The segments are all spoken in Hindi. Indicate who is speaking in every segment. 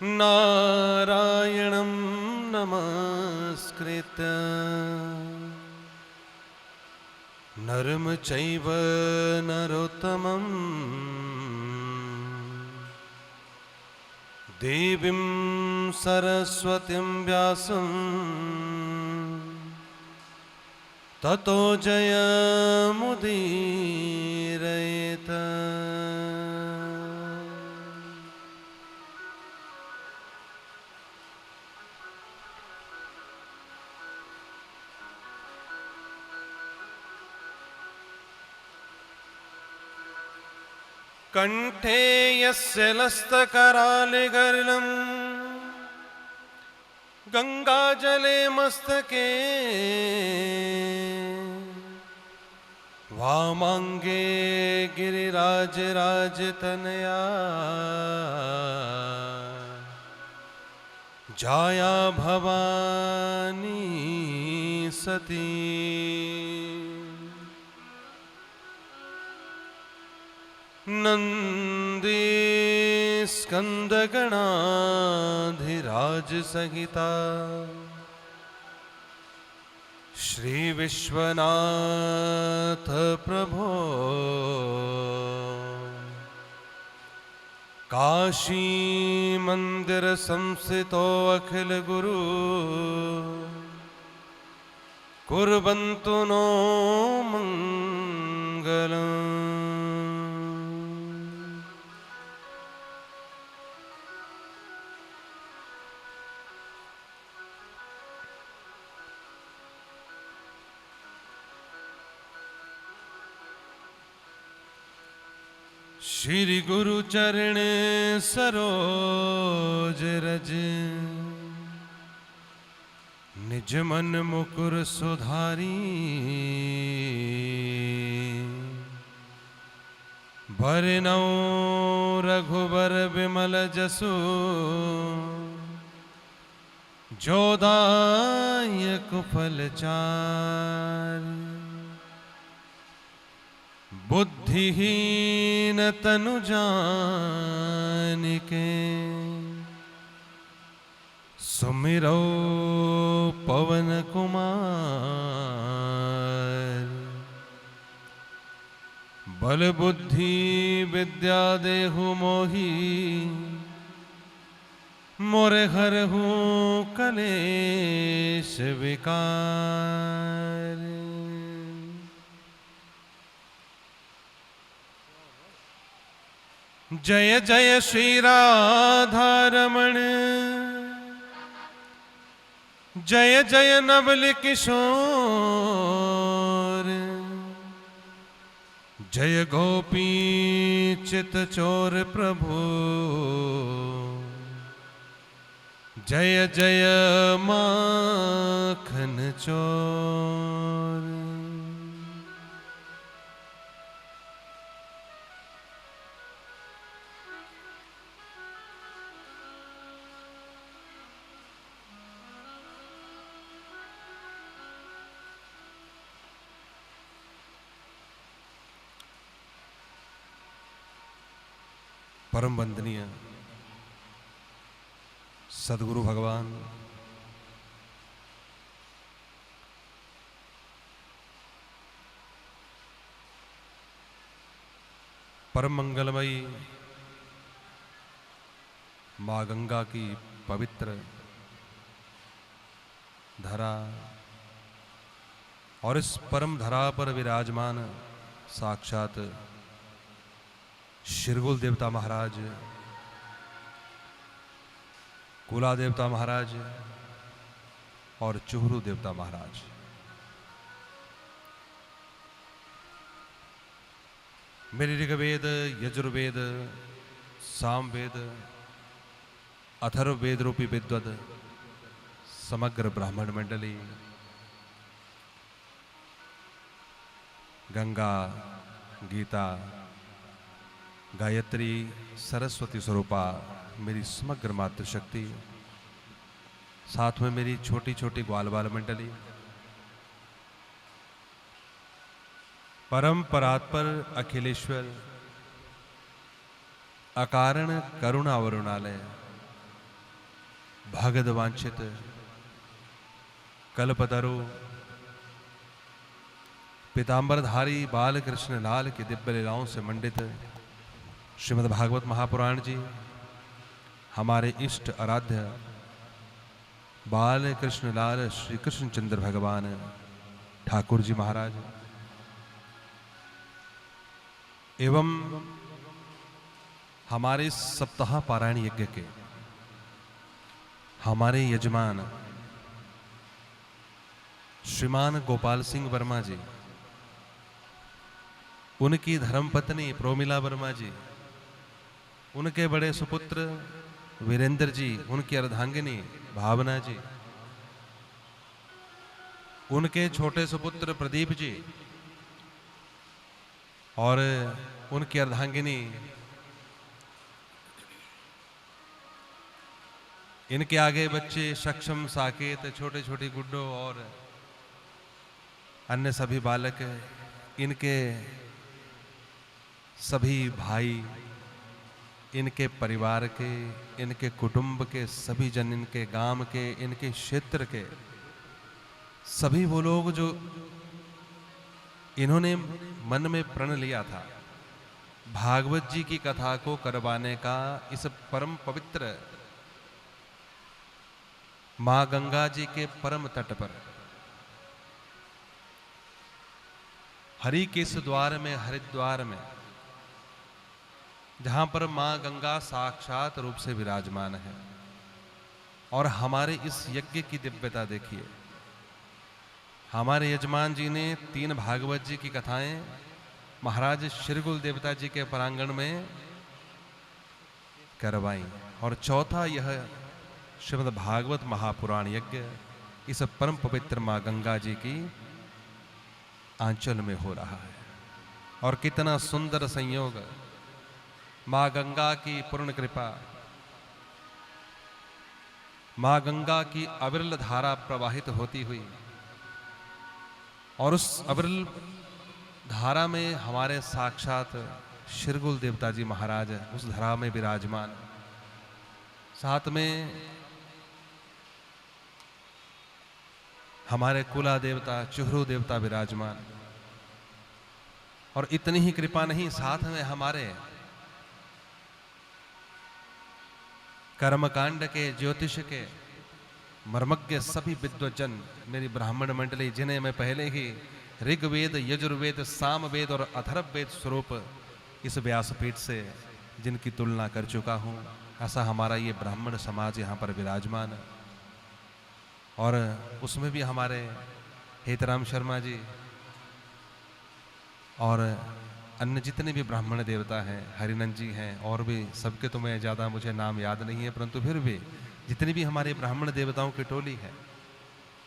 Speaker 1: नारायणं नमस्कृत्य नरं चैव नरोत्तमं देवीं सरस्वतीं व्यासं ततो जयमुदीरयेत्। कंठे यस्य लस्तकरालगर्लं गंगाजले मस्तके वामांगे गिरिराजराजतनया जाया भवानी सती। नंदी स्कंदगणाधिराज सहिता श्री विश्वनाथ प्रभो काशी मंदिर संस्थितो अखिल गुरु कुर्वन्तु नो मंगलम्। श्री गुरु चरण सरोज रज निज मन मुकुर सुधारी भरनौ रघुबर विमल जसु जोदायक फलचार। बुद्धिहीन तनु जानिके सुमिरौ पवन कुमार। बल बुद्धि विद्या देहु मोहि मोरे हरहु कलेश विकार। जय जय श्री राधारमण जय जय नवल किशोर जय गोपी चित चोर प्रभु जय जय माखन चोर। परम वंदनीय सदगुरु भगवान परम मंगलमयी माँ गंगा की पवित्र धरा और इस परम धरा पर विराजमान साक्षात शिरगुल देवता महाराज, कुला देवता महाराज और चुहरू देवता महाराज, मेरी ऋग्वेद यजुर्वेद सामवेद अथर्ववेद रूपी विद्वद समग्र ब्राह्मण मंडली, गंगा गीता गायत्री सरस्वती स्वरूपा मेरी समग्र मातृशक्ति, साथ में मेरी छोटी छोटी ग्वाल बाल मंडली, परम परात्पर अखिलेश्वर अकारण करुणा वरुणालय भगद वांछित कल्पतरु पीताम्बरधारी बाल कृष्ण लाल की दिव्य लीलाओं से मंडित श्रीमद् भागवत महापुराण जी हमारे इष्ट आराध्य बाल कृष्ण लाल श्री कृष्णचंद्र भगवान ठाकुर जी महाराज एवं हमारे सप्ताह पारायण यज्ञ के हमारे यजमान श्रीमान गोपाल सिंह वर्मा जी, उनकी धर्मपत्नी प्रोमिला वर्मा जी, उनके बड़े सुपुत्र वीरेंद्र जी, उनकी अर्धांगिनी भावना जी, उनके छोटे सुपुत्र प्रदीप जी और उनकी अर्धांगिनी, इनके आगे बच्चे सक्षम, साकेत, छोटे छोटे गुड्डो और अन्य सभी बालक, इनके सभी भाई, इनके परिवार के, इनके कुटुंब के सभी जन, इनके गांव के, इनके क्षेत्र के सभी वो लोग जो इन्होंने मन में प्रण लिया था भागवत जी की कथा को करवाने का, इस परम पवित्र मां गंगा जी के परम तट पर हरि के इस द्वार में, हरिद्वार में, जहां पर मां गंगा साक्षात रूप से विराजमान है। और हमारे इस यज्ञ की दिव्यता देखिए, हमारे यजमान जी ने 3 भागवत जी की कथाएं महाराज श्रीगुल देवता जी के प्रांगण में करवाई और चौथा यह श्रीमद् भागवत महापुराण यज्ञ इस परम पवित्र मां गंगा जी की आंचल में हो रहा है। और कितना सुंदर संयोग, मां गंगा की पूर्ण कृपा, मां गंगा की अविरल धारा प्रवाहित होती हुई और उस अविरल धारा में हमारे साक्षात श्रीगुल देवता जी महाराज उस धारा में विराजमान, साथ में हमारे कुला देवता चुहरू देवता विराजमान। और इतनी ही कृपा नहीं, साथ में हमारे कर्मकांड के, ज्योतिष के मर्मज्ञ सभी विद्वजन, मेरी ब्राह्मण मंडली, जिन्हें मैं पहले ही ऋग्वेद, यजुर्वेद, सामवेद और अथर्ववेद स्वरूप इस व्यासपीठ से जिनकी तुलना कर चुका हूं, ऐसा हमारा ये ब्राह्मण समाज यहाँ पर विराजमान है। और उसमें भी हमारे हेतराम शर्मा जी और अन्य जितने भी ब्राह्मण देवता हैं, हरिनंद जी हैं, और भी सबके तो मैं ज़्यादा मुझे नाम याद नहीं है, परंतु फिर भी जितनी भी हमारे ब्राह्मण देवताओं की टोली है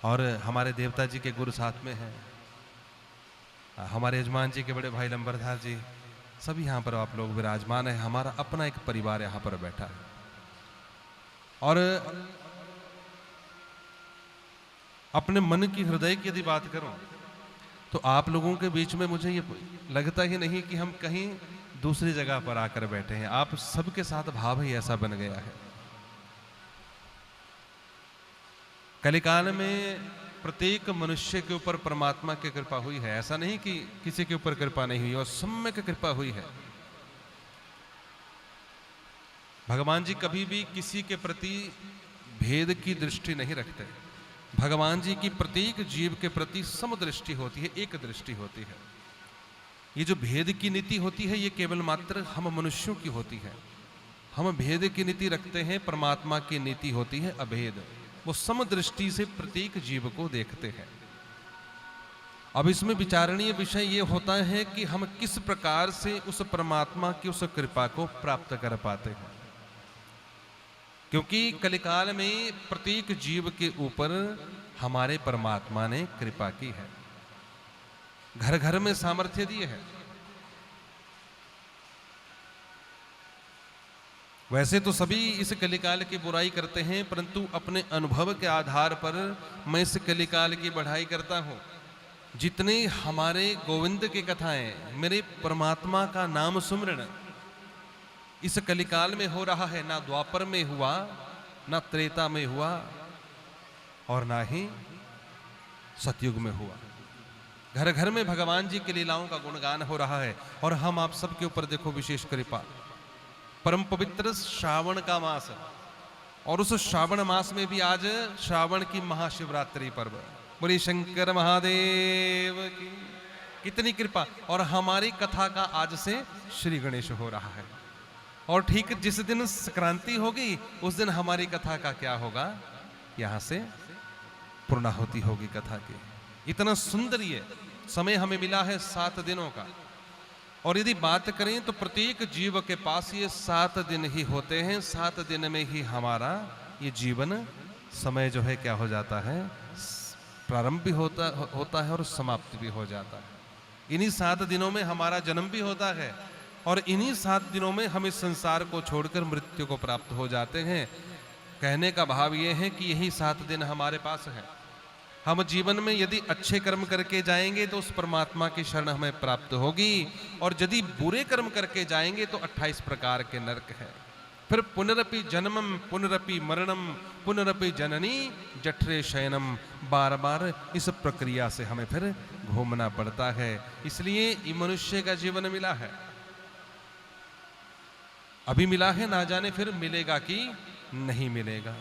Speaker 1: और हमारे देवता जी के गुरु साथ में हैं, हमारे यजमान जी के बड़े भाई लंबरधार जी, सभी यहाँ पर आप लोग विराजमान है। हमारा अपना एक परिवार यहाँ पर बैठा है। और अपने मन की, हृदय की यदि बात करूं तो आप लोगों के बीच में मुझे ये लगता ही नहीं कि हम कहीं दूसरी जगह पर आकर बैठे हैं। आप सबके साथ भाव ही ऐसा बन गया है। कलिकाल में प्रत्येक मनुष्य के ऊपर परमात्मा की कृपा हुई है, ऐसा नहीं कि किसी के ऊपर कृपा नहीं हुई, और सम्यक कृपा हुई है। भगवान जी कभी भी किसी के प्रति भेद की दृष्टि नहीं रखते। भगवान जी की प्रत्येक जीव के प्रति समदृष्टि होती है, एक दृष्टि होती है। ये जो भेद की नीति होती है, ये केवल मात्र हम मनुष्यों की होती है। हम भेद की नीति रखते हैं, परमात्मा की नीति होती है अभेद। वो समदृष्टि से प्रत्येक जीव को देखते हैं। अब इसमें विचारणीय विषय ये होता है कि हम किस प्रकार से उस परमात्मा की उस कृपा को प्राप्त कर पाते हैं। क्योंकि कलिकाल में प्रत्येक जीव के ऊपर हमारे परमात्मा ने कृपा की है, घर घर में सामर्थ्य दिए है। वैसे तो सभी इस कलिकाल की बुराई करते हैं, परंतु अपने अनुभव के आधार पर मैं इस कलिकाल की बढ़ाई करता हूं। जितने हमारे गोविंद की कथाएं, मेरे परमात्मा का नाम सुमरण इस कलिकाल में हो रहा है, ना द्वापर में हुआ ना त्रेता में हुआ और ना ही सतयुग में हुआ। घर घर में भगवान जी की लीलाओं का गुणगान हो रहा है और हम आप सबके ऊपर देखो विशेष कृपा। परम पवित्र श्रावण का मास है और उस श्रावण मास में भी आज श्रावण की महाशिवरात्रि पर्व। बोली शंकर महादेव की। कितनी कृपा। और हमारी कथा का आज से श्री गणेश हो रहा है और ठीक जिस दिन संक्रांति होगी उस दिन हमारी कथा का क्या होगा, यहां से पूर्णाहुति होगी कथा की। इतना सुंदर ये समय हमें मिला है 7 दिनों का। और यदि बात करें तो प्रत्येक जीव के पास ये 7 दिन ही होते हैं। 7 दिन में ही हमारा ये जीवन समय जो है क्या हो जाता है, प्रारंभ भी होता है और समाप्ति भी हो जाता है। इन्हीं 7 दिनों में हमारा जन्म भी होता है और इन्हीं 7 दिनों में हम इस संसार को छोड़कर मृत्यु को प्राप्त हो जाते हैं। कहने का भाव ये है कि यही 7 दिन हमारे पास है। हम जीवन में यदि अच्छे कर्म करके जाएंगे तो उस परमात्मा की शरण हमें प्राप्त होगी और यदि बुरे कर्म करके जाएंगे तो 28 प्रकार के नरक है। फिर पुनरपि जन्मम पुनरपि मरणम पुनरपि जननी जठरे शयनम, बार बार इस प्रक्रिया से हमें फिर घूमना पड़ता है। इसलिए ये मनुष्य का जीवन मिला है, अभी मिला है, ना जाने फिर मिलेगा कि नहीं मिलेगा।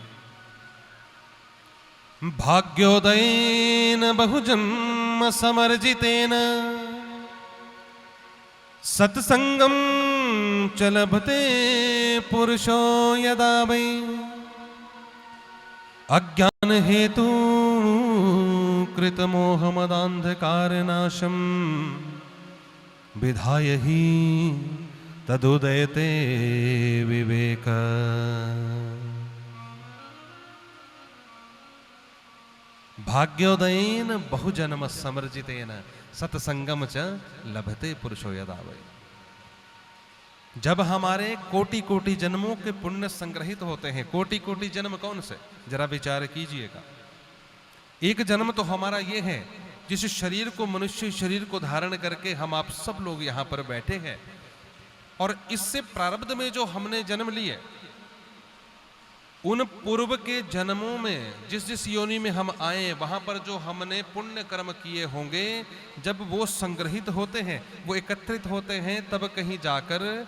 Speaker 1: भाग्योदयेन बहुजन्म समर्जितेन सत्संगम च लभते पुरुषो यदा वै अज्ञान हेतु कृत मोहमदान्धकारनाशम विधाय ही तदुदयते विवेक। भाग्योदयेन बहुजन्म समर्जितेन सत्संगम च लभते पुरुषो यदा वै। जब हमारे कोटि कोटि जन्मों के पुण्य संग्रहित होते हैं, कोटि कोटि जन्म कौन से, जरा विचार कीजिएगा। एक जन्म तो हमारा ये है जिस शरीर को, मनुष्य शरीर को धारण करके हम आप सब लोग यहाँ पर बैठे हैं और इससे प्रारब्ध में जो हमने जन्म लिए, उन पूर्व के जन्मों में जिस जिस योनि में हम आए वहां पर जो हमने पुण्य कर्म किए होंगे, जब वो संग्रहित होते हैं, वो एकत्रित होते हैं, तब कहीं जाकर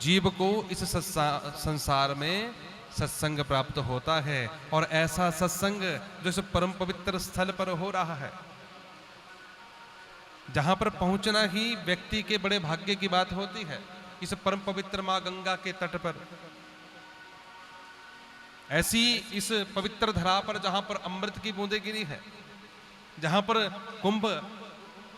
Speaker 1: जीव को इस संसार में सत्संग प्राप्त होता है। और ऐसा सत्संग जो इस परम पवित्र स्थल पर हो रहा है, जहां पर पहुंचना ही व्यक्ति के बड़े भाग्य की बात होती है। इस परम पवित्र मां गंगा के तट पर, ऐसी इस पवित्र धरा पर जहां पर अमृत की बूंदें गिरी है, जहां पर कुंभ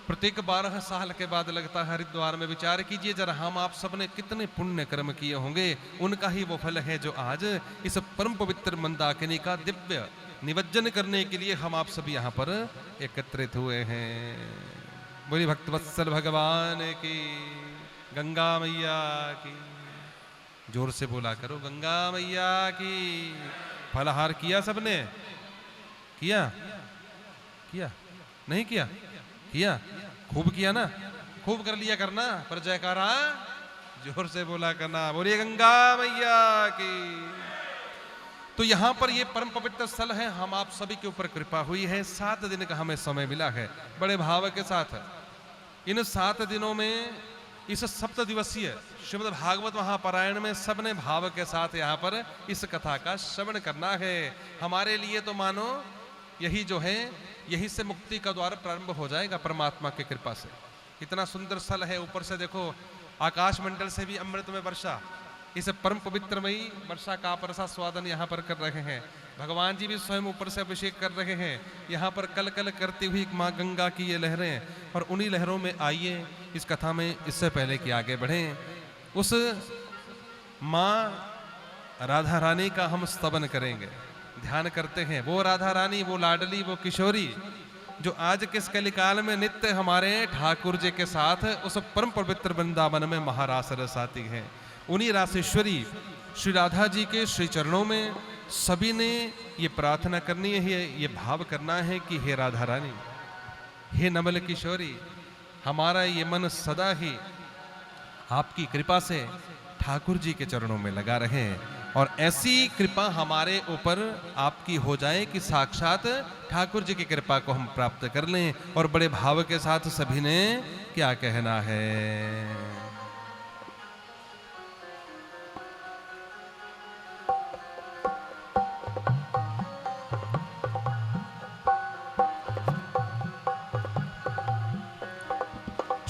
Speaker 1: प्रत्येक 12 साल के बाद लगता है हरिद्वार में। विचार कीजिए जरा, हम आप सब ने कितने पुण्य कर्म किए होंगे, उनका ही वो फल है जो आज इस परम पवित्र मंदाकिनी का दिव्य निवज्जन करने के लिए हम आप सभी यहाँ पर एकत्रित हुए हैं। बोली भक्तवत्सल भगवान की, गंगा मैया की। जोर से बोला करो, गंगा मैया की। फलाहार किया सबने? किया? किया? नहीं किया? किया? खूब किया ना? खूब कर लिया करना, पर जयकारा जोर से बोला करना। बोलिए गंगा मैया की। तो यहां पर ये परम पवित्र स्थल है, हम आप सभी के ऊपर कृपा हुई है। 7 दिन का हमें समय मिला है, बड़े भाव के साथ। इन 7 दिनों में इस 7 दिवसीय श्रीमद् भागवत महापारायण में सबने भाव के साथ यहाँ पर इस कथा का श्रवण करना है। हमारे लिए तो मानो यही जो है, यही से मुक्ति का द्वार प्रारंभ हो जाएगा परमात्मा की कृपा से। इतना सुंदर स्थल है, ऊपर से देखो आकाश मंडल से भी अमृत में वर्षा, इस परम पवित्रमयी वर्षा का आप रसा स्वादन यहाँ पर कर रहे हैं। भगवान जी भी स्वयं ऊपर से अभिषेक कर रहे हैं। यहाँ पर कल कल करती हुई माँ गंगा की ये लहरें, और उन्हीं लहरों में आइए इस कथा में इससे पहले कि आगे बढ़ें, उस माँ राधा रानी का हम स्तवन करेंगे, ध्यान करते हैं। वो राधा रानी, वो लाडली, वो किशोरी जो आज के इस कलिकाल में नित्य हमारे ठाकुर जी के साथ उस परम पवित्र वृंदावन में महारास रसाती हैं। उन्हीं रासेश्वरी श्री राधा जी के श्री चरणों में सभी ने ये प्रार्थना करनी है, ये भाव करना है कि हे राधा रानी, हे नवल किशोरी, हमारा ये मन सदा ही आपकी कृपा से ठाकुर जी के चरणों में लगा रहे। और ऐसी कृपा हमारे ऊपर आपकी हो जाए कि साक्षात ठाकुर जी की कृपा को हम प्राप्त कर लें। और बड़े भाव के साथ सभी ने क्या कहना है।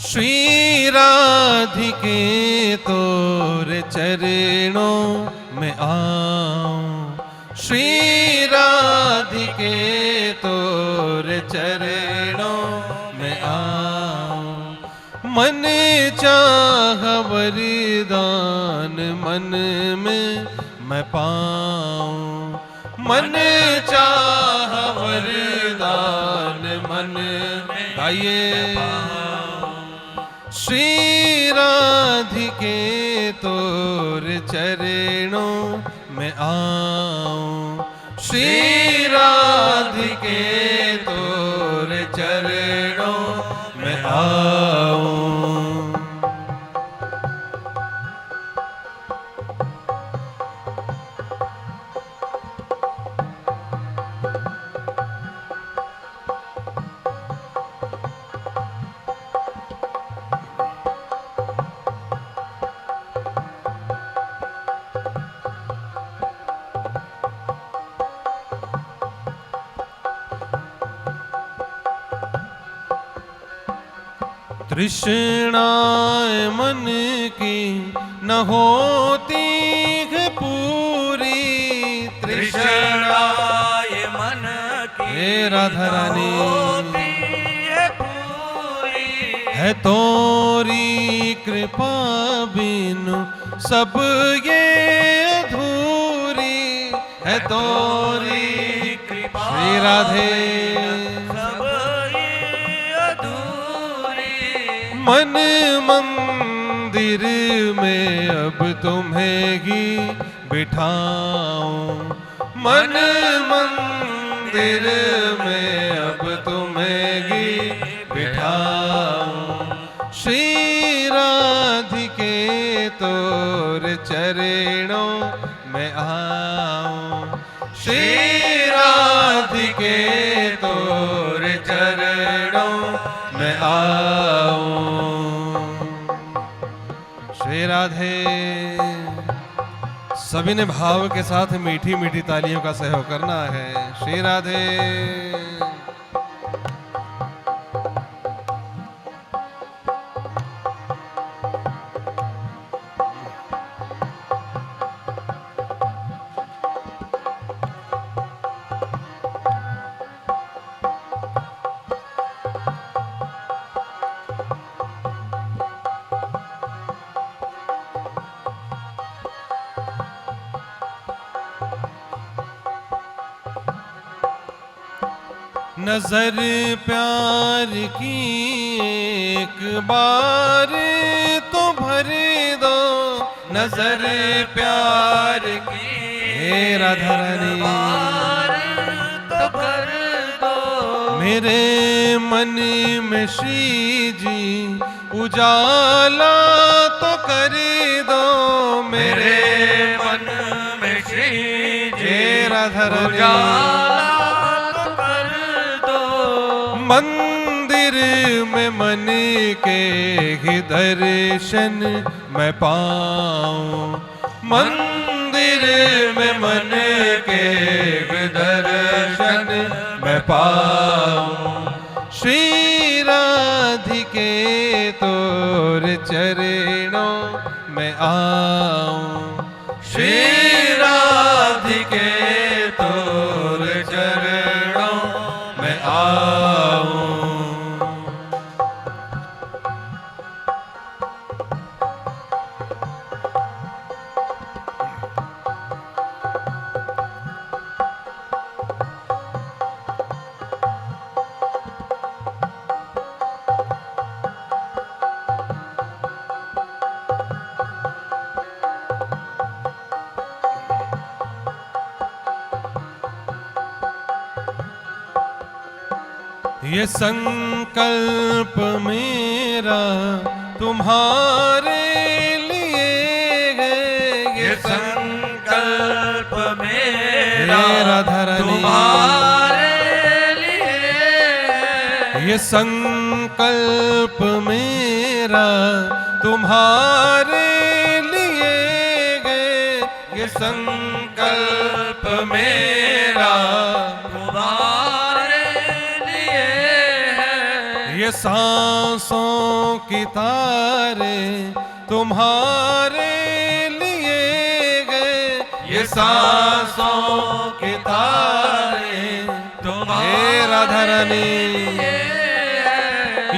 Speaker 1: श्री राधिके तोरे चरणों में आऊं, श्री राधिके तोरे चरणों में आऊं। मन चाह वरदान मन में मैं पाऊं, मन चाह वरदान मन में गाइए। श्री राधिके तोर चरणों में आऊं, श्री राधिके तोर चरणों में आऊं। तृष्णाएं मन की न होती है पूरी,
Speaker 2: तृष्णाएं मन की
Speaker 1: राधा रानी
Speaker 2: होती है पूरी,
Speaker 1: है तोरी कृपा बिनु सब ये अधूरी, है तोरी
Speaker 2: कृपा
Speaker 1: श्री राधे मन मंदिर में अब तुम्हें ही बिठाऊं, मन मंदिर में अब तुम्हें ही बिठाऊं। श्री राधिके तोर चरणों में आऊं, श्री राधिके तोर चरणों में आऊं। श्री राधे। सभी ने भाव के साथ मीठी मीठी तालियों का सहयोग करना है। श्री राधे। नजर प्यार की एक बार तो भर दो, नजर प्यार की हे राधा रानी
Speaker 2: तो भर दो।
Speaker 1: मेरे मन में श्री जी उजाला तो कर दो, मेरे मन
Speaker 2: में श्री जी
Speaker 1: राधा
Speaker 2: उजाला
Speaker 1: मंदिर में मन के ही दर्शन मैं पाऊं, मंदिर में मन के ही दर्शन मैं पाऊं। श्री राधिके तोर चरणों में आऊं, श्री राधिके तोर चरणों में आऊं। ये संकल्प मेरा तुम्हारे लिए है, ये संकल्प राधारानी
Speaker 2: तुम्हारे लिए
Speaker 1: ये संकल्प मेरा तुम्हारे लिए गए, ये संकल्प मेरा
Speaker 2: तुम्हारे लिए है।
Speaker 1: ये सांसों की तारे तुम्हारे लिए गए, ये सांसों की तारे
Speaker 2: तुम्हारे
Speaker 1: राधारानी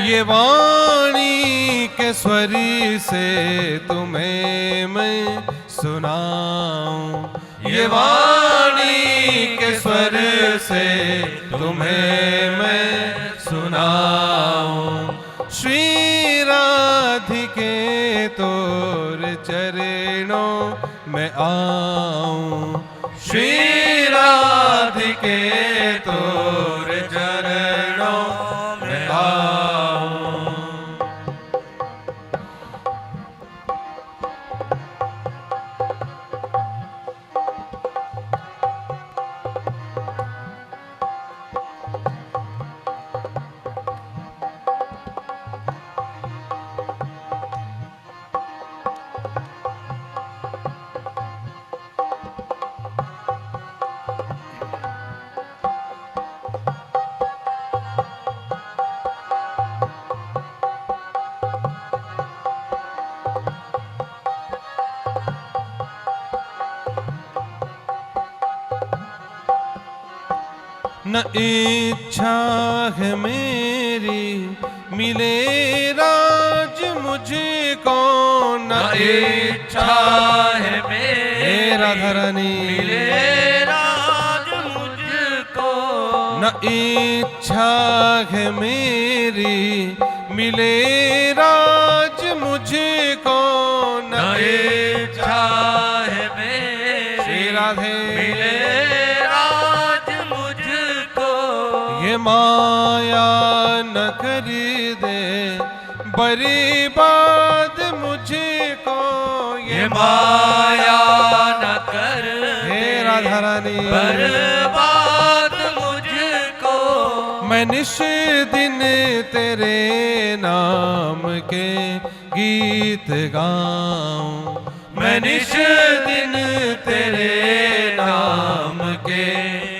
Speaker 1: ये वाणी के स्वरी से तुम्हें मैं सुनाऊं, ये वाणी के स्वर से तुम्हें मैं सुनाऊं। श्री राधिके तोर चरणों में आऊं, श्री राधिके तोर चरणों में आऊं। न इच्छा है मेरी मिले राज मुझको, न
Speaker 2: इच्छा है मेरी
Speaker 1: राधारानी
Speaker 2: मिले राज मुझको।
Speaker 1: न इच्छा है मेरी मिले राज मुझको,
Speaker 2: न इच्छा है मेरी
Speaker 1: राधे
Speaker 2: मिले राज मुझको।
Speaker 1: ये माया न कर दे बर्बाद मुझको,
Speaker 2: ये माया न कर
Speaker 1: हे राधारानी
Speaker 2: बर्बाद मुझको।
Speaker 1: मैं निश दिन तेरे नाम के गीत गाऊं, मैं निश दिन तेरे नाम के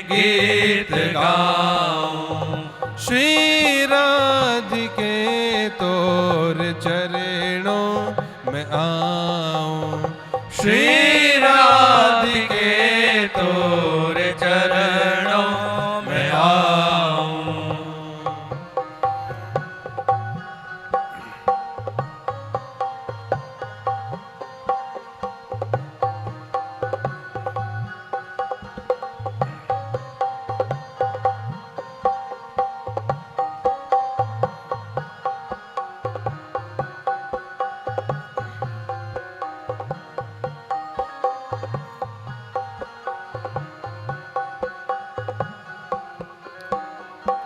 Speaker 1: गीत गाऊं। श्री राधिके तोर चरणों में आऊं, श्री राधिके तोर चरणों में आऊं।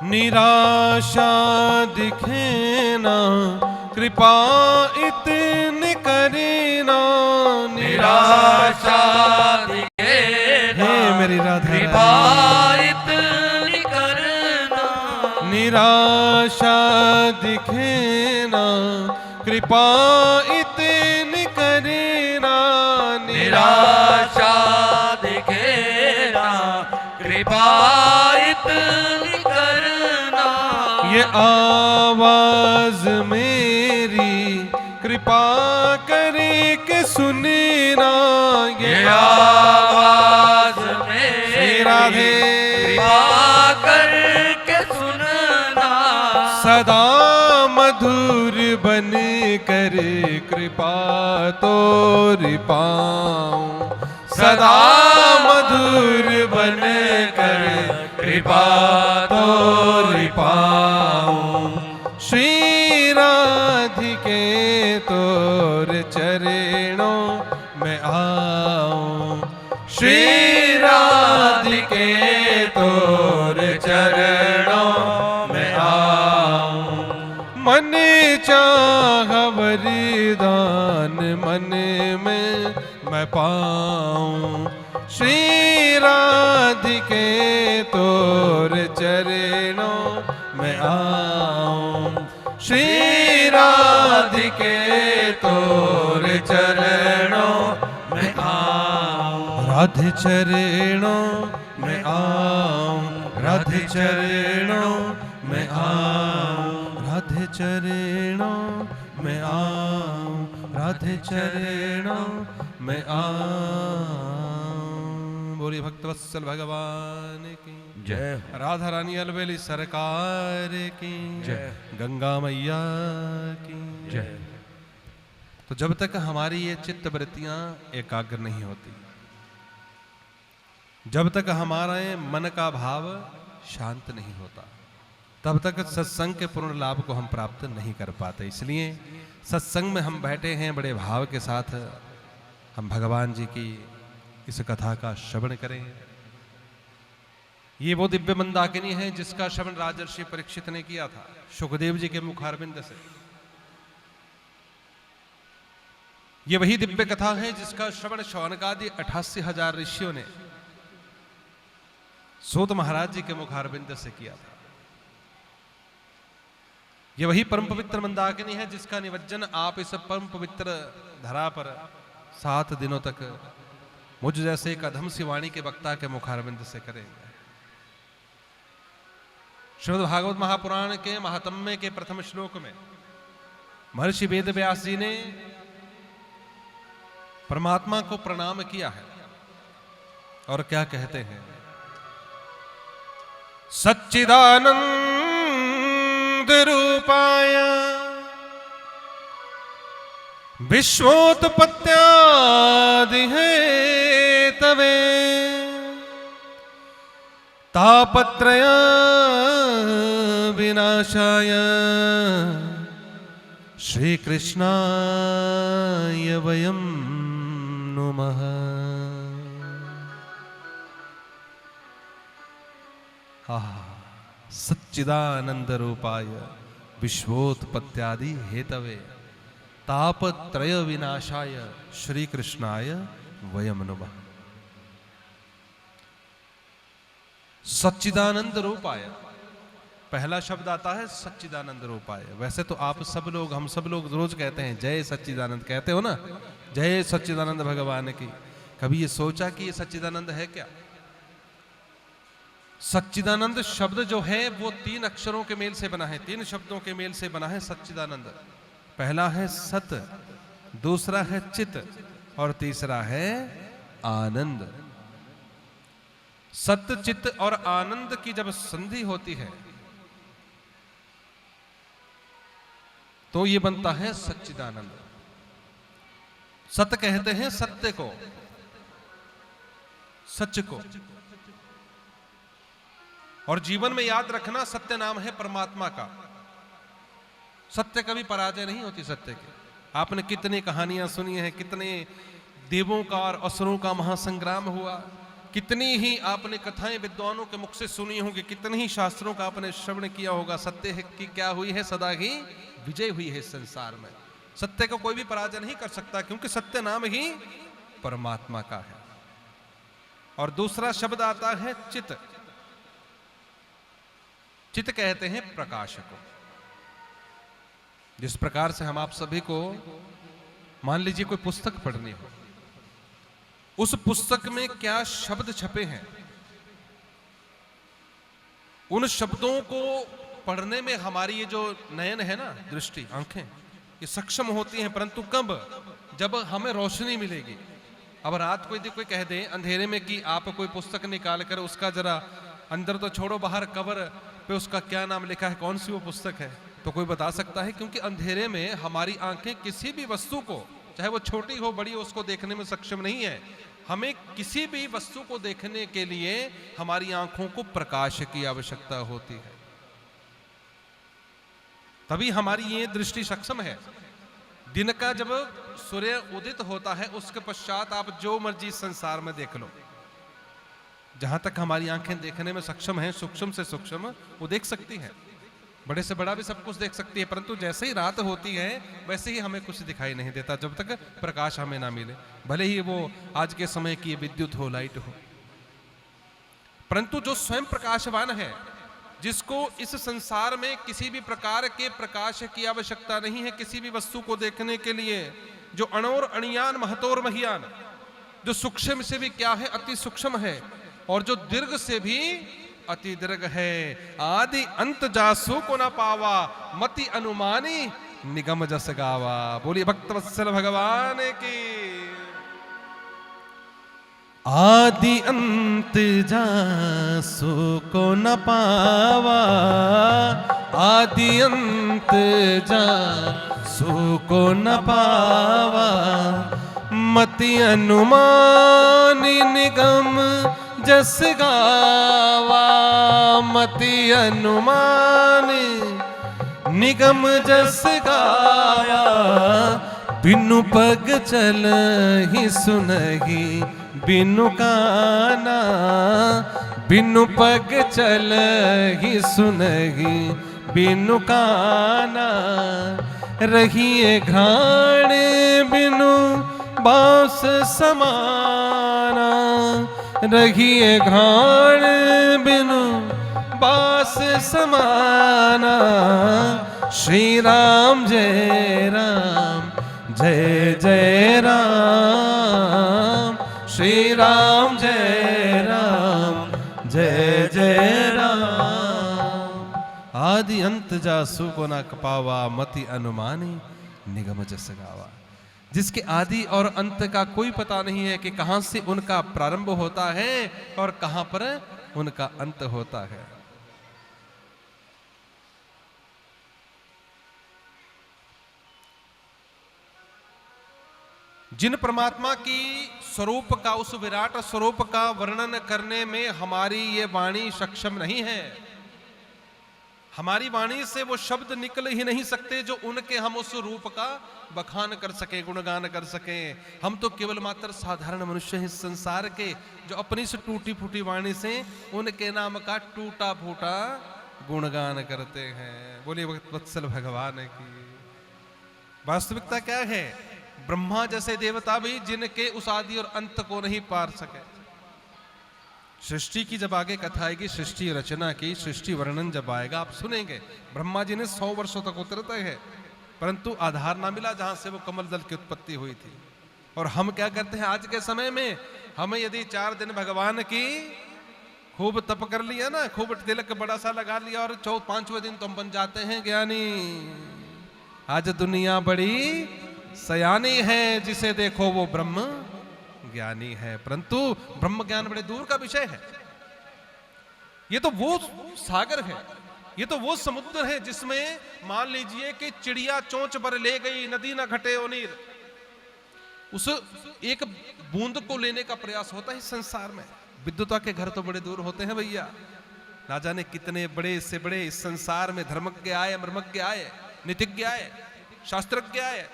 Speaker 1: निराशा दिखे ना कृपा इतनी करीना,
Speaker 2: निराशा दिखे
Speaker 1: हे मेरी राधा
Speaker 2: कृपा इतनी करना।
Speaker 1: निराशा दिखे ना कृपा इतनी करीना,
Speaker 2: निराशा दिखे ना कृपा इतनी करना।
Speaker 1: ये आवाज मेरी कृपा करे के सुनना,
Speaker 2: ये आवाज
Speaker 1: श्री
Speaker 2: में
Speaker 1: राधे
Speaker 2: कृपा करके सुनना।
Speaker 1: सदा मधुर बन कर कृपा तोरी पाऊं, सदा मधुर बन कर कृपा तोरी पाऊं। श्री राधिके तोर चरणों में आऊं, श्री राधिके तोर चरणों में आऊं। मन चाह वरदान मन में मैं पाऊं, श्री राधिके चरणों में आऊं, श्री राधिके तोर चरणों में आऊं, राधे चरणों में आऊं, राधे चरणों में आऊं, राधे चरणों में आऊं, राधे चरणों में आऊं। बोलिए भक्तवत्सल भगवान की
Speaker 2: जय।
Speaker 1: राधा रानी अलवेली सरकार की
Speaker 2: जय।
Speaker 1: गंगा मैया की
Speaker 2: जय।
Speaker 1: तो जब तक हमारी ये चित्त वृत्तियां एकाग्र नहीं होती, जब तक हमारा ये मन का भाव शांत नहीं होता, तब तक सत्संग के पूर्ण लाभ को हम प्राप्त नहीं कर पाते। इसलिए सत्संग में हम बैठे हैं, बड़े भाव के साथ हम भगवान जी की इस कथा का श्रवण करें। ये वो दिव्य मंदाकिनी है जिसका श्रवण राजर्षि परीक्षित ने किया था सुखदेव जी के मुखारविंद से। ये वही दिव्य कथा है जिसका श्रवण शौनकादि 88,000 ऋषियों ने सूत महाराज जी के मुखारविंद से किया था। ये वही परम पवित्र मंदाकिनी है जिसका निवज्जन आप इस परम पवित्र धरा पर 7 दिनों तक मुझ जैसे एक अधम सी वाणी के वक्ता के मुखारविंद से करेंगे। श्रीमद् भागवत महापुराण के महात्म्य के प्रथम श्लोक में महर्षि वेद व्यास जी ने परमात्मा को प्रणाम किया है और क्या कहते हैं, सच्चिदानंद रूपाय विश्वोत्पत्त्यादि हेतवे तापत्रय विनाशाय श्री कृष्णाय वयं नुमः। सच्चिदानंद रूपाय विश्वोत्पत्त्यादि हेतवे तापत्रय विनाशाय श्री कृष्णाय वयं नुमः। सच्चिदानंद रूपाय, पहला शब्द आता है सच्चिदानंद रूपाय। वैसे तो आप सब लोग, हम सब लोग रोज कहते हैं जय सच्चिदानंद, कहते हो ना, जय सच्चिदानंद भगवान की। कभी ये सोचा कि ये सच्चिदानंद है क्या? सच्चिदानंद शब्द जो है वो 3 अक्षरों के मेल से बना है, 3 शब्दों के मेल से बना है सच्चिदानंद। पहला है सत, दूसरा है चित और तीसरा है आनंद। सत, चित और आनंद की जब संधि होती है तो ये बनता है सच्चिदानंद। सत कहते हैं सत्य को, सच को। और जीवन में याद रखना, सत्य नाम है परमात्मा का। सत्य कभी पराजय नहीं होती सत्य की। आपने कितनी कहानियां सुनी हैं, कितने देवों का और असुरों का महासंग्राम हुआ, कितनी ही आपने कथाएं विद्वानों के मुख से सुनी होंगी, कितने ही शास्त्रों का आपने श्रवण किया होगा। सत्य है कि क्या हुई है, सदा ही विजय हुई है संसार में। सत्य को कोई भी पराजय नहीं कर सकता, क्योंकि सत्य नाम ही परमात्मा का है। और दूसरा शब्द आता है चित। चित कहते हैं प्रकाश को। जिस प्रकार से हम आप सभी को, मान लीजिए कोई पुस्तक पढ़नी हो, उस पुस्तक में क्या शब्द छपे हैं, उन शब्दों को पढ़ने में हमारी ये जो नयन है ना, दृष्टि, आंखें, ये सक्षम होती हैं। परंतु कब? जब हमें रोशनी मिलेगी। अब रात को यदि कोई कह दे अंधेरे में कि आप कोई पुस्तक निकाल कर उसका जरा, अंदर तो छोड़ो, बाहर कवर पे उसका क्या नाम लिखा है, कौन सी वो पुस्तक है, तो कोई बता सकता है? क्योंकि अंधेरे में हमारी आंखें किसी भी वस्तु को, चाहे वो छोटी हो बड़ी हो, उसको देखने में सक्षम नहीं है। हमें किसी भी वस्तु को देखने के लिए हमारी आंखों को प्रकाश की आवश्यकता होती है, तभी हमारी ये दृष्टि सक्षम है। दिन का जब सूर्य उदित होता है, उसके पश्चात आप जो मर्जी संसार में देख लो, जहां तक हमारी आंखें देखने में सक्षम हैं, सूक्ष्म से सूक्ष्म वो देख सकती हैं, बड़े से बड़ा भी सब कुछ देख सकती है। परंतु जैसे ही रात होती है वैसे ही हमें कुछ दिखाई नहीं देता, जब तक प्रकाश हमें ना मिले, भले ही वो आज के समय की विद्युत हो, लाइट हो। परंतु जो स्वयं प्रकाशवान है, जिसको इस संसार में किसी भी प्रकार के प्रकाश की आवश्यकता नहीं है किसी भी वस्तु को देखने के लिए, जो अणोर अणियान महतोर महियान, जो सूक्ष्म से भी क्या है अति सूक्ष्म है, और जो दीर्घ से भी अति दीर्घ है, आदि अंत जासु को न पावा, मति अनुमानी निगम जस गावा। बोलिए भक्तवत्सल भगवान की। आदि अंत जासु को न पावा, आदि अंत जासु को न पावा, मति अनुमानी निगम जस गावा, मति अनुमानी निगम जस गाया, बिनु पग चल ही सुनही बिनु काना, बिनु पग चल ही सुनही बिनु काना, रहिए घाण बिनु बांस समाना, रहिए घाण बिनु बांस समाना, श्री राम जय राम जय जय राम, श्री राम जय राम जय जय राम, आदि अंत जासु को न कपावा, मति अनुमानी निगम जस गावा। जिसके आदि और अंत का कोई पता नहीं है कि कहां से उनका प्रारंभ होता है और कहां पर उनका अंत होता है। जिन परमात्मा की स्वरूप का, उस विराट स्वरूप का वर्णन करने में हमारी ये वाणी सक्षम नहीं है, हमारी वाणी से वो शब्द निकल ही नहीं सकते जो उनके हम उस रूप का बखान कर सके, गुणगान कर सके। हम तो केवल मात्र साधारण मनुष्य हैं इस संसार के, जो अपनी से टूटी फूटी वाणी से उनके नाम का टूटा फूटा गुणगान करते हैं। बोलिए वत्सल भगवान की। वास्तविकता क्या है? ब्रह्मा जैसे देवता भी जिनके उस आदि और अंत को नहीं पार सके। सृष्टि की जब आगे कथा आएगी, सृष्टि रचना की, सृष्टि वर्णन जब आएगा आप सुनेंगे, ब्रह्मा जी ने 100 वर्षों तक उतरते हैं परंतु आधार ना मिला जहां से वो कमल दल की उत्पत्ति हुई थी। और हम क्या करते हैं आज के समय में, हमें यदि 4 दिन भगवान की खूब तप कर लिया ना, खूब तिलक बड़ा सा लगा लिया और 5वें दिन तो हम बन जाते हैं ज्ञानी। आज दुनिया बड़ी सयानी है, जिसे देखो वो ब्रह्म ज्ञानी है, परंतु ब्रह्म ज्ञान बड़े दूर का विषय है। ये तो वो सागर है, ये तो वो समुद्र है जिसमें मान लीजिए कि चिड़िया चोंच भर ले गई, नदी ना घटे ओ नीर, उस एक बूंद को लेने का प्रयास होता है इस संसार में। विद्वता के घर तो बड़े दूर होते हैं भैया, ना जाने कितने बड़े से बड़े इस संसार में धर्मज्ञ आए, मर्मज्ञ आए, नीतिज्ञ आए, शास्त्रज्ञ आए,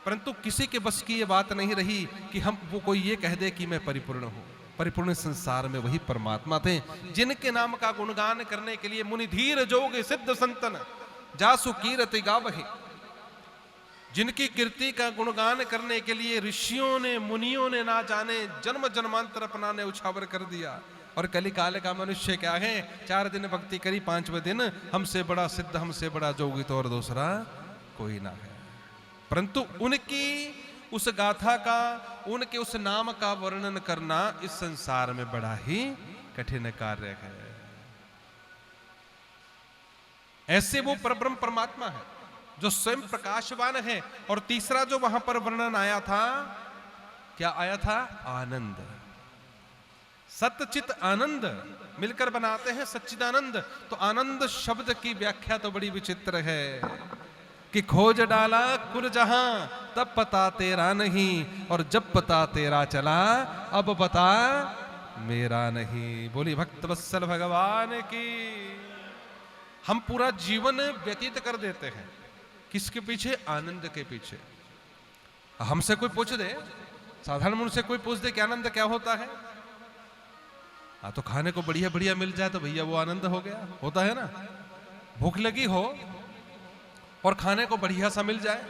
Speaker 1: परंतु किसी के बस की ये बात नहीं रही कि हम वो कोई ये कह दे कि मैं परिपूर्ण हूं। परिपूर्ण संसार में वही परमात्मा थे जिनके नाम का गुणगान करने के लिए मुनि धीर जोग सिद्ध संतन जासु कीरति गावहि, जिनकी कीर्ति का गुणगान करने के लिए ऋषियों ने, मुनियों ने ना जाने जन्म जन्मांतर अपना ने उछावर कर दिया। और कली काल का मनुष्य क्या है, 4 दिन भक्ति करी, 5वें दिन हमसे बड़ा सिद्ध, हमसे बड़ा जोगी तो और दूसरा कोई ना है। परंतु उनकी उस गाथा का, उनके उस नाम का वर्णन करना इस संसार में बड़ा ही कठिन कार्य है। ऐसे वो परब्रह्म परमात्मा है जो स्वयं प्रकाशवान है। और तीसरा जो वहां पर वर्णन आया था, क्या आया था? आनंद। सतचित आनंद मिलकर बनाते हैं सच्चिदानंद। तो आनंद शब्द की व्याख्या तो बड़ी विचित्र है कि खोज डाला कुल जहां तब पता तेरा नहीं, और जब पता तेरा चला अब पता मेरा नहीं। बोली भक्त वत्सल भगवान की। हम पूरा जीवन व्यतीत कर देते हैं किसके पीछे? आनंद के पीछे। हमसे कोई पूछ दे, साधारण मनुष्य कोई पूछ दे कि आनंद क्या होता है, तो खाने को बढ़िया बढ़िया मिल जाए तो भैया वो आनंद हो गया, होता है ना। भूख लगी हो और खाने को बढ़िया सा मिल जाए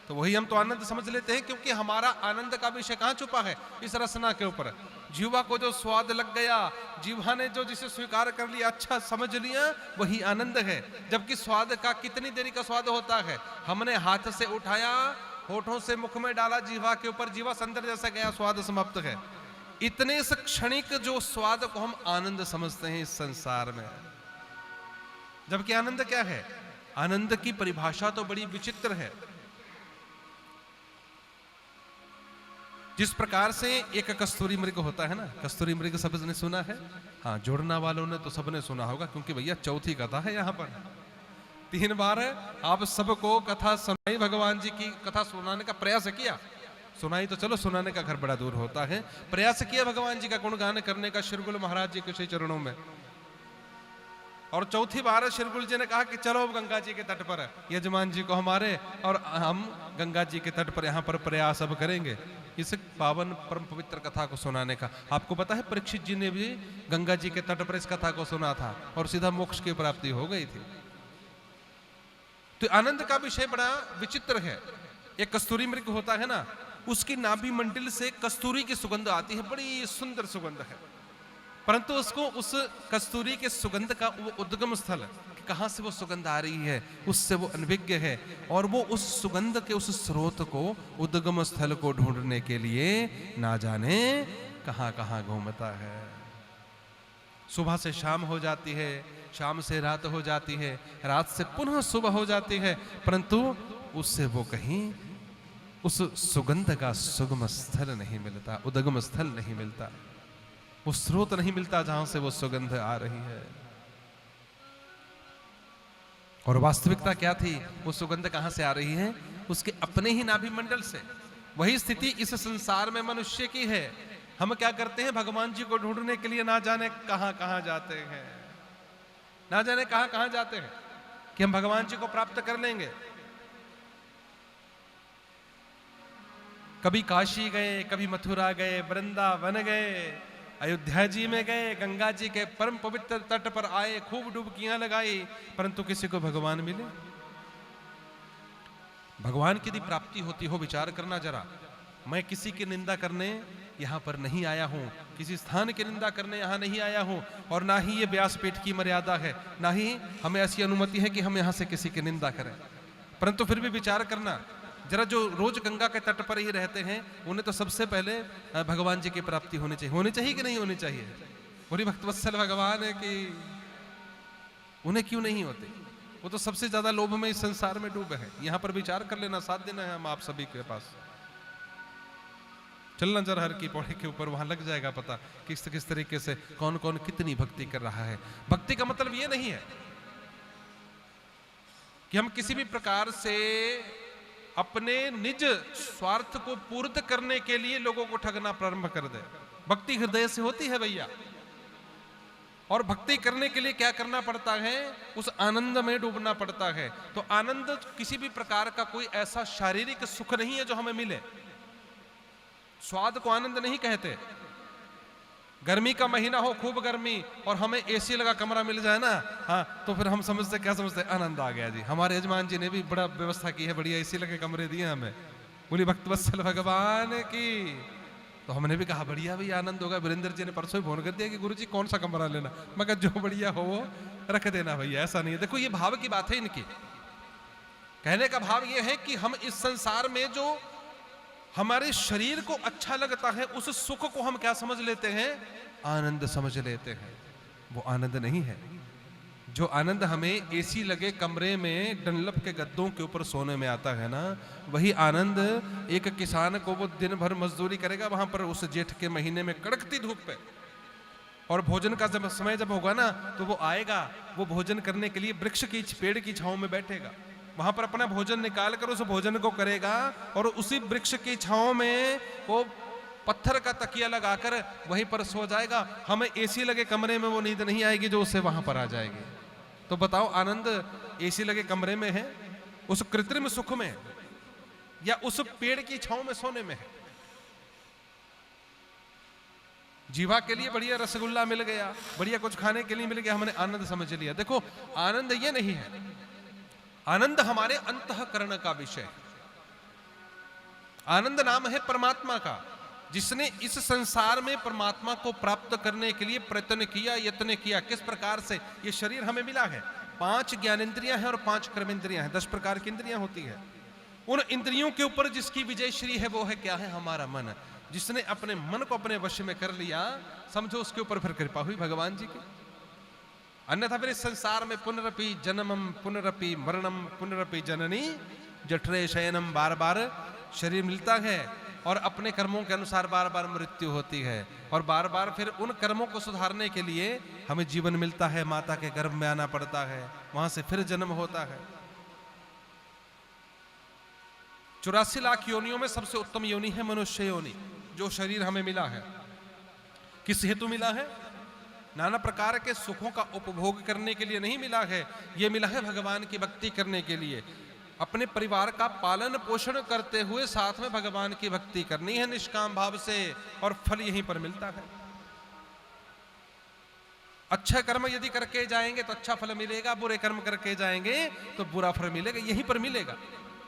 Speaker 1: तो वही हम तो आनंद समझ लेते हैं, क्योंकि हमारा आनंद का विषय कहां छुपा है? इस रसना के ऊपर। जीवा को जो स्वाद लग गया, जीवा ने जो जिसे स्वीकार कर लिया, अच्छा समझ लिया, वही आनंद है। जबकि स्वाद का कितनी देरी का स्वाद होता है, हमने हाथ से उठाया, होठों से मुख में डाला, जीवा के ऊपर, जीवा अंदर जैसा गया, स्वाद समाप्त है। इतने से क्षणिक जो स्वाद को हम आनंद समझते हैं इस संसार में। जबकि आनंद क्या है? आनंद की परिभाषा तो बड़ी विचित्र है। जिस प्रकार से एक कस्तूरी मृग होता है ना, कस्तूरी मृग सबने सुना है, हाँ, जोड़ना वालों ने तो सबने सुना होगा, क्योंकि भैया चौथी कथा है यहाँ पर। 3 बार आप सबको कथा सुनाई, भगवान जी की कथा सुनाने का प्रयास किया। सुनाई तो चलो, सुनाने का घर बड़ा दूर होता है, प्रयास किया भगवान जी का गुणगान करने का शिरगुल महाराज जी के श्री चरणों में। और चौथी बार शिरगुल जी ने कहा कि चलो गंगा जी के तट पर यजमान जी को हमारे, और हम गंगा जी के तट पर यहाँ पर प्रयास अब करेंगे इस पावन परम पवित्र कथा को सुनाने का। आपको पता है परीक्षित जी ने भी गंगा जी के तट पर इस कथा को सुना था और सीधा मोक्ष की प्राप्ति हो गई थी। तो आनंद का विषय बड़ा विचित्र है। एक कस्तूरी मृग होता है ना, उसकी नाभि मंडल से कस्तूरी की सुगंध आती है, बड़ी सुंदर सुगंध है। परंतु उसको उस कस्तूरी के सुगंध का वो उद्गम स्थल, कहां से वो सुगंध आ रही है, उससे वो अनभिज्ञ है। और वो उस सुगंध के उस स्रोत को, उद्गम स्थल को ढूंढने के लिए ना जाने कहां कहां घूमता है। सुबह से शाम हो जाती है, शाम से रात हो जाती है, रात से पुनः सुबह हो जाती है, परंतु उससे वो कहीं उस सुगंध का सुगम स्थल नहीं मिलता, उद्गम स्थल नहीं मिलता, वो स्रोत नहीं मिलता जहां से वो सुगंध आ रही है। और वास्तविकता क्या थी? वो सुगंध कहां से आ रही है? उसके अपने ही नाभि मंडल से। वही स्थिति इस संसार में मनुष्य की है। हम क्या करते हैं? भगवान जी को ढूंढने के लिए ना जाने कहां कहां जाते हैं, ना जाने कहां कहां जाते हैं कि हम भगवान जी को प्राप्त कर लेंगे। कभी काशी गए, कभी मथुरा गए, वृंदावन गए, अयोध्या जी में गए, गंगा जी के परम पवित्र तट पर आए, खूब डुबकियां लगाई, परंतु किसी को भगवान मिले? भगवान की यदि प्राप्ति होती हो, विचार करना जरा। मैं किसी की निंदा करने यहां पर नहीं आया हूं, किसी स्थान की निंदा करने यहां नहीं आया हूं, और ना ही ये व्यासपीठ की मर्यादा है, ना ही हमें ऐसी अनुमति है कि हम यहां से किसी की निंदा करें। परंतु फिर भी विचार करना जरा, जो रोज गंगा के तट पर ही रहते हैं, उन्हें तो सबसे पहले भगवान जी की प्राप्ति होनी चाहिए कि नहीं होनी चाहिए? बोली भक्तवत्सल भगवान है कि उन्हें क्यों नहीं होते? वो तो सबसे ज्यादा लोभ में इस संसार में डूबे हैं। यहां पर विचार कर लेना, साथ देना है हम आप सभी के पास। चलना जरा हर की पौड़ी के ऊपर, वहां लग जाएगा पता किस किस तरीके से कौन कौन कितनी भक्ति कर रहा है। भक्ति का मतलब ये नहीं है कि हम किसी भी प्रकार से अपने निज स्वार्थ को पूर्ण करने के लिए लोगों को ठगना प्रारंभ कर दे। भक्ति हृदय से होती है भैया, और भक्ति करने के लिए क्या करना पड़ता है? उस आनंद में डूबना पड़ता है। तो आनंद किसी भी प्रकार का कोई ऐसा शारीरिक सुख नहीं है जो हमें मिले। स्वाद को आनंद नहीं कहते। गर्मी का महीना हो, खूब गर्मी, और हमें एसी लगा कमरा मिल जाए ना, हाँ, तो फिर हम समझते, क्या समझते? आनंद आ गया जी। हमारे यजमान जी ने भी बड़ा व्यवस्था की है, बढ़िया एसी लगे कमरे दिए हमें। बोली भक्तवत्सल भगवान की। तो हमने भी कहा बढ़िया भाई, आनंद होगा। वीरेंद्र जी ने परसों ही फोन कर दिया कि गुरु जी कौन सा कमरा लेना? मैं कहा जो बढ़िया हो वो रख देना भैया, ऐसा नहीं है। देखो ये भाव की बात है इनकी। कहने का भाव ये है कि हम इस संसार में जो हमारे शरीर को अच्छा लगता है, उस सुख को हम क्या समझ लेते हैं? आनंद समझ लेते हैं। वो आनंद नहीं है। जो आनंद हमें एसी लगे कमरे में डनलप के गद्दों के ऊपर सोने में आता है ना, वही आनंद एक किसान को, वो दिन भर मजदूरी करेगा वहां पर उस जेठ के महीने में कड़कती धूप पे, और भोजन का जब समय जब होगा ना, तो वो आएगा, वो भोजन करने के लिए वृक्ष की, पेड़ की छांव में बैठेगा, वहां पर अपना भोजन निकाल कर उस भोजन को करेगा, और उसी वृक्ष की छांव में वो पत्थर का तकिया लगाकर वहीं पर सो जाएगा। हमें एसी लगे कमरे में वो नींद नहीं आएगी जो उसे वहां पर आ जाएगी। तो बताओ आनंद एसी लगे कमरे में है, उस कृत्रिम सुख में, या उस पेड़ की छांव में सोने में है? जीवा के लिए बढ़िया रसगुल्ला मिल गया, बढ़िया कुछ खाने के लिए मिल गया, हमने आनंद समझ लिया। देखो आनंद ये नहीं है। आनंद हमारे अंतःकरण का विषय। आनंद नाम है परमात्मा का। जिसने इस संसार में परमात्मा को प्राप्त करने के लिए प्रयत्न किया, यत्न किया। किस प्रकार से? ये शरीर हमें मिला है, 5 ज्ञानेंद्रियां हैं और 5 कर्मेंद्रियां हैं, 10 प्रकार की इंद्रियां होती है। उन इंद्रियों के ऊपर जिसकी विजय श्री है वो है क्या है? हमारा मन। जिसने अपने मन को अपने वश में कर लिया, समझो उसके ऊपर फिर कृपा हुई भगवान जी की। अन्यथा फिर इस संसार में पुनरपि जन्मम पुनरपि मरणम पुनरपि जननी जठरे शयनम, बार बार शरीर मिलता है और अपने कर्मों के अनुसार बार बार मृत्यु होती है, और बार बार फिर उन कर्मों को सुधारने के लिए हमें जीवन मिलता है, माता के गर्भ में आना पड़ता है, वहां से फिर जन्म होता है। 84 लाख योनियों में सबसे उत्तम योनि है मनुष्य योनि। जो शरीर हमें मिला है, किस हेतु मिला है? नाना प्रकार के सुखों का उपभोग करने के लिए नहीं मिला है, यह मिला है भगवान की भक्ति करने के लिए। अपने परिवार का पालन पोषण करते हुए साथ में भगवान की भक्ति करनी है निष्काम भाव से, और फल यहीं पर मिलता है। अच्छा कर्म यदि करके जाएंगे तो अच्छा फल मिलेगा, बुरे कर्म करके जाएंगे तो बुरा फल मिलेगा, यहीं पर मिलेगा।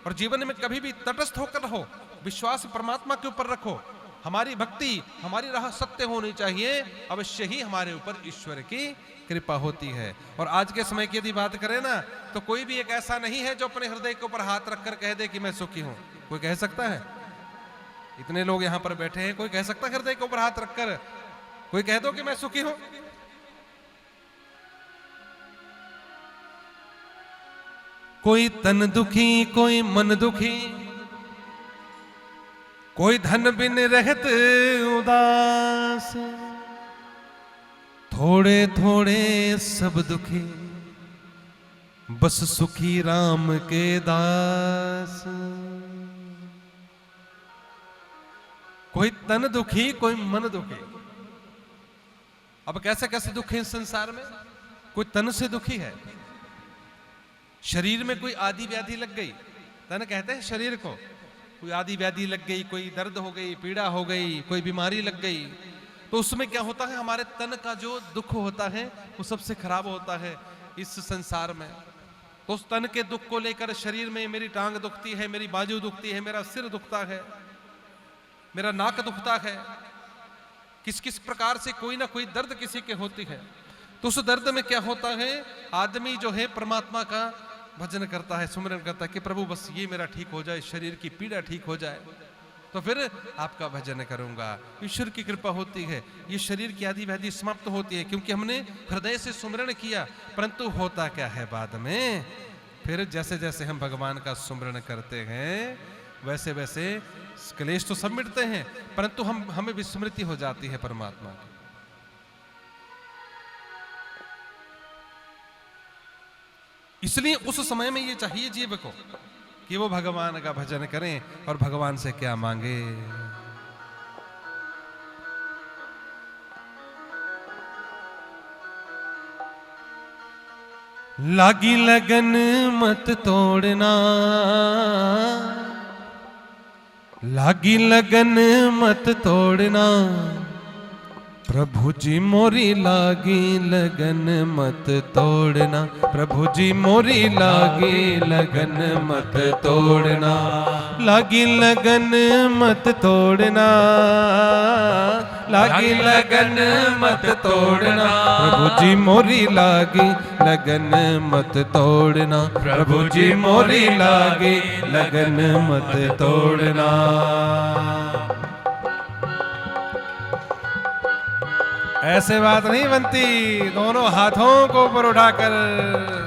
Speaker 1: और जीवन में कभी भी तटस्थ होकर रहो, विश्वास परमात्मा के ऊपर रखो। हमारी भक्ति, हमारी राह सत्य होनी चाहिए, अवश्य ही हमारे ऊपर ईश्वर की कृपा होती है। और आज के समय की यदि बात करें ना, तो कोई भी एक ऐसा नहीं है जो अपने हृदय के ऊपर हाथ रखकर कह दे कि मैं सुखी हूं। कोई कह सकता है? इतने लोग यहां पर बैठे हैं, कोई कह सकता है हृदय के ऊपर हाथ रखकर, कोई कह दो कि मैं सुखी हूं? कोई तन दुखी, कोई मन दुखी, कोई धन बिन रहत उदास, थोड़े थोड़े सब दुखी, बस सुखी राम के दास। कोई तन दुखी, कोई मन दुखी। अब कैसे कैसे दुख है इस संसार में? कोई तन से दुखी है, शरीर में कोई आदि व्याधि लग गई, तन कहते हैं शरीर को। कोई आदि व्याधि लग गई, कोई दर्द हो गई, पीड़ा हो गई, कोई बीमारी लग गई, तो उसमें क्या होता है? हमारे तन का जो दुख होता है वो सबसे खराब होता है इस संसार में। तो उस तन के दुख को लेकर शरीर में मेरी टांग दुखती है, मेरी बाजू दुखती है, मेरा सिर दुखता है, मेरा नाक दुखता है, किस किस प्रकार से कोई ना कोई दर्द किसी के होती है। तो उस दर्द में क्या होता है? आदमी जो है परमात्मा का भजन करता है, सुमिरन करता है कि प्रभु बस ये मेरा ठीक हो जाए, शरीर की पीड़ा ठीक हो जाए, तो फिर आपका भजन करूंगा। ईश्वर की कृपा होती है, ये शरीर की आदि व्याधि समाप्त होती है, क्योंकि हमने हृदय से सुमिरन किया। परंतु होता क्या है बाद में? फिर जैसे जैसे हम भगवान का सुमिरन करते हैं वैसे वैसे क्लेश तो सब मिटते हैं, परंतु हमें विस्मृति हो जाती है परमात्मा की। इसलिए उस समय में ये चाहिए जीव को कि वो भगवान का भजन करें और भगवान से क्या मांगे। लागी लगन मत तोड़ना, लागी लगन मत तोड़ना, प्रभु जी मोरी लागी लगन मत तोड़ना, प्रभु जी मोरी लागी लगन मत तोड़ना, लागी लगन मत तोड़ना, लागी लगन मत तोड़ना, प्रभु जी मोरी लागी लगन मत तोड़ना, प्रभु जी मोरी लागी लगन मत तोड़ना। ऐसे बात नहीं बनती, दोनों हाथों को ऊपर उठाकर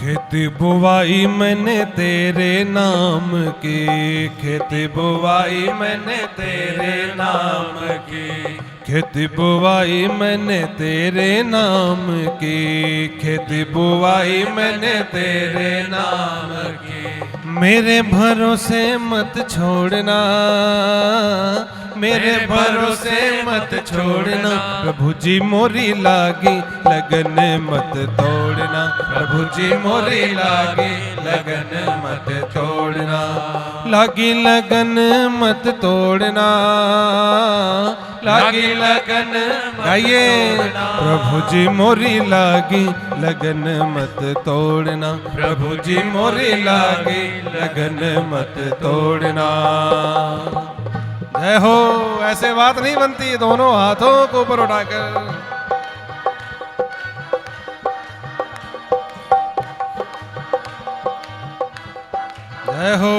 Speaker 1: खेती बुवाई मैंने तेरे नाम की, खेती बुवाई मैंने तेरे नाम की, खेती बुवाई मैंने तेरे नाम की, खेती बुवाई मैंने तेरे नाम की, मेरे भरोसे मत छोड़ना, मेरे भरोसे मत छोड़ना, प्रभु जी मोरी लागी लगन मत तोड़ना, प्रभु जी मोरी लागी लगन मत तोड़ना, लागी लगन मत तोड़ना, लागी लगन गाइए, प्रभु जी मोरी लागी लगन मत तोड़ना, प्रभु जी मोरी लागी लगन मत तोड़ना। जय हो। ऐसे बात नहीं बनती, दोनों हाथों को ऊपर उठाकर। जय हो।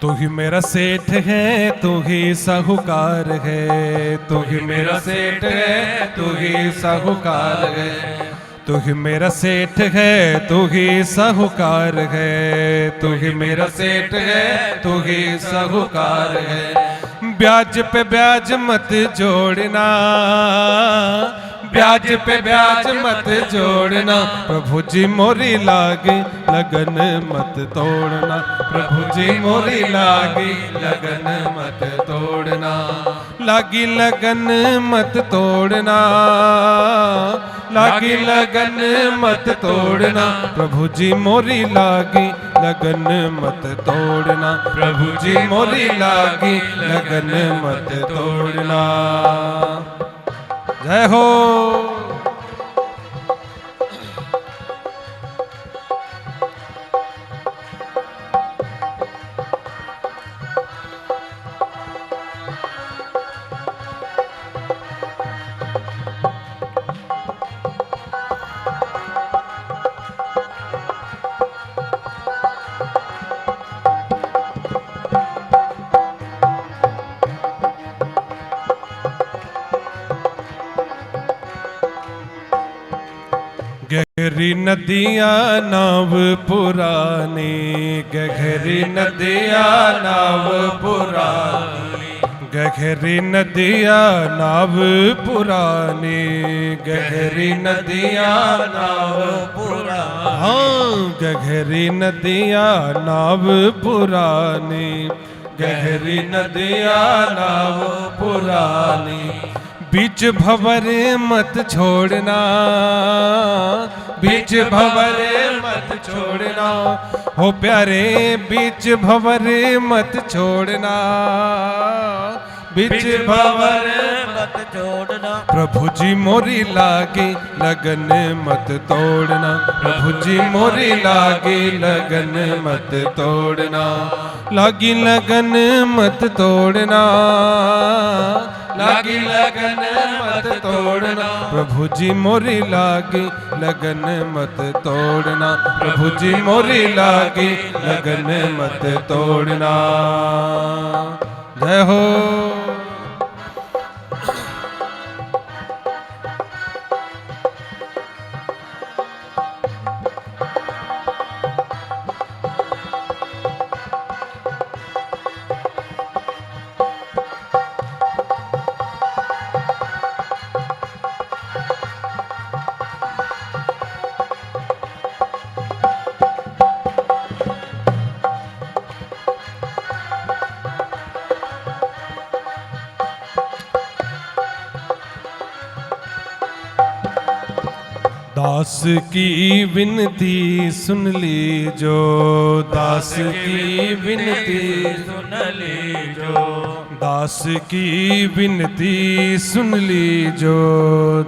Speaker 1: तू ही मेरा सेठ है, तू ही साहूकार है, तू ही मेरा सेठ है, तू ही साहूकार है, तू ही मेरा सेठ है, तू ही साहूकार है, तू ही मेरा सेठ है, तू ही साहूकार है। ब्याज पे ब्याज मत जोड़ना, ब्याज पे ब्याज मत जोड़ना, प्रभु जी मोरी लागी लगन मत तोड़ना, प्रभु जी मोरी लागी लगन मत तोड़ना, लागी लगन मत तोड़ना, लागी लगन मत तोड़ना, प्रभु जी मोरी लागी लगन मत तोड़ना, प्रभु जी मोरी लागी लगन मत तोड़ना। जय हो। गहरी नदियाँ नाव पुरानी, गहरी नदियाँ नाव पुरानी, गहरी नदियाँ नाव पुरानी, गहरी नदियाँ नाव पुरानी, हाँ गहरी नदियाँ नाव पुरानी, गहरी नदियाँ नाव पुरानी, बीच भंवरे मत छोड़ना, बीच भंवरे मत छोड़ना, हो प्यारे बीच भंवरे मत छोड़ना, बीच भंवरे मत छोड़ना, प्रभु जी मोरी लागी लगन मत तोड़ना, प्रभु जी मोरी लागी लगन मत तोड़ना, लागी लगन मत तोड़ना, लागी लगन मत तोड़ना, प्रभु जी मोरी लागी लगन मत तोड़ना, प्रभु जी मोरी लागी लगन मत तोड़ना। जय हो। दास की विनती सुन लीजो, दास की विनती सुन लीजो, दास की विनती सुन लीजो,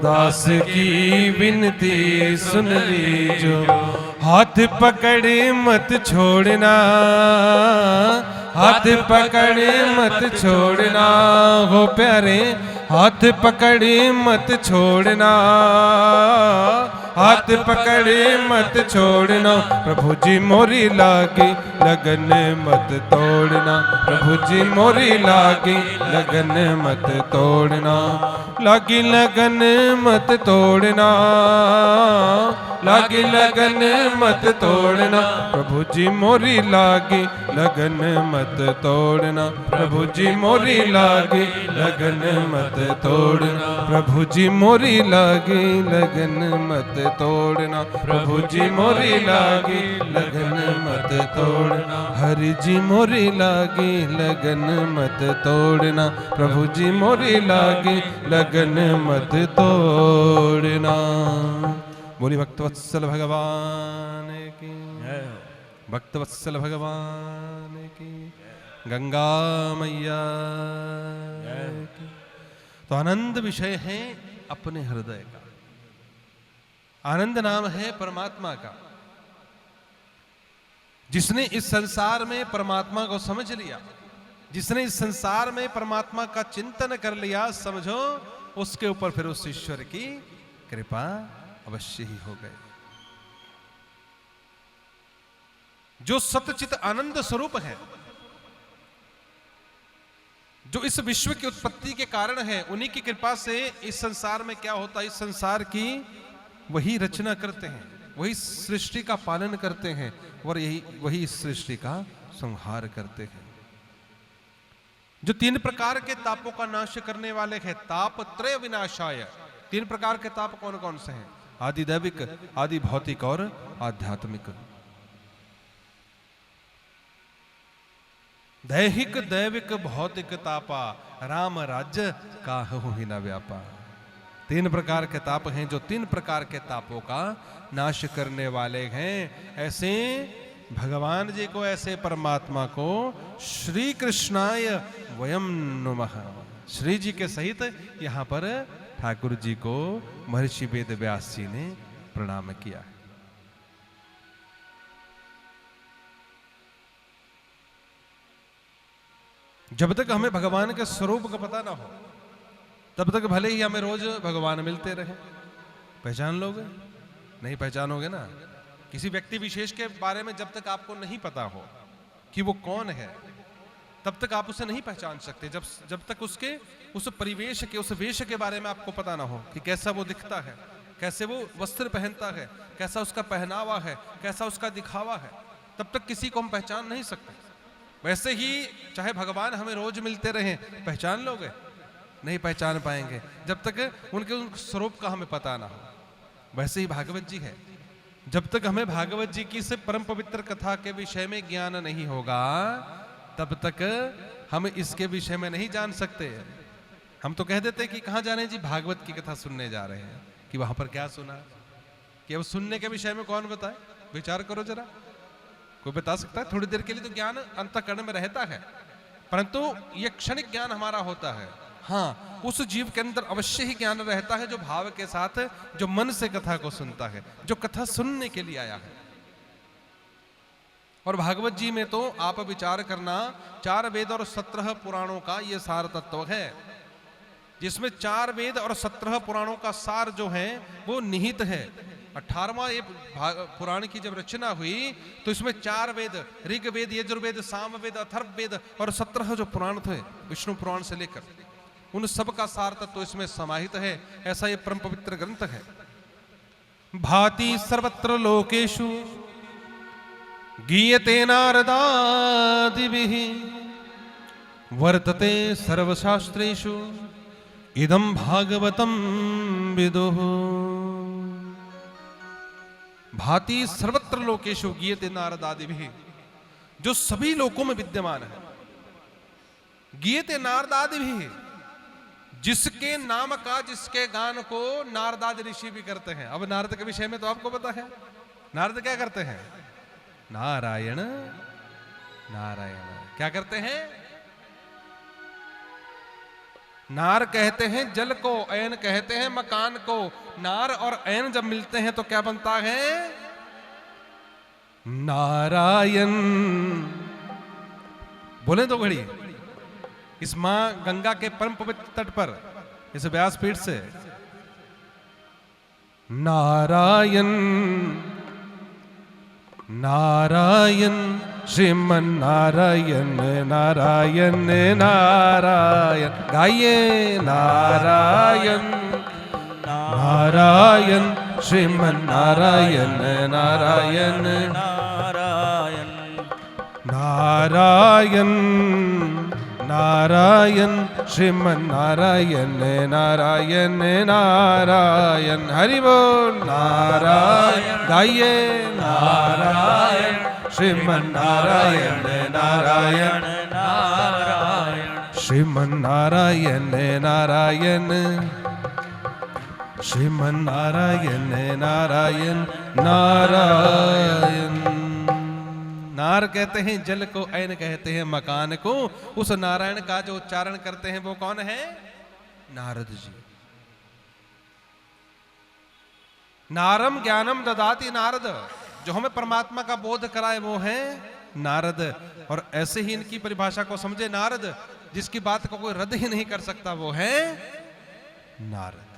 Speaker 1: दास की विनती सुन लीजो, हाथ पकड़े मत छोड़ना, हाथ पकड़े मत छोड़ना, हो प्यारे हाथ पकड़े मत छोड़ना, हाथ
Speaker 3: हाथ पकड़े मत छोड़ना, प्रभु जी मोरी लागी लगन मत तोड़ना, प्रभु जी मोरी लागी लगन मत तोड़ना, लागी लगन मत तोड़ना, लागी लगन मत तोड़ना, प्रभु जी मोरी लागी लगन मत तोड़ना, प्रभु जी मोरी लागी लगन मत तोड़ना, प्रभु जी मोरी लागी लगन मत तोड़ना, प्रभु जी मोरी लागी लगन मत तोड़ना, हरि जी मोरी लागी लगन मत तोड़ना, प्रभु जी मोरी लागी लगन मत तोड़ना। बोली भक्तवत्सल भगवान की, भक्तवत्सल भगवान की, गंगा मैया की। तो आनंद विषय है अपने हृदय का, आनंद नाम है परमात्मा का। जिसने इस संसार में परमात्मा को समझ लिया, जिसने इस संसार में परमात्मा का चिंतन कर लिया, समझो उसके ऊपर फिर उस ईश्वर की कृपा अवश्य ही हो गए। जो सतचित आनंद स्वरूप है, जो इस विश्व की उत्पत्ति के कारण है, उन्हीं की कृपा से इस संसार में क्या होता है, इस संसार की वही रचना करते हैं, वही सृष्टि का पालन करते हैं और वही इस सृष्टि का संहार करते हैं। जो तीन प्रकार के तापों का नाश करने वाले हैं, ताप त्रय विनाशाय। तीन प्रकार के ताप कौन कौन से हैं? आदि दैविक, आदि भौतिक और आध्यात्मिक। दैहिक दैविक भौतिक तापा, राम राज्य काहू ही न व्यापा। तीन प्रकार के ताप हैं जो तीन प्रकार के तापों का नाश करने वाले हैं। ऐसे भगवान जी को, ऐसे परमात्मा को श्री कृष्णाय वयम नुमः। श्री जी के सहित यहाँ पर ठाकुर जी को महर्षि वेद व्यास जी ने प्रणाम किया है। जब तक हमें भगवान के स्वरूप का पता ना हो, तब तक भले ही हमें रोज भगवान मिलते रहे। पहचान लोगे? नहीं पहचानोगे ना। किसी व्यक्ति विशेष के बारे में जब तक आपको नहीं पता हो कि वो कौन है, तब तक आप उसे नहीं पहचान सकते। जब तक उसके उस परिवेश के, उस वेश के बारे में आपको पता ना हो कि कैसा वो दिखता है, कैसे वो वस्त्र पहनता है, कैसा उसका पहनावा है, कैसा उसका दिखावा है, तब तक किसी को हम पहचान नहीं सकते। वैसे ही चाहे भगवान हमें रोज मिलते रहें, पहचान लोगे? नहीं पहचान पाएंगे जब तक उनके उन स्वरूप का हमें पता ना हो। वैसे ही भागवत जी है, जब तक हमें भागवत जी की से परम पवित्र कथा के विषय में ज्ञान नहीं होगा, तब तक हम इसके विषय में नहीं जान सकते। हम तो कह देते कि कहाँ जाने जी, भागवत की कथा सुनने जा रहे हैं, कि वहां पर क्या सुना, कि अब सुनने के विषय में कौन बताए? विचार करो जरा, कोई बता सकता है? थोड़ी देर के लिए तो ज्ञान अंतःकरण में रहता है, परंतु यह क्षणिक ज्ञान हमारा होता है। हाँ, उस जीव के अंदर अवश्य ही ज्ञान रहता है जो भाव के साथ, जो मन से कथा को सुनता है, जो कथा सुनने के लिए आया है। और भागवत जी में तो आप विचार करना, 4 वेद और 17 पुराणों का ये सार तत्व है, जिसमें 4 वेद और 17 पुराणों का सार जो है वो निहित है। 18वां ये पुराण की जब रचना हुई तो इसमें 4 वेद, ऋग्वेद, यजुर्वेद, सामवेद, अथर्ववेद और 17 जो पुराण थे विष्णु पुराण से लेकर, उन सब का सार तत्व इसमें समाहित है। ऐसा ये परम पवित्र ग्रंथ है। भाति सर्वत्र लोकेषु गीयते नारदादिभिः वर्तते सर्वशास्त्रेषु इदं भागवतं विदुः। भाति सर्वत्र लोकेषु गीयते नारदादिभिः, जो सभी लोकों में विद्यमान है। गीयते नारदादिभिः, जिसके नाम का, जिसके गान को नारदादि ऋषि भी करते हैं। अब नारद के विषय में तो आपको पता है, नारद क्या करते हैं? नारायण नारायण क्या करते हैं? नार कहते हैं जल को, ऐन कहते हैं मकान को। नार और ऐन जब मिलते हैं तो क्या बनता है? नारायण। बोले तो घड़ी इस मां गंगा के परम पवित्र तट पर, इस व्यासपीठ से नारायण नारायण श्रीमन नारायण नारायण नारायण गाइए नारायण नारायण श्रीमन नारायण नारायण
Speaker 2: नारायण
Speaker 3: नारायण नारायण श्रीमन नारायण नारायण नारायण हरि बोल नारायण गाइए नारायण श्रीमन नारायण नारायण
Speaker 2: नारायण
Speaker 3: श्रीमन नारायण नारायण श्रीमन नारायण नारायण नारायण। नार कहते हैं जल को, ऐन कहते हैं मकान को। उस नारायण का जो उच्चारण करते हैं वो कौन है? नारद जी। नारम ज्ञानम ददाति नारद, जो हमें परमात्मा का बोध कराए वो है नारद। और ऐसे ही इनकी परिभाषा को समझे नारद, जिसकी बात को कोई रद्द ही नहीं कर सकता वो है नारद।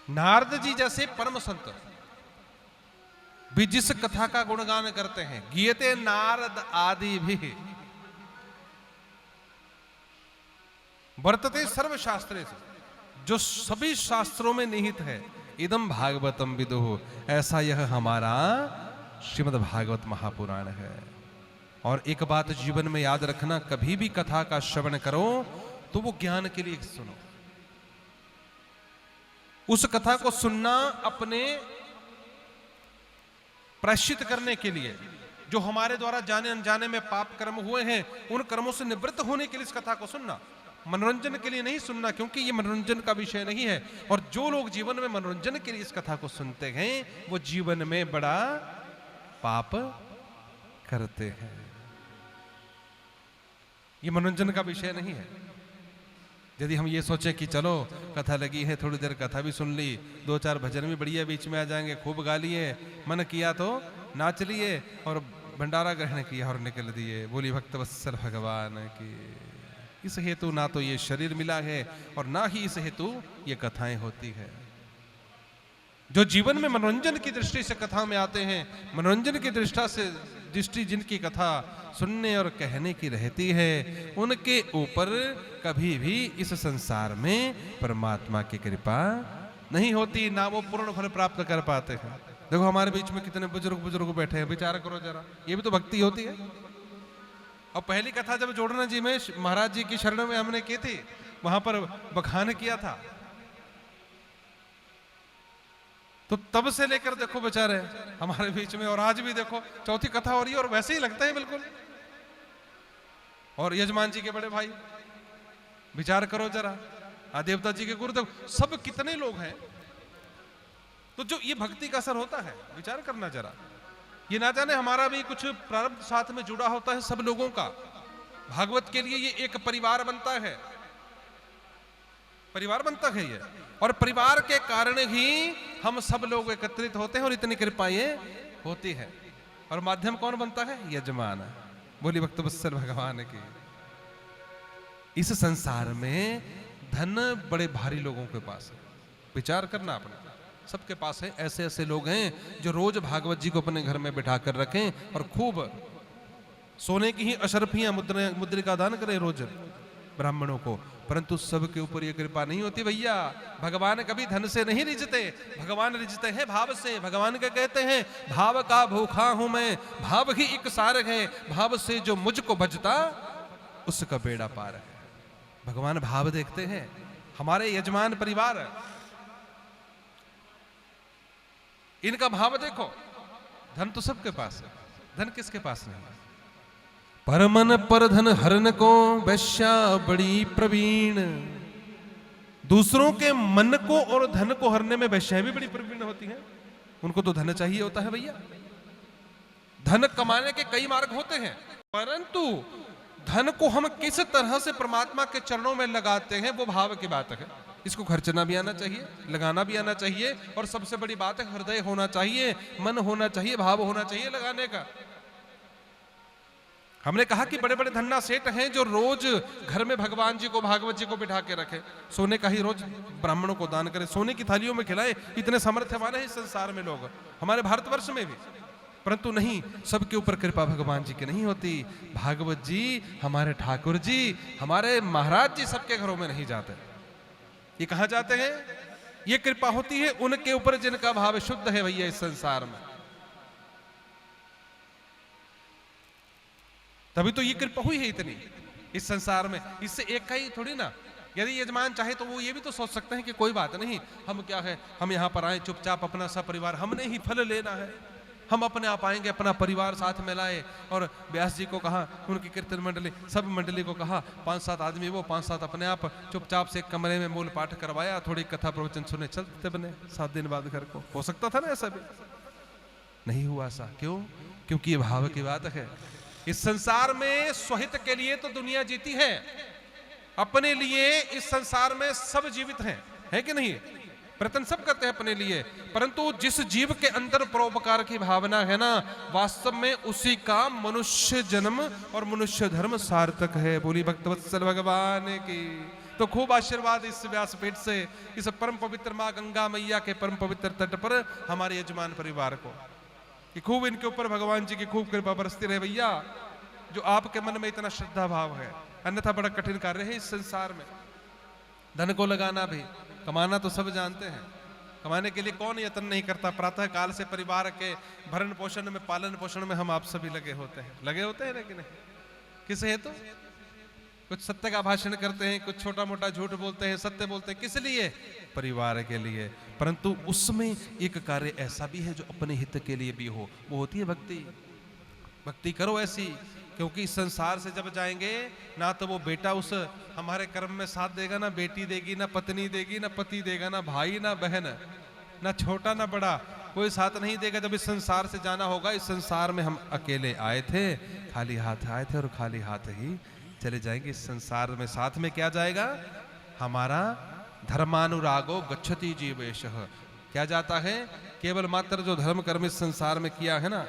Speaker 3: नारद जी जैसे परम संत भी जिस कथा का गुणगान करते हैं, गीयते नारद आदि भी वर्तते सर्व शास्त्रे से, जो सभी शास्त्रों में निहित है। इदम भागवतम विदुः, ऐसा यह हमारा श्रीमद् भागवत महापुराण है। और एक बात जीवन में याद रखना, कभी भी कथा का श्रवण करो तो वो ज्ञान के लिए सुनो। उस कथा को सुनना अपने प्रायश्चित करने के लिए, जो हमारे द्वारा जाने अनजाने में पाप कर्म हुए हैं उन कर्मों से निवृत्त होने के लिए इस कथा को सुनना, मनोरंजन के लिए नहीं सुनना, क्योंकि ये मनोरंजन का विषय नहीं है। और जो लोग जीवन में मनोरंजन के लिए इस कथा को सुनते हैं वो जीवन में बड़ा पाप करते हैं। ये मनोरंजन का विषय नहीं है। यदि हम ये सोचे कि चलो कथा लगी है, थोड़ी देर कथा भी सुन ली, दो चार भजन भी बढ़िया बीच में आ जाएंगे, खूब गा लिए, मन किया तो नाच लिए और भंडारा ग्रहण किया और निकल दिए, बोली भक्तवत्सल भगवान की। इस हेतु ना तो ये शरीर मिला है और ना ही इस हेतु ये कथाएं होती है। जो जीवन में मनोरंजन की दृष्टि से कथा में आते हैं, मनोरंजन की दृष्टि जिनकी कथा सुनने और कहने की रहती है, उनके ऊपर कभी भी इस संसार में परमात्मा की कृपा नहीं होती, ना वो पूर्ण फल प्राप्त कर पाते हैं। देखो हमारे बीच में कितने बुजुर्ग बैठे हैं, विचार करो जरा, ये भी तो भक्ति होती है। और पहली कथा जब जोड़ना जी में महाराज जी की शरण में हमने की थी, वहां पर बखान किया था, तो तब से लेकर देखो बेचारे हमारे बीच में, और आज भी देखो चौथी कथा हो रही है और वैसे ही लगता है बिल्कुल। और यजमान जी के बड़े भाई, विचार करो जरा, देवता जी के गुरुदेव, सब कितने लोग हैं। तो जो ये भक्ति का असर होता है, विचार करना जरा। ये ना जाने हमारा भी कुछ प्रारब्ध साथ में जुड़ा होता है सब लोगों का। भागवत के लिए ये एक परिवार बनता है, परिवार बनता है ये, और परिवार के कारण ही हम सब लोग एकत्रित होते हैं और इतनी कृपाएं होती है। और माध्यम कौन बनता है? यजमान। बोली भक्तवत्सल भगवान की। इस संसार में धन बड़े भारी लोगों के पास है, विचार करना अपना, सबके पास है। ऐसे ऐसे लोग हैं जो रोज भागवत जी को अपने घर में बिठा कर रखें और खूब सोने की ही अशरफियां मुद्रिका दान करें रोज ब्राह्मणों को, परंतु सबके ऊपर ये कृपा नहीं होती भैया। भगवान कभी धन से नहीं रिझते, भगवान रिझते हैं भाव से। भगवान क्या कहते हैं? भाव का भूखा हूं मैं, भाव ही एक सार है, भाव से जो मुझको भजता उसका बेड़ा पार है। भगवान भाव देखते हैं। हमारे यजमान परिवार, इनका भाव देखो। धन तो सबके पास है, धन किसके पास नहीं है? परमन पर धन हरन को वैश्या बड़ी प्रवीण। दूसरों के मन को और धन को हरने में वैश्या भी बड़ी प्रवीण होती है। उनको तो धन चाहिए होता है भैया। धन कमाने के कई मार्ग होते हैं, परंतु धन को हम किस तरह से परमात्मा के चरणों में लगाते हैं वो भाव की बात है। इसको खर्चना भी आना चाहिए, लगाना भी आना चाहिए, और सबसे बड़ी बात है हृदय होना चाहिए, मन होना चाहिए, भाव होना चाहिए लगाने का। हमने कहा कि बड़े बड़े धन्ना सेठ हैं जो रोज घर में भगवान जी को, भागवत जी को बिठा के रखे, सोने का ही रोज ब्राह्मणों को दान करे, सोने की थालियों में खिलाए। इतने सामर्थ्यवान हैं इस संसार में लोग, हमारे भारतवर्ष में भी। परंतु नहीं, सबके ऊपर कृपा भगवान जी की नहीं होती। भागवत जी, हमारे ठाकुर जी, हमारे महाराज जी सबके घरों में नहीं जाते। ये कहां जाते हैं? ये कृपा होती है उनके ऊपर जिनका भाव शुद्ध है भैया इस संसार में। तभी तो ये कृपा हुई है इतनी इस संसार में। इससे एक का ही थोड़ी ना। यदि यजमान चाहे तो वो ये भी तो सोच सकते हैं कि कोई बात नहीं, हम क्या है, हम यहाँ पर आए चुपचाप, अपना सब परिवार, हमने ही फल लेना है, हम अपने आप आएंगे, अपना परिवार साथ में लाए। और व्यास जी को कहा, उनकी कीर्तन मंडली, सब मंडली को कहा, 5-7 आदमी वो, 5-7 अपने आप चुपचाप से एक कमरे में मूल पाठ करवाया, थोड़ी कथा प्रवचन सुने, चलते बने 7 दिन बाद घर को। हो सकता था ना ऐसा भी? नहीं हुआ ऐसा। क्यों? क्योंकि ये भाव की बात है। इस संसार में स्वहित के लिए तो दुनिया जीती है, अपने लिए इस संसार में सब जीवित हैं, है कि नहीं? प्रयत्न सब करते हैं अपने लिए, परंतु जिस जीव के अंदर परोपकार की भावना है ना, वास्तव में उसी का मनुष्य जन्म और मनुष्य धर्म सार्थक है। बोली भक्तवत्सल भगवान की। तो खूब आशीर्वाद इस व्यासपीठ से इस परम पवित्र माँ गंगा मैया के परम पवित्र तट पर हमारे यजमान परिवार को, कि खूब इनके ऊपर भगवान जी की खूब कृपा बरसती रहे भैया, जो आपके मन में इतना श्रद्धा भाव है। अन्यथा बड़ा कठिन कार्य है इस संसार में। धन को लगाना भी, कमाना तो सब जानते हैं, कमाने के लिए कौन यत्न नहीं करता। प्रातः काल से परिवार के भरण पोषण में, पालन पोषण में हम आप सभी लगे होते हैं ना कि नहीं? किस हेतु? कुछ सत्य का भाषण करते हैं, कुछ छोटा मोटा झूठ बोलते हैं, सत्य बोलते हैं, किस लिए? परिवार के लिए। परंतु उसमें एक कार्य ऐसा भी है जो अपने हित के लिए भी हो, वो होती है भक्ति। भक्ति करो ऐसी, क्योंकि इस संसार से जब जाएंगे ना तो वो बेटा उस हमारे कर्म में साथ देगा, ना बेटी देगी, ना पत्नी देगी, ना पति देगा, ना भाई, ना बहन, ना छोटा ना बड़ा, कोई साथ नहीं देगा। जब इस संसार से जाना होगा, इस संसार में हम अकेले आए थे, खाली हाथ आए थे और खाली हाथ ही चले जाएंगे। इस संसार में साथ में क्या जाएगा? हमारा धर्मानुरागो गच्छति जीवेशः। क्या जाता है? केवल मात्र जो धर्म कर्म इस संसार में किया है ना,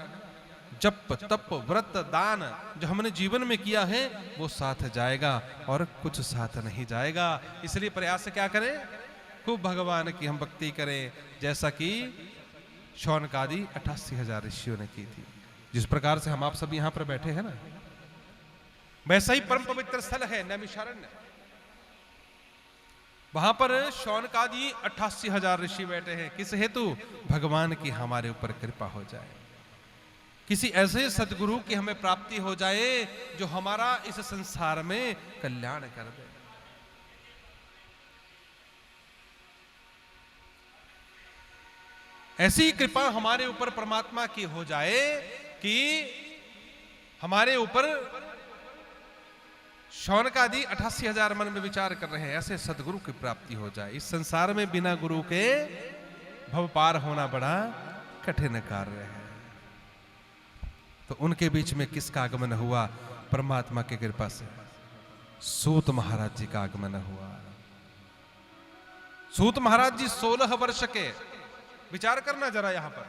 Speaker 3: जप तप व्रत दान जो हमने जीवन में किया है, वो साथ जाएगा और कुछ साथ नहीं जाएगा। इसलिए प्रयास क्या करें? खूब भगवान की हम भक्ति करें, जैसा कि शौनकादि 88,000 ऋषियों ने की थी। जिस प्रकार से हम आप सब यहां पर बैठे हैं ना, वैसा ही परम पवित्र स्थल है नैमिषारण्य। वहां पर शौनकादि 88,000 ऋषि बैठे हैं। किस हेतु? भगवान की हमारे ऊपर कृपा हो जाए, किसी ऐसे सदगुरु की हमें प्राप्ति हो जाए जो हमारा इस संसार में कल्याण कर दे। ऐसी कृपा हमारे ऊपर परमात्मा की हो जाए कि हमारे ऊपर शौनकादि 88,000 मन में विचार कर रहे हैं, ऐसे सदगुरु की प्राप्ति हो जाए। इस संसार में बिना गुरु के भव पार होना बड़ा कठिन कार्य है। तो उनके बीच में किसका आगमन हुआ? परमात्मा की कृपा से सूत महाराज जी का आगमन हुआ। सूत महाराज जी 16 वर्ष के, विचार करना जरा यहां पर,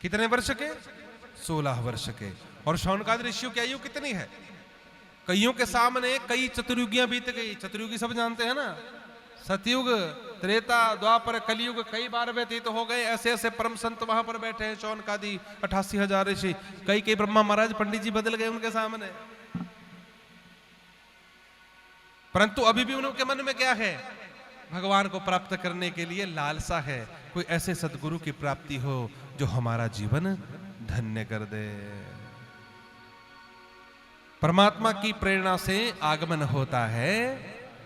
Speaker 3: कितने वर्ष के? 16 वर्ष के। और शौनकादि ऋषियों की आयु कितनी है? कईयों के सामने कई चतुर्युगियां बीत गई। चतुर्युगी सब जानते हैं ना, सतयुग, त्रेता, द्वापर, कलयुग कई बार व्यतीत तो हो गए। ऐसे ऐसे परम संत वहां पर बैठे हैं, शौनकादि 88,000 ऋषि। कई ब्रह्मा महाराज पंडित जी बदल गए उनके सामने, परंतु अभी भी उनके मन में क्या है? भगवान को प्राप्त करने के लिए लालसा है। कोई ऐसे सदगुरु की प्राप्ति हो जो हमारा जीवन धन्य कर दे। परमात्मा की प्रेरणा से आगमन होता है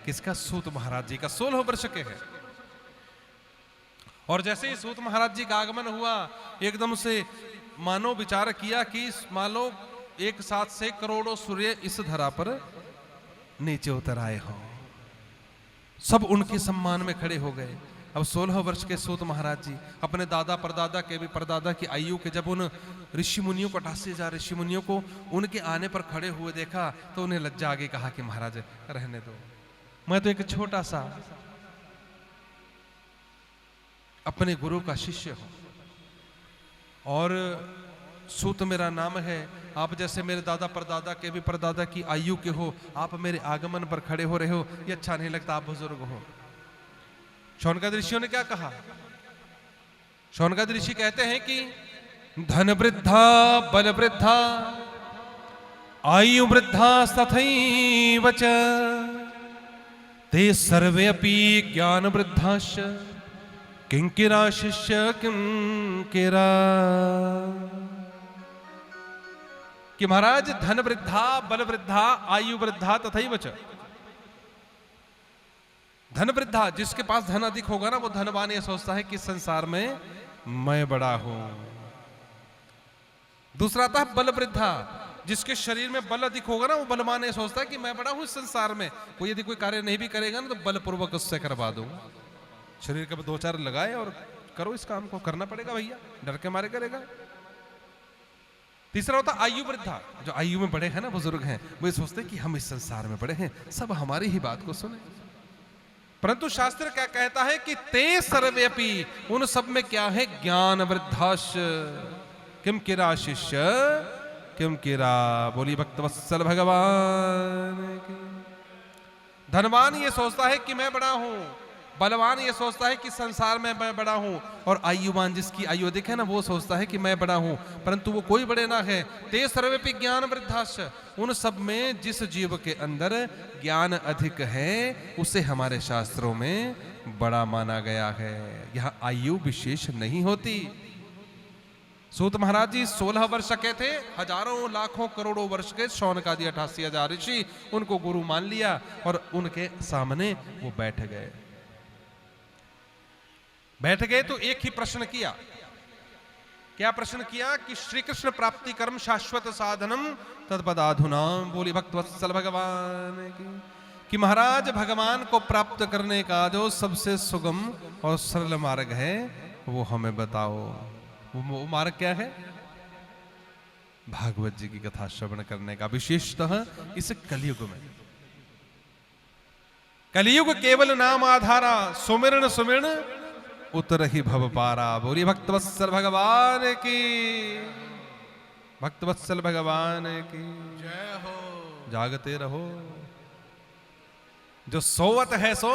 Speaker 3: किसका? सूत महाराज जी का। 16 वर्ष के है। और जैसे ही सूत महाराज जी का आगमन हुआ, एकदम से मानो विचार किया कि मानो एक साथ से करोड़ों सूर्य इस धरा पर नीचे उतर आए हों। सब उनके सम्मान में खड़े हो गए। अब 16 वर्ष के सूत महाराज जी अपने दादा परदादा के भी परदादा की आयु के जब उन ऋषि मुनियों को 88,000 ऋषि मुनियों को उनके आने पर खड़े हुए देखा तो उन्हें लज्जा आ गई। कहा कि महाराज रहने दो, मैं तो एक छोटा सा अपने गुरु का शिष्य हूं और सूत मेरा नाम है, आप जैसे मेरे दादा परदादा के भी परदादा की आयु के हो, आप मेरे आगमन पर खड़े हो रहे हो, ये अच्छा नहीं लगता, आप बुजुर्ग हो। शौनकादि ऋषियों ने क्या कहा? शौनकादि ऋषि कहते हैं कि धन वृद्धा बल वृद्धा आयु वृद्धा तथैव च ते सर्वे अपि ज्ञान वृद्धाश्च किंकिरा शिष्य किंकिरा। कि महाराज धन वृद्धा बल वृद्धा आयु वृद्धा तथैव च। धन वृद्धा, जिसके पास धन अधिक होगा ना, वो धनवान ये सोचता है कि संसार में मैं बड़ा हूं। दूसरा आता है बल वृद्धा, जिसके शरीर में बल अधिक होगा ना, वो बलवान ये सोचता है कि मैं बड़ा हूं इस संसार में, कोई यदि कोई कार्य नहीं भी करेगा ना तो बलपूर्वक उससे करवा दूंगा। शरीर के 2-4 लगाए और करो, इस काम को करना पड़ेगा भैया, डर के मारे करेगा। तीसरा होता आयु वृद्धा, जो आयु में बड़े हैं ना, बुजुर्ग हैं, वो ये सोचते हैं कि हम इस संसार में बड़े हैं, सब हमारी ही बात को सुने। परंतु शास्त्र क्या कहता है कि ते सर्वेपि, उन सब में क्या है? ज्ञान वृद्धाश किम किरा शिष्य किम किरा। बोली भक्तवत्सल भगवान की। धनवान ये सोचता है कि मैं बड़ा हूं, बलवान ये सोचता है कि संसार में मैं बड़ा हूं, और आयुवान जिसकी आयु अधिक है ना, वो सोचता है कि मैं बड़ा हूं, परंतु वो कोई बड़े ना है। ते सर्वेपि ज्ञान वृद्धाश, उन सब में जिस जीव के अंदर ज्ञान अधिक है उसे हमारे शास्त्रों में बड़ा माना गया है। यह आयु विशेष नहीं होती। सूत महाराज जी 16 वर्ष के थे, हजारों लाखों करोड़ों वर्ष के शौनकादि 88,000 ऋषि उनको गुरु मान लिया और उनके सामने वो बैठ गए तो एक ही प्रश्न किया। क्या प्रश्न किया? कि श्री कृष्ण प्राप्ति कर्म शाश्वत साधनम तत्पदाधुना। बोली भक्तवत्सल भगवान की। कि महाराज भगवान को प्राप्त करने का जो सबसे सुगम और सरल मार्ग है वो हमें बताओ। वो मार्ग क्या है? भागवत जी की कथा श्रवण करने का, विशेषतः इस कलयुग में। कलयुग केवल नाम आधारा, सुमिरन सुमिरन उतर ही भव पारा। बोली भक्तवत्सल भगवान की, भक्तवत्सल भगवान की जय हो। जागते रहो। जो सोवत है सो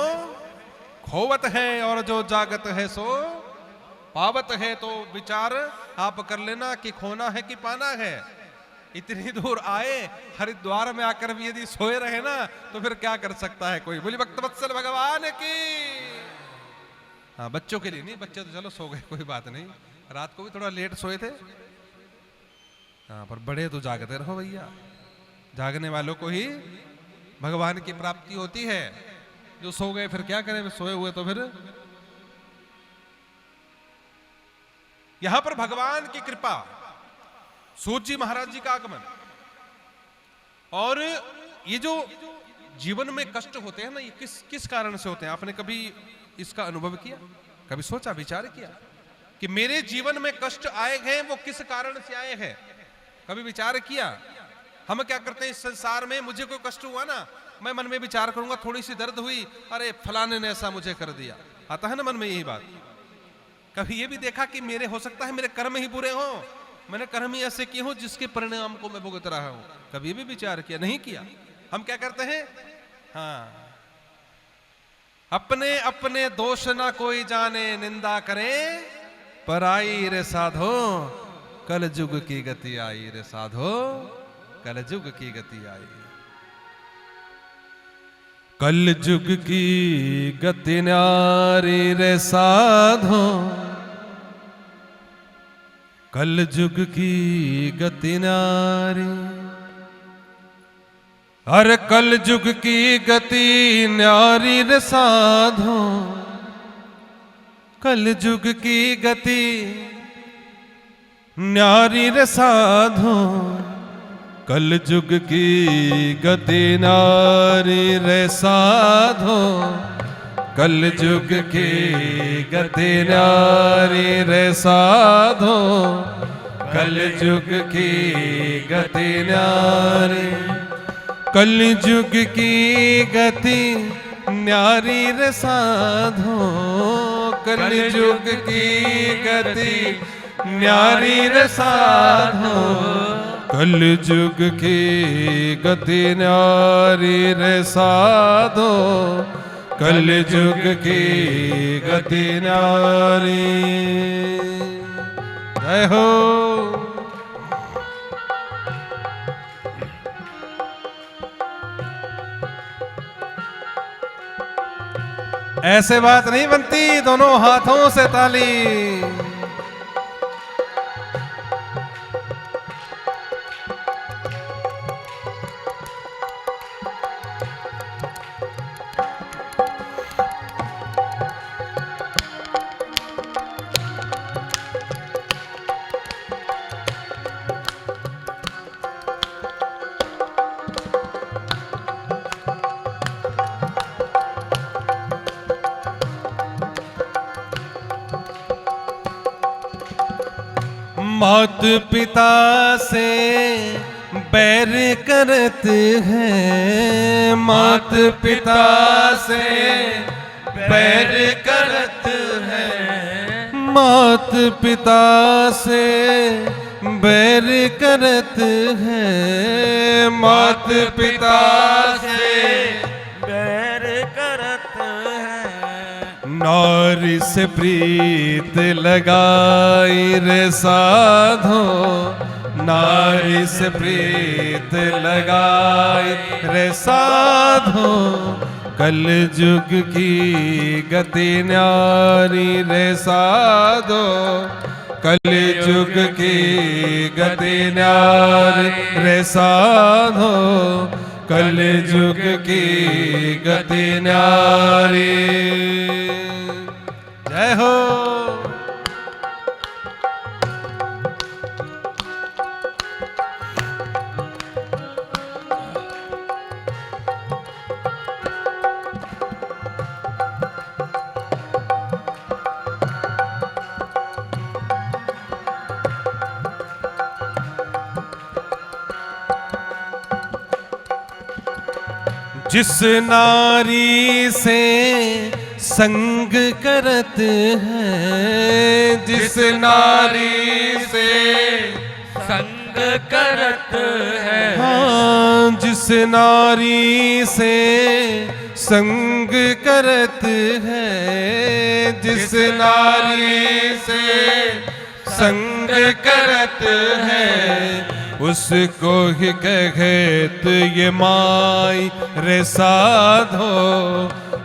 Speaker 3: खोवत है, और जो जागत है सो पावत है। तो विचार आप कर लेना कि खोना है कि पाना है। इतनी दूर आए, हरिद्वार में आकर भी यदि सोए रहे ना तो फिर क्या कर सकता है कोई। बोली भक्तवत्सल भगवान की। हाँ, बच्चों के लिए नहीं, बच्चे तो चलो सो गए, कोई बात नहीं, रात को भी थोड़ा लेट सोए थे। हाँ, पर बड़े तो जागते रहो भैया। जागने वालों को ही भगवान की प्राप्ति होती है। जो सो गए फिर क्या करें, सोए हुए तो फिर। यहां पर भगवान की कृपा, सूत जी महाराज जी का आगमन, और ये जो जीवन में कष्ट होते हैं ना, ये किस कारण से होते हैं? आपने कभी इसका अनुभव किया? कभी सोचा, विचार किया कि मेरे जीवन में कष्ट आए हैं वो किस कारण से आए हैं? कभी विचार किया? हम क्या करते हैं इस संसार में, मुझे कोई कष्ट हुआ ना, मैं मन में विचार करूंगा, थोड़ी सी दर्द हुई, अरे फलाने ने ऐसा मुझे कर दिया। आता है ना मन में यही बात। कभी ये भी देखा कि मेरे, हो सकता है मेरे कर्म ही बुरे हों, मैंने कर्म ही ऐसे किए हों जिसके परिणाम को मैं भुगत रहा हूं। कभी भी विचार किया? नहीं किया। हम क्या करते हैं? हाँ, अपने अपने दोष ना कोई जाने, निंदा करे पराई रे साधो, कल युग की गति आई रे साधो, कल युग की गति आई। कल युग की गति न्यारी रे साधो, कल युग की गति न्यारी। हर कल युग की गति न्यारी रे साधो, कल युग की गति न्यारी रे साधो, कल युग की गति न्यारी रे साधो, कल युग की गति न्यारी रे साधो, कल युग की गति न्यारी। कल युग की गति न्यारी रे साधो, कल युग की गति न्यारी रे साधो, कल जुग की गति न्यारी रे साधो, कल जुग की गति न्यारी। जय हो। ऐसे बात नहीं बनती, दोनों हाथों से ताली। मात पिता से बैर करते हैं, मात पिता से बैर करते हैं, मात पिता से बैर करते हैं, मात पिता से
Speaker 2: बैर करत है।
Speaker 3: नारी से प्रीत लगाई रे साधो, नारी से प्रीत लगाई रे साधो, कल जुग की गति न्यारी रे साधो, कल जुग की गति न्यारी रे साधो, कल जुग की गति न्यारी। जय हो। जिस नारी से संग करत है, जिस नारी से
Speaker 2: संग करत है।
Speaker 3: हाँ, जिस नारी से संग करत है, जिस नारी से संग करत है, उसको ही कहत ये माई रे साधो,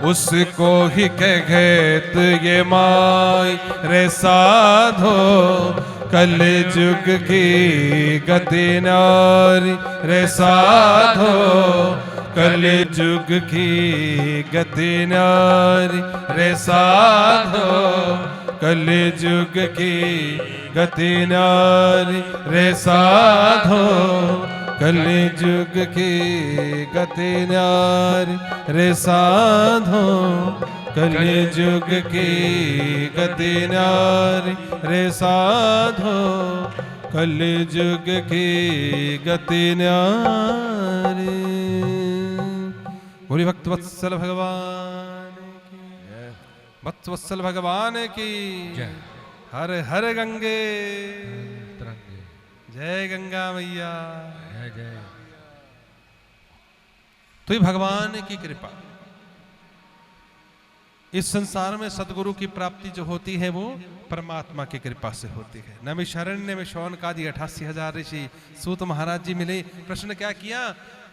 Speaker 3: उसको ही कहत ये माई रे साधो, कल जुग की गति न्यारी रे साधो, कल जुग की गति न्यारी रे साधो, कल जुग की गति न्यारी रे साधो, कल जुग की गति न्यारी रे साधो, कल जुग की गति न्यारी रे साधो, कल जुग की गति न्यारी। बोली भक्त वत्सल भगवान की, भक्त वत्सल भगवान की
Speaker 1: जय।
Speaker 3: हर हर गंगे जय गंगा मैया।
Speaker 1: जय जय।
Speaker 3: तो ये भगवान की कृपा, इस संसार में सदगुरु की प्राप्ति जो होती है वो परमात्मा की कृपा से होती है। नैमिषारण्य में शौनकादि 88,000 ऋषि सूत महाराज जी मिले। प्रश्न क्या किया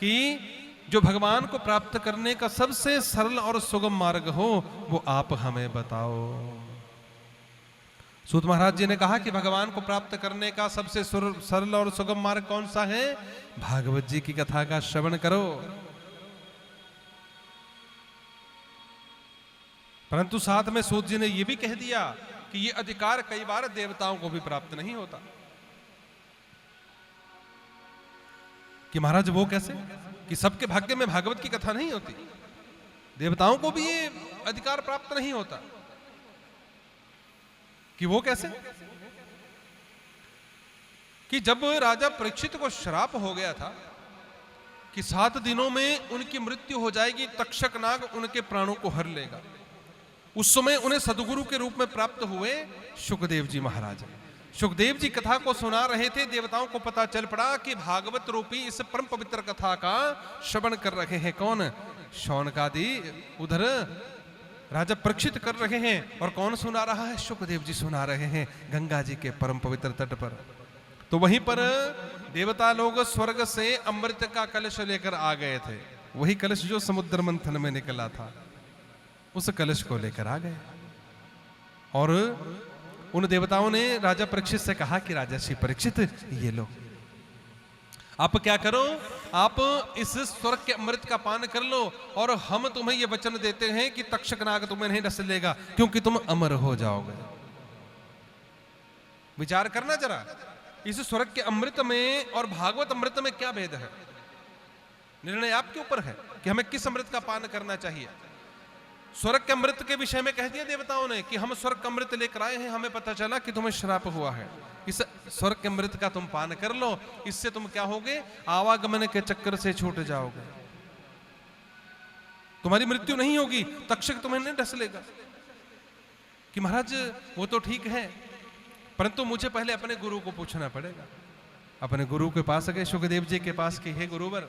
Speaker 3: कि जो भगवान को प्राप्त करने का सबसे सरल और सुगम मार्ग हो वो आप हमें बताओ। सूत महाराज जी ने कहा कि भगवान को प्राप्त करने का सबसे सरल और सुगम मार्ग कौन सा है? भागवत जी की कथा का श्रवण करो। परंतु साथ में सूत जी ने यह भी कह दिया कि यह अधिकार कई बार देवताओं को भी प्राप्त नहीं होता। कि महाराज वो कैसे कि सबके भाग्य में भागवत की कथा नहीं होती, देवताओं को भी ये अधिकार प्राप्त नहीं होता। कि वो कैसे? कि जब राजा परीक्षित को श्राप हो गया था कि 7 दिनों में उनकी मृत्यु हो जाएगी, तक्षक नाग उनके प्राणों को हर लेगा, उस समय उन्हें सदगुरु के रूप में प्राप्त हुए सुखदेव जी महाराज। सुखदेव जी कथा को सुना रहे थे, देवताओं को पता चल पड़ा कि भागवत रूपी इस परम पवित्र कथा का श्रवण कर रहे हैं कौन? शौनकादि उधर राजा परीक्षित कर रहे हैं। और कौन सुना रहा है? सुखदेव जी सुना रहे हैं गंगा जी के परम पवित्र तट पर। तो वहीं पर देवता लोग स्वर्ग से अमृत का कलश लेकर आ गए थे, वही कलश जो समुद्र मंथन में निकला था, उस कलश को लेकर आ गए। और उन देवताओं ने राजा परीक्षित से कहा कि राजर्षि परीक्षित, ये लो, आप क्या करो, आप इस स्वर्ग के अमृत का पान कर लो, और हम तुम्हें ये वचन देते हैं कि तक्षक नाग तुम्हें नहीं डस लेगा, क्योंकि तुम अमर हो जाओगे। विचार करना जरा, इस स्वर्ग के अमृत में और भागवत अमृत में क्या भेद है? निर्णय आपके ऊपर है कि हमें किस अमृत का पान करना चाहिए। स्वर्ग के अमृत के विषय में कह दिया देवताओं ने कि हम स्वर्ग का अमृत लेकर आए हैं, हमें पता चला कि तुम्हें श्राप हुआ है, इस स्वर्ग के अमृत का तुम पान कर लो, इससे तुम क्या होगे? आवागमन के चक्कर से छूट जाओगे, तुम्हारी मृत्यु नहीं होगी, तक्षक तुम्हें नहीं डस लेगा। कि महाराज वो तो ठीक है, परंतु मुझे पहले अपने गुरु को पूछना पड़ेगा। अपने गुरु के पास गए, सुखदेव जी के पास, कि हे गुरुवर,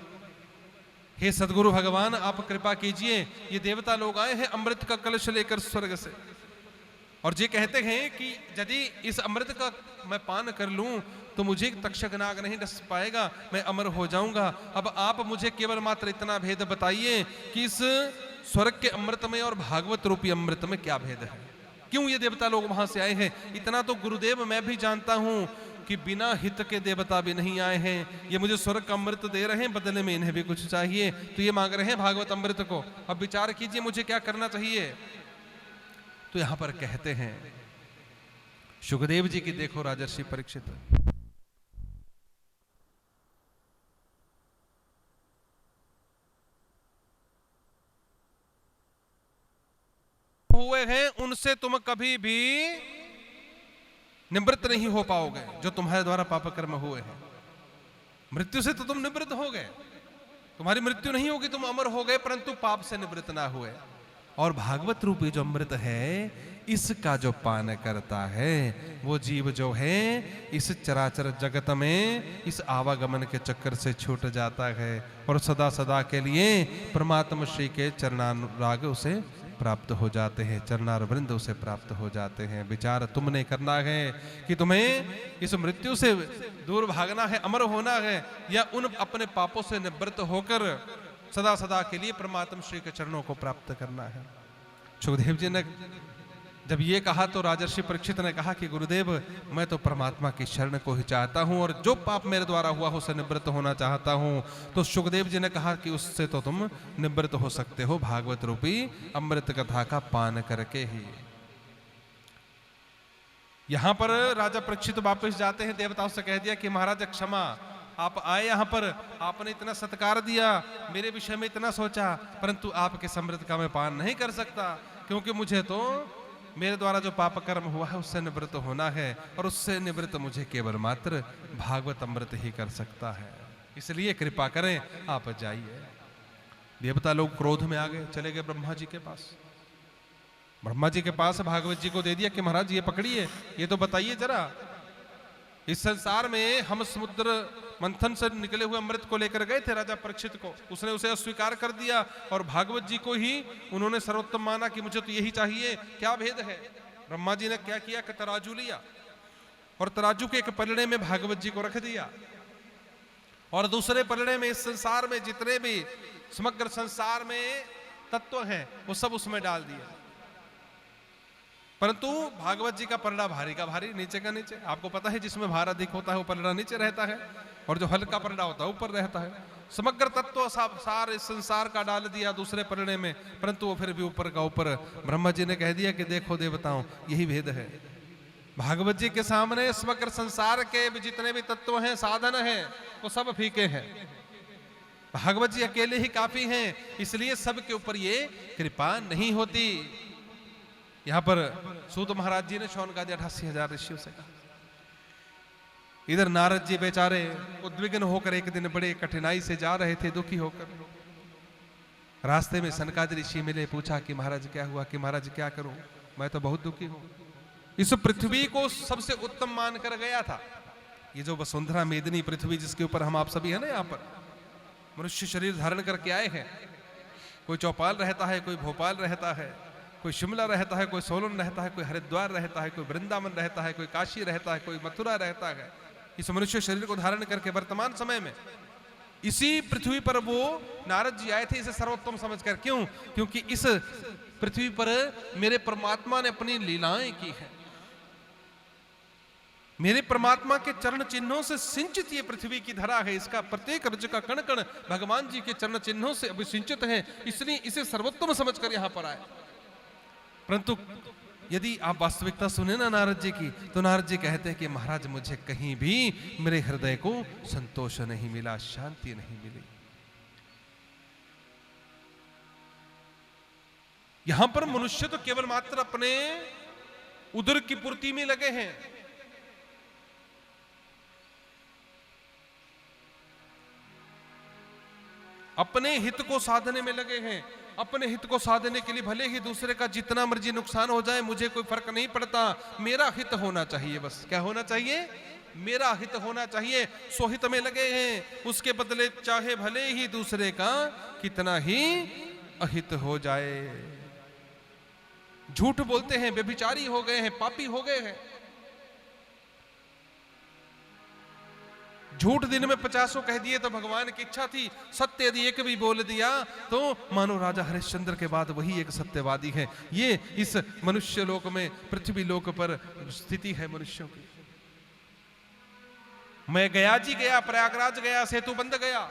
Speaker 3: हे सदगुरु भगवान, आप कृपा कीजिए, ये देवता लोग आए हैं अमृत का कलश लेकर स्वर्ग से, और ये कहते हैं कि यदि इस अमृत का मैं पान कर लूं तो मुझे तक्षक नाग नहीं डस पाएगा, मैं अमर हो जाऊंगा। अब आप मुझे केवल मात्र इतना भेद बताइए कि इस स्वर्ग के अमृत में और भागवत रूपी अमृत में क्या भेद है, क्यों ये देवता लोग वहां से आए हैं? इतना तो गुरुदेव मैं भी जानता हूं कि बिना हित के देवता भी नहीं आए हैं, ये मुझे स्वर्ग का अमृत दे रहे हैं, बदले में इन्हें भी कुछ चाहिए, तो ये मांग रहे हैं भागवत अमृत को। अब विचार कीजिए मुझे क्या करना चाहिए। तो यहां पर कहते हैं सुखदेव जी की, देखो राजर्षि परीक्षित, हुए हैं उनसे तुम कभी भी निवृत्त नहीं हो पाओगे, जो तुम्हारे द्वारा पाप कर्म हुए हैं। मृत्यु से तो तुम निवृत्त हो गए, तुम्हारी मृत्यु नहीं होगी, तुम अमर हो गए, परंतु पाप से निवृत्त ना हुए। और भागवत रूपी जो अमृत है, इसका जो पान करता है, वो जीव जो है इस चराचर जगत में इस आवागमन के चक्कर से छूट जाता है, और सदा सदा के लिए परमात्मा श्री के चरणानुराग उसे प्राप्त हो जाते हैं, चरणार वृंद उसे प्राप्त हो जाते हैं। विचार तुमने करना है कि तुम्हें इस मृत्यु से दूर भागना है, अमर होना है, या उन अपने पापों से निवृत्त होकर सदा सदा के लिए परमात्मा श्री के चरणों को प्राप्त करना है। सुखदेव जी ने जब ये कहा तो राजर्षि परीक्षित ने कहा कि गुरुदेव, मैं तो परमात्मा की शरण को ही चाहता हूं, और जो पाप मेरे द्वारा हुआ उससे निवृत्त होना चाहता हूं। तो सुखदेव जी ने कहा कि उससे तो तुम निवृत्त हो सकते हो भागवत रूपी अमृत कथा का पान करके ही। यहां पर राजा परीक्षित वापस जाते हैं, देवताओं से कह दिया कि महाराज क्षमा, आप आए यहां पर, आपने इतना सत्कार दिया, मेरे विषय में इतना सोचा, परंतु आपके अमृत का मैं पान नहीं कर सकता, क्योंकि मुझे तो मेरे द्वारा जो पाप कर्म हुआ है उससे निवृत्त होना है, और उससे निवृत्त मुझे केवल मात्र भागवत अमृत ही कर सकता है, इसलिए कृपा करें आप जाइए। देवता लोग क्रोध में आ गए, चले गए ब्रह्मा जी के पास। ब्रह्मा जी के पास भागवत जी को दे दिया कि महाराज ये पकड़िए, ये तो बताइए जरा, इस संसार में हम समुद्र मंथन से निकले हुए अमृत को लेकर गए थे राजा परीक्षित को, उसने उसे अस्वीकार कर दिया, और भागवत जी को ही उन्होंने सर्वोत्तम माना कि मुझे तो यही चाहिए, क्या भेद है? ब्रह्मा जी ने क्या किया कि तराजू लिया, और तराजू के एक पलड़े में भागवत जी को रख दिया, और दूसरे पलड़े में इस संसार में जितने भी समग्र संसार में तत्व हैं वो सब उसमें डाल दिया। परंतु भागवत जी का पलड़ा भारी का भारी, नीचे का नीचे। आपको पता है जिसमें भार अधिक होता है वो पलड़ा नीचे रहता है, और जो हल्का पलड़ा होता है ऊपर रहता है। समग्र तत्व सार इस संसार का डाल दिया दूसरे पलड़े में, परंतु वो फिर भी ऊपर का ऊपर। ब्रह्मा जी ने कह दिया कि देखो देवताओं, यही भेद है। भागवत जी के सामने समग्र संसार के जितने भी तत्व हैं, साधन हैं, वो सब फीके हैं। भागवत जी अकेले ही काफी हैं, इसलिए सबके ऊपर ये कृपा नहीं होती। यहां पर सूत महाराज जी ने शौनकादि 88,000 ऋषियों से कहा। इधर नारद जी बेचारे उद्विग्न होकर एक दिन बड़े कठिनाई से जा रहे थे, दुखी होकर। रास्ते में सनकादि ऋषि मिले, पूछा कि महाराज क्या हुआ, कि महाराज क्या करूं, मैं तो बहुत दुखी हूं। इस पृथ्वी को सबसे उत्तम मानकर गया था। ये जो वसुंधरा मेदिनी पृथ्वी जिसके ऊपर हम आप सभी है ना, यहाँ पर मनुष्य शरीर धारण करके आए हैं। कोई चौपाल रहता है, कोई भोपाल रहता है, कोई शिमला रहता है, कोई सोलन रहता है, कोई हरिद्वार रहता है, कोई वृंदावन रहता है, कोई काशी रहता है, कोई मथुरा रहता है। इस मनुष्य शरीर को धारण करके वर्तमान समय में इसी पृथ्वी पर वो नारद जी आए थे इसे सर्वोत्तम समझकर। क्यों? क्योंकि इस पृथ्वी पर मेरे परमात्मा ने अपनी लीलाएं की है। मेरे परमात्मा के चरण चिन्हों से सिंचित ये पृथ्वी की धरा है। इसका प्रत्येक रज का कण कण भगवान जी के चरण चिन्हों से अभिसिंचित है, इसलिए इसे सर्वोत्तम समझकर यहां पर आए। परंतु यदि आप वास्तविकता सुने ना नारद जी की, तो नारद जी कहते हैं कि महाराज मुझे कहीं भी मेरे हृदय को संतोष नहीं मिला, शांति नहीं मिली। यहां पर मनुष्य तो केवल मात्र अपने उदर की पूर्ति में लगे हैं। अपने हित को साधने में लगे हैं। अपने हित को साधने के लिए भले ही दूसरे का जितना मर्जी नुकसान हो जाए, मुझे कोई फर्क नहीं पड़ता, मेरा हित होना चाहिए। बस क्या होना चाहिए? मेरा हित होना चाहिए। स्वहित में लगे हैं, उसके बदले चाहे भले ही दूसरे का कितना ही अहित हो जाए। झूठ बोलते हैं, व्यभिचारी हो गए हैं, पापी हो गए हैं। झूठ दिन में 50 कह दिए तो भगवान की इच्छा थी, सत्य यदि एक भी बोल दिया तो मानो राजा हरिश्चंद्र के बाद वही एक सत्यवादी है। ये इस मनुष्य लोक में, पृथ्वी लोक पर स्थिति है मनुष्यों की। मैं गया जी गया, प्रयागराज गया, सेतु बंद गया,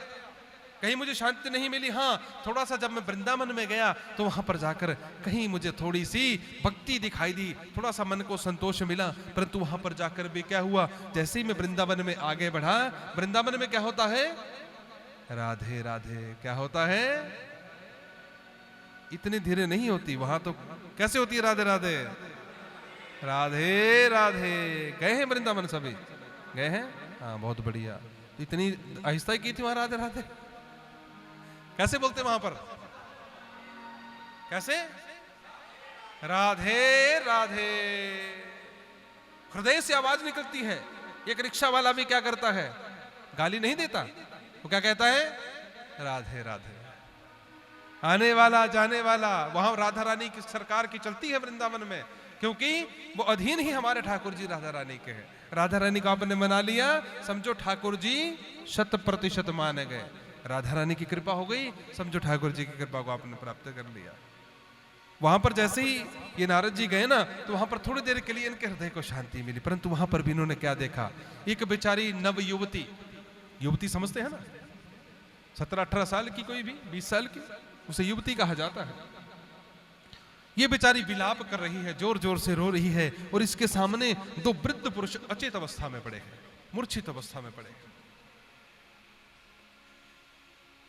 Speaker 3: कहीं मुझे शांति नहीं मिली। हाँ, थोड़ा सा जब मैं वृंदावन में गया तो वहां पर जाकर कहीं मुझे थोड़ी सी भक्ति दिखाई दी, थोड़ा सा मन को संतोष मिला। परंतु वहां पर जाकर भी क्या हुआ, जैसे ही मैं वृंदावन में आगे बढ़ा, वृंदावन में क्या होता है? राधे राधे। क्या होता है? इतनी धीरे नहीं होती, वहां तो कैसे होती है? राधे राधे, राधे राधे। गए हैं वृंदावन? सभी गए हैं? हाँ, बहुत बढ़िया। तो इतनी आहिस्ता ही की थी वहां राधे राधे? कैसे बोलते वहां पर? कैसे? राधे राधे। हृदय से आवाज निकलती है। एक रिक्शा वाला भी क्या करता है? गाली नहीं देता, वो क्या कहता है? राधे राधे। आने वाला जाने वाला, वहां राधा रानी की सरकार की चलती है वृंदावन में, क्योंकि वो अधीन ही हमारे ठाकुर जी राधा रानी के हैं। राधा रानी को आपने मना लिया, समझो ठाकुर जी 100% माने गए। राधा रानी की कृपा हो गई, समझो ठाकुर जी की कृपा को आपने प्राप्त कर लिया। वहां पर जैसे ही ये नारद जी गए ना, तो वहां पर थोड़ी देर के लिए इनके हृदय को शांति मिली। परंतु वहां पर भी इन्होंने क्या देखा? एक बेचारी नव युवती, युवती समझते हैं ना, 17-18 साल की, कोई भी 20 साल की, उसे युवती कहा जाता है। ये बेचारी विलाप कर रही है, जोर जोर से रो रही है, और इसके सामने 2 वृद्ध पुरुष अचेत अवस्था में पड़े हैं, मूर्छित अवस्था में पड़े हैं।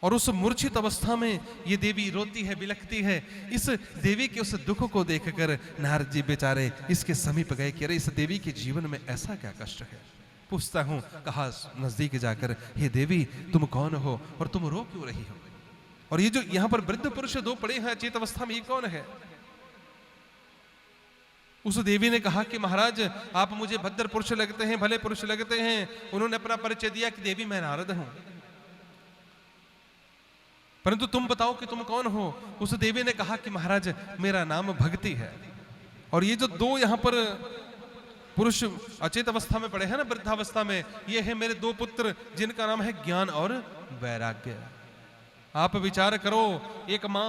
Speaker 3: और उस मूर्छित अवस्था में ये देवी रोती है, बिलखती है। इस देवी के उस दुख को देखकर नारद जी बेचारे इसके समीप गए कि अरे इस देवी के जीवन में ऐसा क्या कष्ट है? पूछता हूं, कहा नजदीक जाकर, हे देवी तुम कौन हो और तुम रो क्यों रही हो? और ये जो यहां पर वृद्ध पुरुष 2 पड़े हैं अचेत अवस्था में, ये कौन है? उस देवी ने कहा कि महाराज आप मुझे भद्र पुरुष लगते हैं, भले पुरुष लगते हैं। उन्होंने अपना परिचय दिया कि देवी मैं नारद हूं, परंतु तुम बताओ कि तुम कौन हो? उस देवी ने कहा कि महाराज मेरा नाम भक्ति है। और ये जो 2 यहां पर पुरुष अचेत अवस्था में पड़े हैं ना, वृद्धावस्था में, ये है मेरे 2 पुत्र जिनका नाम है ज्ञान और वैराग्य। आप विचार करो, एक मां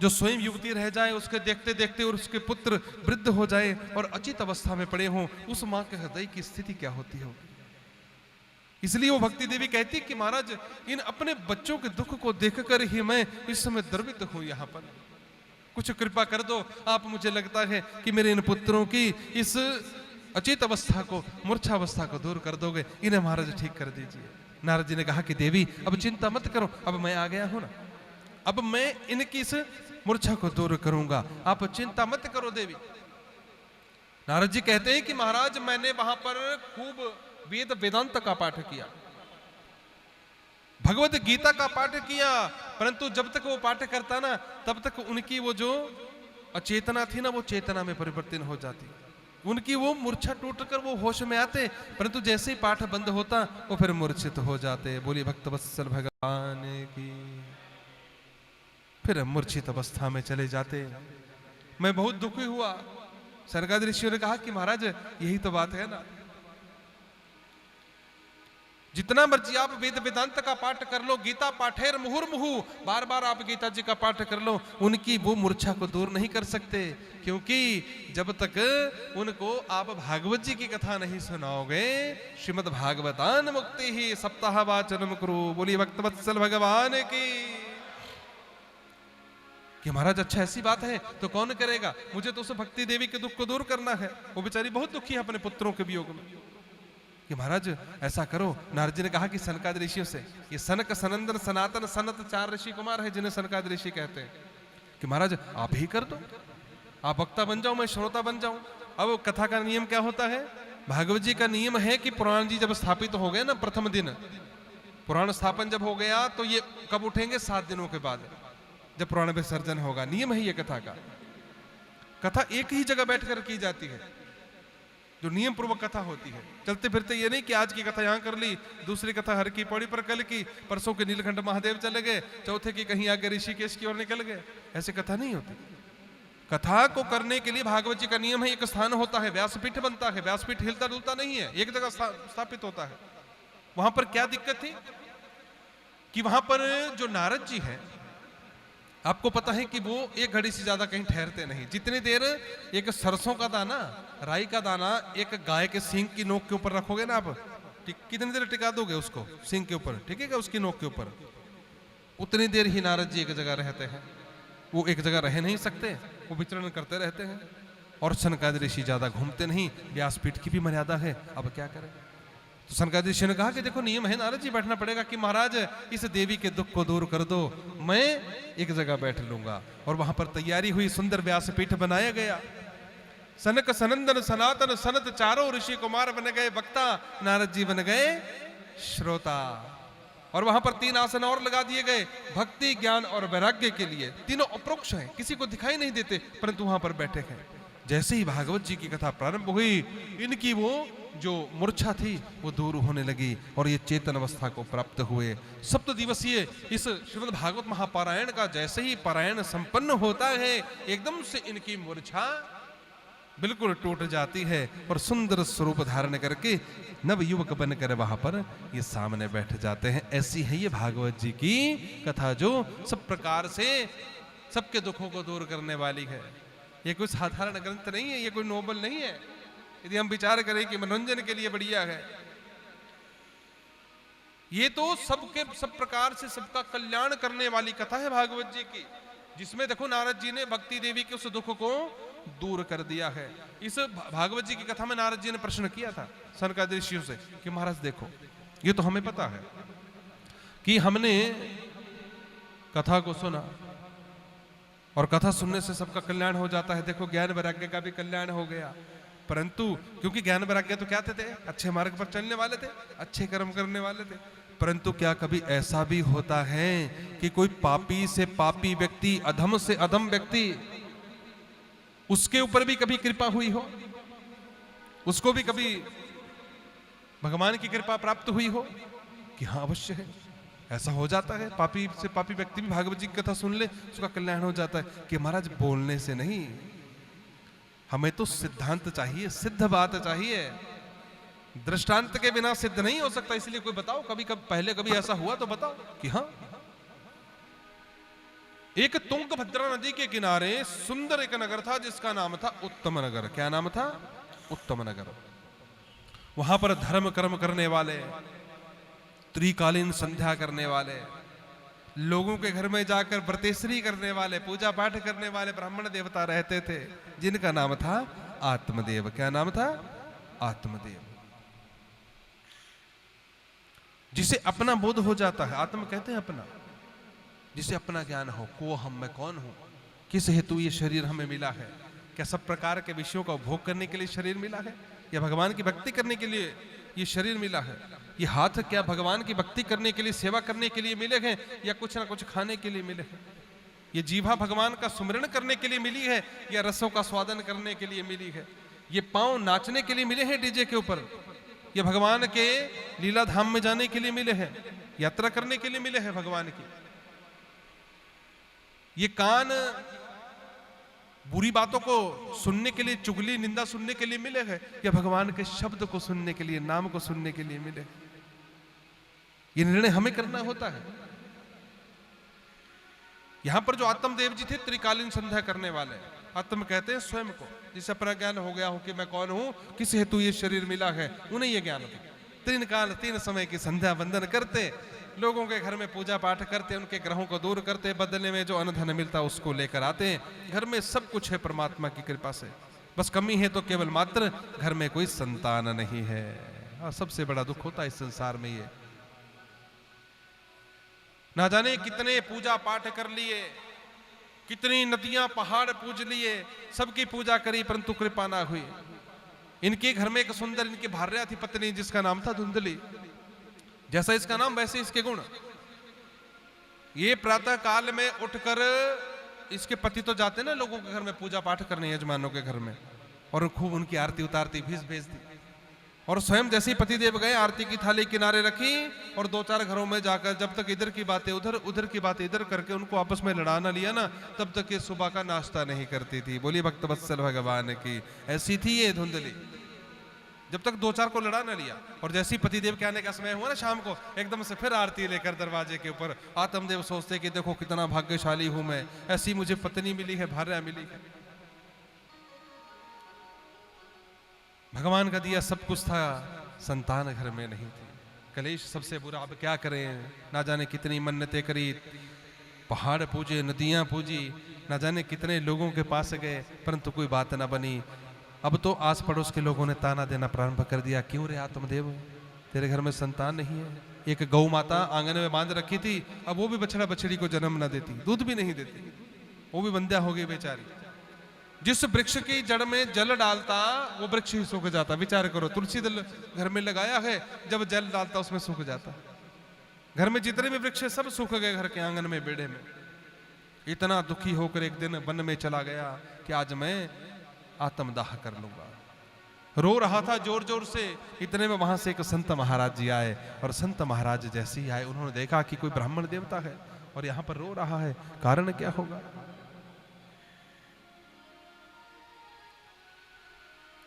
Speaker 3: जो स्वयं युवती रह जाए, उसके देखते देखते और उसके पुत्र वृद्ध हो जाए और अचेत अवस्था में पड़े हों, उस मां के हृदय की स्थिति क्या होती होगी? इसलिए वो भक्ति देवी कहती कि महाराज इन अपने बच्चों के दुख को देखकर ही मैं इस समय द्रवित हूं। यहां पर कुछ कृपा कर दो, आप मुझे लगता है कि मेरे इन पुत्रों की इस अचेत अवस्था को, मूर्छा अवस्था को दूर कर दोगे, इन्हें महाराज ठीक कर दीजिए। नारद जी ने कहा कि देवी अब चिंता मत करो, अब मैं आ गया हूं ना, अब मैं इनकी इस मूर्छा को दूर करूंगा, आप चिंता मत करो देवी। नारद जी कहते हैं कि महाराज मैंने वहां पर खूब वेद वेदांत का पाठ किया, भगवत गीता का पाठ किया, परंतु जब तक वो पाठ करता ना, तब तक उनकी वो जो अचेतना थी ना, वो चेतना में परिवर्तन हो जाती। उनकी वो मूर्छा टूटकर वो होश में आते, परंतु जैसे ही पाठ बंद होता वो फिर मूर्छित हो जाते। बोलिए भक्तवत्सल भगवान की। फिर मूर्छित अवस्था में चले जाते। मैं बहुत दुखी हुआ। सरकार ऋषियों ने कहा कि महाराज यही तो बात है ना, जितना मर्जी आप वेद वेदांत का पाठ कर लो, गीता पाठेर मुहुर्मुहु, बार बार आप गीता जी का पाठ कर लो, उनकी वो मूर्छा को दूर नहीं कर सकते। क्योंकि जब तक उनको आप भागवत जी की कथा नहीं सुनाओगे, श्रीमद् भागवतान मुक्ति ही सप्ताह वाचनम करो। बोलिए भक्तवत्सल भगवान की। कि महाराज अच्छा ऐसी बात है तो कौन करेगा, मुझे तो उस भक्ति देवी के दुख को दूर करना है। वो बेचारी बहुत दुखी है अपने पुत्रों के वियोग में। कि महाराज ऐसा करो, नारद जी ने कहा कि सनकादि ऋषियों से, ये सनक सनंदन सनातन सनत 4 ऋषि कुमार है जिन्हें सनकादि ऋषि कहते हैं, कि महाराज आप ही कर दो, आप वक्ता बन जाओ, मैं श्रोता बन जाऊं। अब कथा का नियम क्या होता है, भागवत जी का नियम है कि पुराण जी जब स्थापित हो गए ना, प्रथम दिन पुराण स्थापन जब हो गया तो ये कब उठेंगे, 7 दिनों के बाद जब पुराण विसर्जन होगा। नियम है ये कथा का। कथा एक ही जगह बैठकर की जाती है, जो नियम पूर्वक कथा होती है। चलते फिरते ये नहीं कि आज की कथा यहां कर ली, दूसरी कथा हर की पौड़ी पर कल की, परसों के नीलकंठ महादेव चले गए, चौथे की कहीं आगे ऋषिकेश की ओर निकल गए। ऐसे कथा नहीं होती। कथा को करने के लिए भागवत जी का नियम है, एक स्थान होता है, व्यासपीठ बनता है। व्यासपीठ हिलता डुलता नहीं है, एक जगह स्थापित होता है। वहां पर क्या दिक्कत थी कि वहां पर जो नारद जी है, आपको पता है कि वो 1 घड़ी से ज्यादा कहीं ठहरते नहीं। जितनी देर एक सरसों का दाना, राई का दाना एक गाय के सींग की नोक के ऊपर रखोगे ना आप, कितनी देर टिका दोगे उसको सींग के ऊपर, ठीक है, उसकी नोक के ऊपर, उतनी देर ही नारद जी एक जगह रहते हैं। वो एक जगह रह नहीं सकते, वो विचरण करते रहते हैं। और सनकादि ऋषि ज्यादा घूमते नहीं, व्यासपीठ की भी मर्यादा है। अब क्या करें, तो सनकादि ऋषि ने कहा कि देखो नियम है, नारद जी बैठना पड़ेगा कि महाराज इस देवी के दुख को दूर कर दो, मैं एक जगह बैठ लूंगा। और वहां पर तैयारी हुई, सुंदर व्यासपीठ बनाया गया। सनक सनंदन सनातन सनत 4 ऋषि कुमार बन गए वक्ता, नारद जी बन गए श्रोता। और वहां पर 3 आसन और लगा दिए गए, भक्ति ज्ञान और वैराग्य के लिए। तीनों अप्रोक्ष हैं, किसी को दिखाई नहीं देते, परंतु वहां पर बैठे हैं। जैसे ही भागवत जी की कथा प्रारंभ हुई, इनकी वो जो मूर्छा थी वो दूर होने लगी और ये चेतन अवस्था को प्राप्त हुए। 7 दिवसीय इस श्रीमद् भागवत महापारायण का जैसे ही पारायण संपन्न होता है, एकदम से इनकी मूर्छा बिल्कुल टूट जाती है और सुंदर स्वरूप धारण करके नव युवक बनकर वहां पर ये सामने बैठ जाते हैं। ऐसी है ये भागवत जी की कथा, जो सब प्रकार से सबके दुखों को दूर करने वाली है। ये कोई साधारण ग्रंथ नहीं है, ये कोई नोबल नहीं है। यदि हम विचार करें कि मनोरंजन के लिए बढ़िया है, ये तो सबके सब प्रकार से सबका कल्याण करने वाली कथा है भागवत जी की, जिसमें देखो नारद जी ने भक्ति देवी के उस दुख को दूर कर दिया है। इस भागवत जी की कथा में नारद जी ने प्रश्न किया था सनकादि ऋषियों से कि महाराज देखो, ये तो हमें पता है कि हमने कथा को सुना और कथा सुनने से सबका कल्याण हो जाता है, देखो ज्ञान वैराग्य का भी कल्याण हो गया। परंतु क्योंकि ज्ञान वैराग्य तो क्या थे, अच्छे मार्ग पर चलने वाले थे, अच्छे कर्म करने वाले थे। परंतु क्या कभी ऐसा भी होता है कि कोई पापी से पापी व्यक्ति, अधम से अधम व्यक्ति, उसके ऊपर भी कभी कृपा हुई हो, उसको भी कभी भगवान की कृपा प्राप्त हुई हो? कि हाँ अवश्य है, ऐसा हो जाता है। पापी से पापी व्यक्ति भी भागवत जी की कथा सुन ले, उसका कल्याण हो जाता है। कि महाराज बोलने से नहीं, हमें तो सिद्धांत चाहिए, सिद्ध बात चाहिए, दृष्टांत के बिना सिद्ध नहीं हो सकता। इसलिए कोई बताओ, कभी पहले कभी ऐसा हुआ तो बताओ कि हाँ। एक तुंगभद्रा नदी के किनारे सुंदर एक नगर था जिसका नाम था उत्तम नगर। क्या नाम था? उत्तम नगर। वहां पर धर्म कर्म करने वाले, त्रिकालीन संध्या करने वाले, लोगों के घर में जाकर व्रतेश्वरी करने वाले, पूजा पाठ करने वाले ब्राह्मण देवता रहते थे, जिनका नाम था आत्मदेव। क्या नाम था? आत्मदेव। जिसे अपना बोध हो जाता है, आत्म कहते हैं अपना, जिसे अपना ज्ञान हो, को हम, मैं कौन हूं, किस हेतु ये शरीर हमें मिला है, क्या सब प्रकार के विषयों का उपभोग करने के लिए शरीर मिला है, या भगवान की भक्ति करने के लिए ये शरीर मिला है? ये हाथ क्या भगवान की भक्ति करने के लिए, सेवा करने के लिए मिले हैं, या कुछ ना कुछ खाने के लिए मिले हैं? ये जीभा भगवान का सुमिरन करने के लिए मिली है, या रसों का स्वादन करने के लिए मिली है? ये पांव नाचने के लिए मिले हैं डीजे के ऊपर, ये भगवान के लीला धाम में जाने के लिए मिले हैं, यात्रा करने के लिए मिले हैं भगवान की। ये कान बुरी बातों को सुनने के लिए, चुगली निंदा सुनने के लिए मिले हैं, या भगवान के शब्द को सुनने के लिए, नाम को सुनने के लिए मिले? ये निर्णय हमें करना होता है। यहां पर जो आत्मदेव जी थे त्रिकालीन संध्या करने वाले, आत्म कहते हैं स्वयं को, जिसे अपना ज्ञान हो गया हो कि मैं कौन हूं, किस हेतु ये शरीर मिला है, उन्हें ये ज्ञान था। 3 काल 3 समय की संध्या वंदन करते, लोगों के घर में पूजा पाठ करते, उनके ग्रहों को दूर करते, बदले में जो अन्न धन मिलता उसको लेकर आते हैं। घर में सब कुछ है परमात्मा की कृपा से, बस कमी है तो केवल मात्र घर में कोई संतान नहीं है। और सबसे बड़ा दुख होता है इस संसार में ये। ना जाने कितने पूजा पाठ कर लिए, कितनी नदियां पहाड़ पूज लिए, सबकी पूजा करी, परंतु कृपा ना हुई। इनके घर में एक सुंदर इनकी भार्या थी पत्नी, जिसका नाम था धुंधली। जैसा इसका नाम वैसे इसके गुण। ये प्रातः काल में उठकर, इसके पति तो जाते ना लोगों के घर में पूजा पाठ करने, यजमानों के घर में, और खूब उनकी आरती उतारती, फीस भेजती। और स्वयं जैसे ही पतिदेव गए, आरती की थाली किनारे रखी और 2-4 घरों में जाकर जब तक इधर की बातें उधर, उधर की बातें इधर करके उनको आपस में लड़ाना लिया ना, तब तक ये सुबह का नाश्ता नहीं करती थी। बोलिए भक्त वत्सल भगवान की। ऐसी थी ये धुंधली, जब तक 2-4 को लड़ा ना लिया। और जैसे ही पतिदेव के आने का समय हुआ ना शाम को, एकदम से फिर आरती लेकर दरवाजे के ऊपर, आत्मदेव सोचते कि देखो कितना भाग्यशाली हूं मैं, ऐसी मुझे पत्नी मिली है, भार्या मिली है। भगवान का दिया सब कुछ था, संतान घर में नहीं थी। कलेश सबसे बुरा। अब क्या करें, ना जाने कितनी मन्नतें करी, पहाड़ पूजे, नदियां पूजी, ना जाने कितने लोगों के पास गए, परंतु कोई बात ना बनी। अब तो आस पड़ोस के लोगों ने ताना देना प्रारंभ कर दिया, क्यों रे आत्मदेव, तेरे घर में संतान नहीं है? एक गौ माता आंगन में बांध रखी थी, अब वो भी बछड़ा बछड़ी को जन्म न देती, दूध भी नहीं देती, वो भी बंध्या हो गई बेचारी। जिस वृक्ष की जड़ में जल डालता वो वृक्ष ही सूख जाता। विचार करो, तुलसी दल घर में लगाया है, जब जल डालता उसमें सूख जाता। घर में जितने भी वृक्ष सब सूख गए, घर के आंगन में, बेड़े में। इतना दुखी होकर एक दिन वन में चला गया कि आज मैं आत्मदाह कर लूंगा। रो रहा था जोर जोर से। इतने में वहां से एक संत महाराज जी आए, और संत महाराज जैसे ही आए, उन्होंने देखा कि कोई ब्राह्मण देवता है और यहां पर रो रहा है, कारण क्या होगा?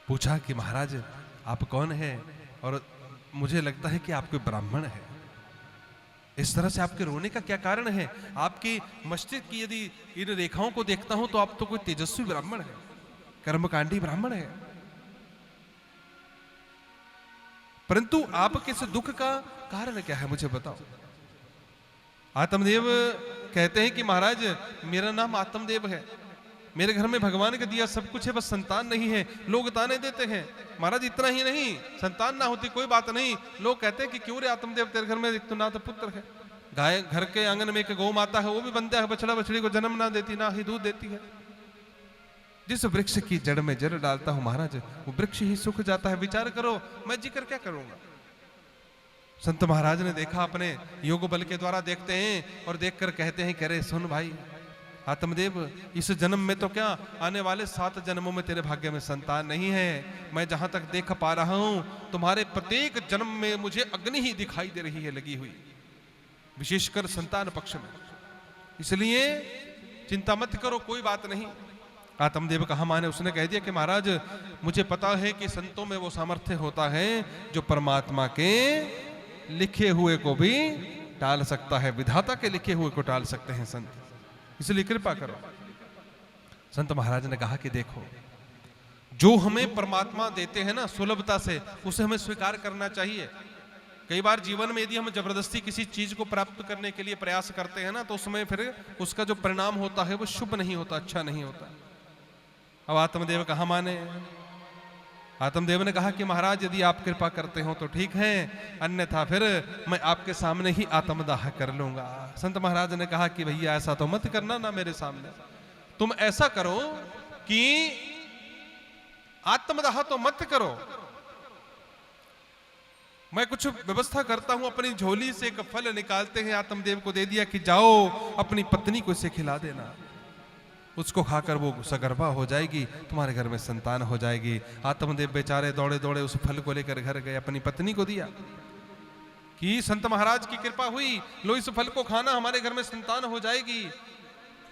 Speaker 3: पूछा कि महाराज आप कौन हैं? और मुझे लगता है कि आप कोई ब्राह्मण है। इस तरह से आपके रोने का क्या कारण है? आपकी मस्तिष्क की यदि इन रेखाओं को देखता हूं तो आप तो कोई तेजस्वी ब्राह्मण है, कर्मकांडी ब्राह्मण है, परंतु आपके इस दुख का कारण क्या है, मुझे बताओ। आत्मदेव कहते हैं कि महाराज मेरा नाम आत्मदेव है, मेरे घर में भगवान का दिया सब कुछ है, बस संतान नहीं है। लोग ताने देते हैं, महाराज इतना ही नहीं, संतान ना होती कोई बात नहीं, लोग कहते हैं कि क्यों रे आत्मदेव तेरे घर में एक तो ना तो पुत्र है, गाय घर के आंगन में एक गौ माता है, वो भी बंध्या है, बछड़ा बछड़ी को जन्म ना देती, ना ही दूध देती है। जिस वृक्ष की जड़ में जल डालता हूं महाराज, वो वृक्ष ही सूख जाता है। विचार करो, मैं जिक्र क्या करूंगा। संत महाराज ने देखा, अपने योग बल के द्वारा देखते हैं और देखकर कहते हैं, कह रहे सुन भाई आत्मदेव, इस जन्म में तो क्या, आने वाले 7 जन्मों में तेरे भाग्य में संतान नहीं है। मैं जहां तक देख पा रहा हूं, तुम्हारे प्रत्येक जन्म में मुझे अग्नि ही दिखाई दे रही है लगी हुई, विशेषकर संतान पक्ष में। इसलिए चिंता मत करो, कोई बात नहीं। आत्मदेव कहा माने, उसने कह दिया कि महाराज मुझे पता है कि संतों में वो सामर्थ्य होता है जो परमात्मा के लिखे हुए को भी टाल सकता है, विधाता के लिखे हुए को टाल सकते हैं संत, इसलिए कृपा करो। संत महाराज ने कहा कि देखो, जो हमें परमात्मा देते हैं ना सुलभता से, उसे हमें स्वीकार करना चाहिए। कई बार जीवन में यदि हम जबरदस्ती किसी चीज को प्राप्त करने के लिए प्रयास करते हैं ना, तो उसमें फिर उसका जो परिणाम होता है वो शुभ नहीं होता, अच्छा नहीं होता। अब आत्मदेव कहा माने, आत्मदेव ने कहा कि महाराज यदि आप कृपा करते हो तो ठीक है, अन्यथा फिर मैं आपके सामने ही आत्मदाह कर लूंगा। संत महाराज ने कहा कि भैया ऐसा तो मत करना ना मेरे सामने, तुम ऐसा करो कि आत्मदाह तो मत करो, मैं कुछ व्यवस्था करता हूं। अपनी झोली से एक फल निकालते हैं, आत्मदेव को दे दिया कि जाओ अपनी पत्नी को इसे खिला देना। उसको खाकर वो सगर्भा हो जाएगी, तुम्हारे घर में संतान हो जाएगी। आत्मदेव बेचारे दौड़े दौड़े उस फल को लेकर घर गए, अपनी पत्नी को दिया कि संत महाराज की कृपा हुई, लो इस फल को खाना, हमारे घर में संतान हो जाएगी।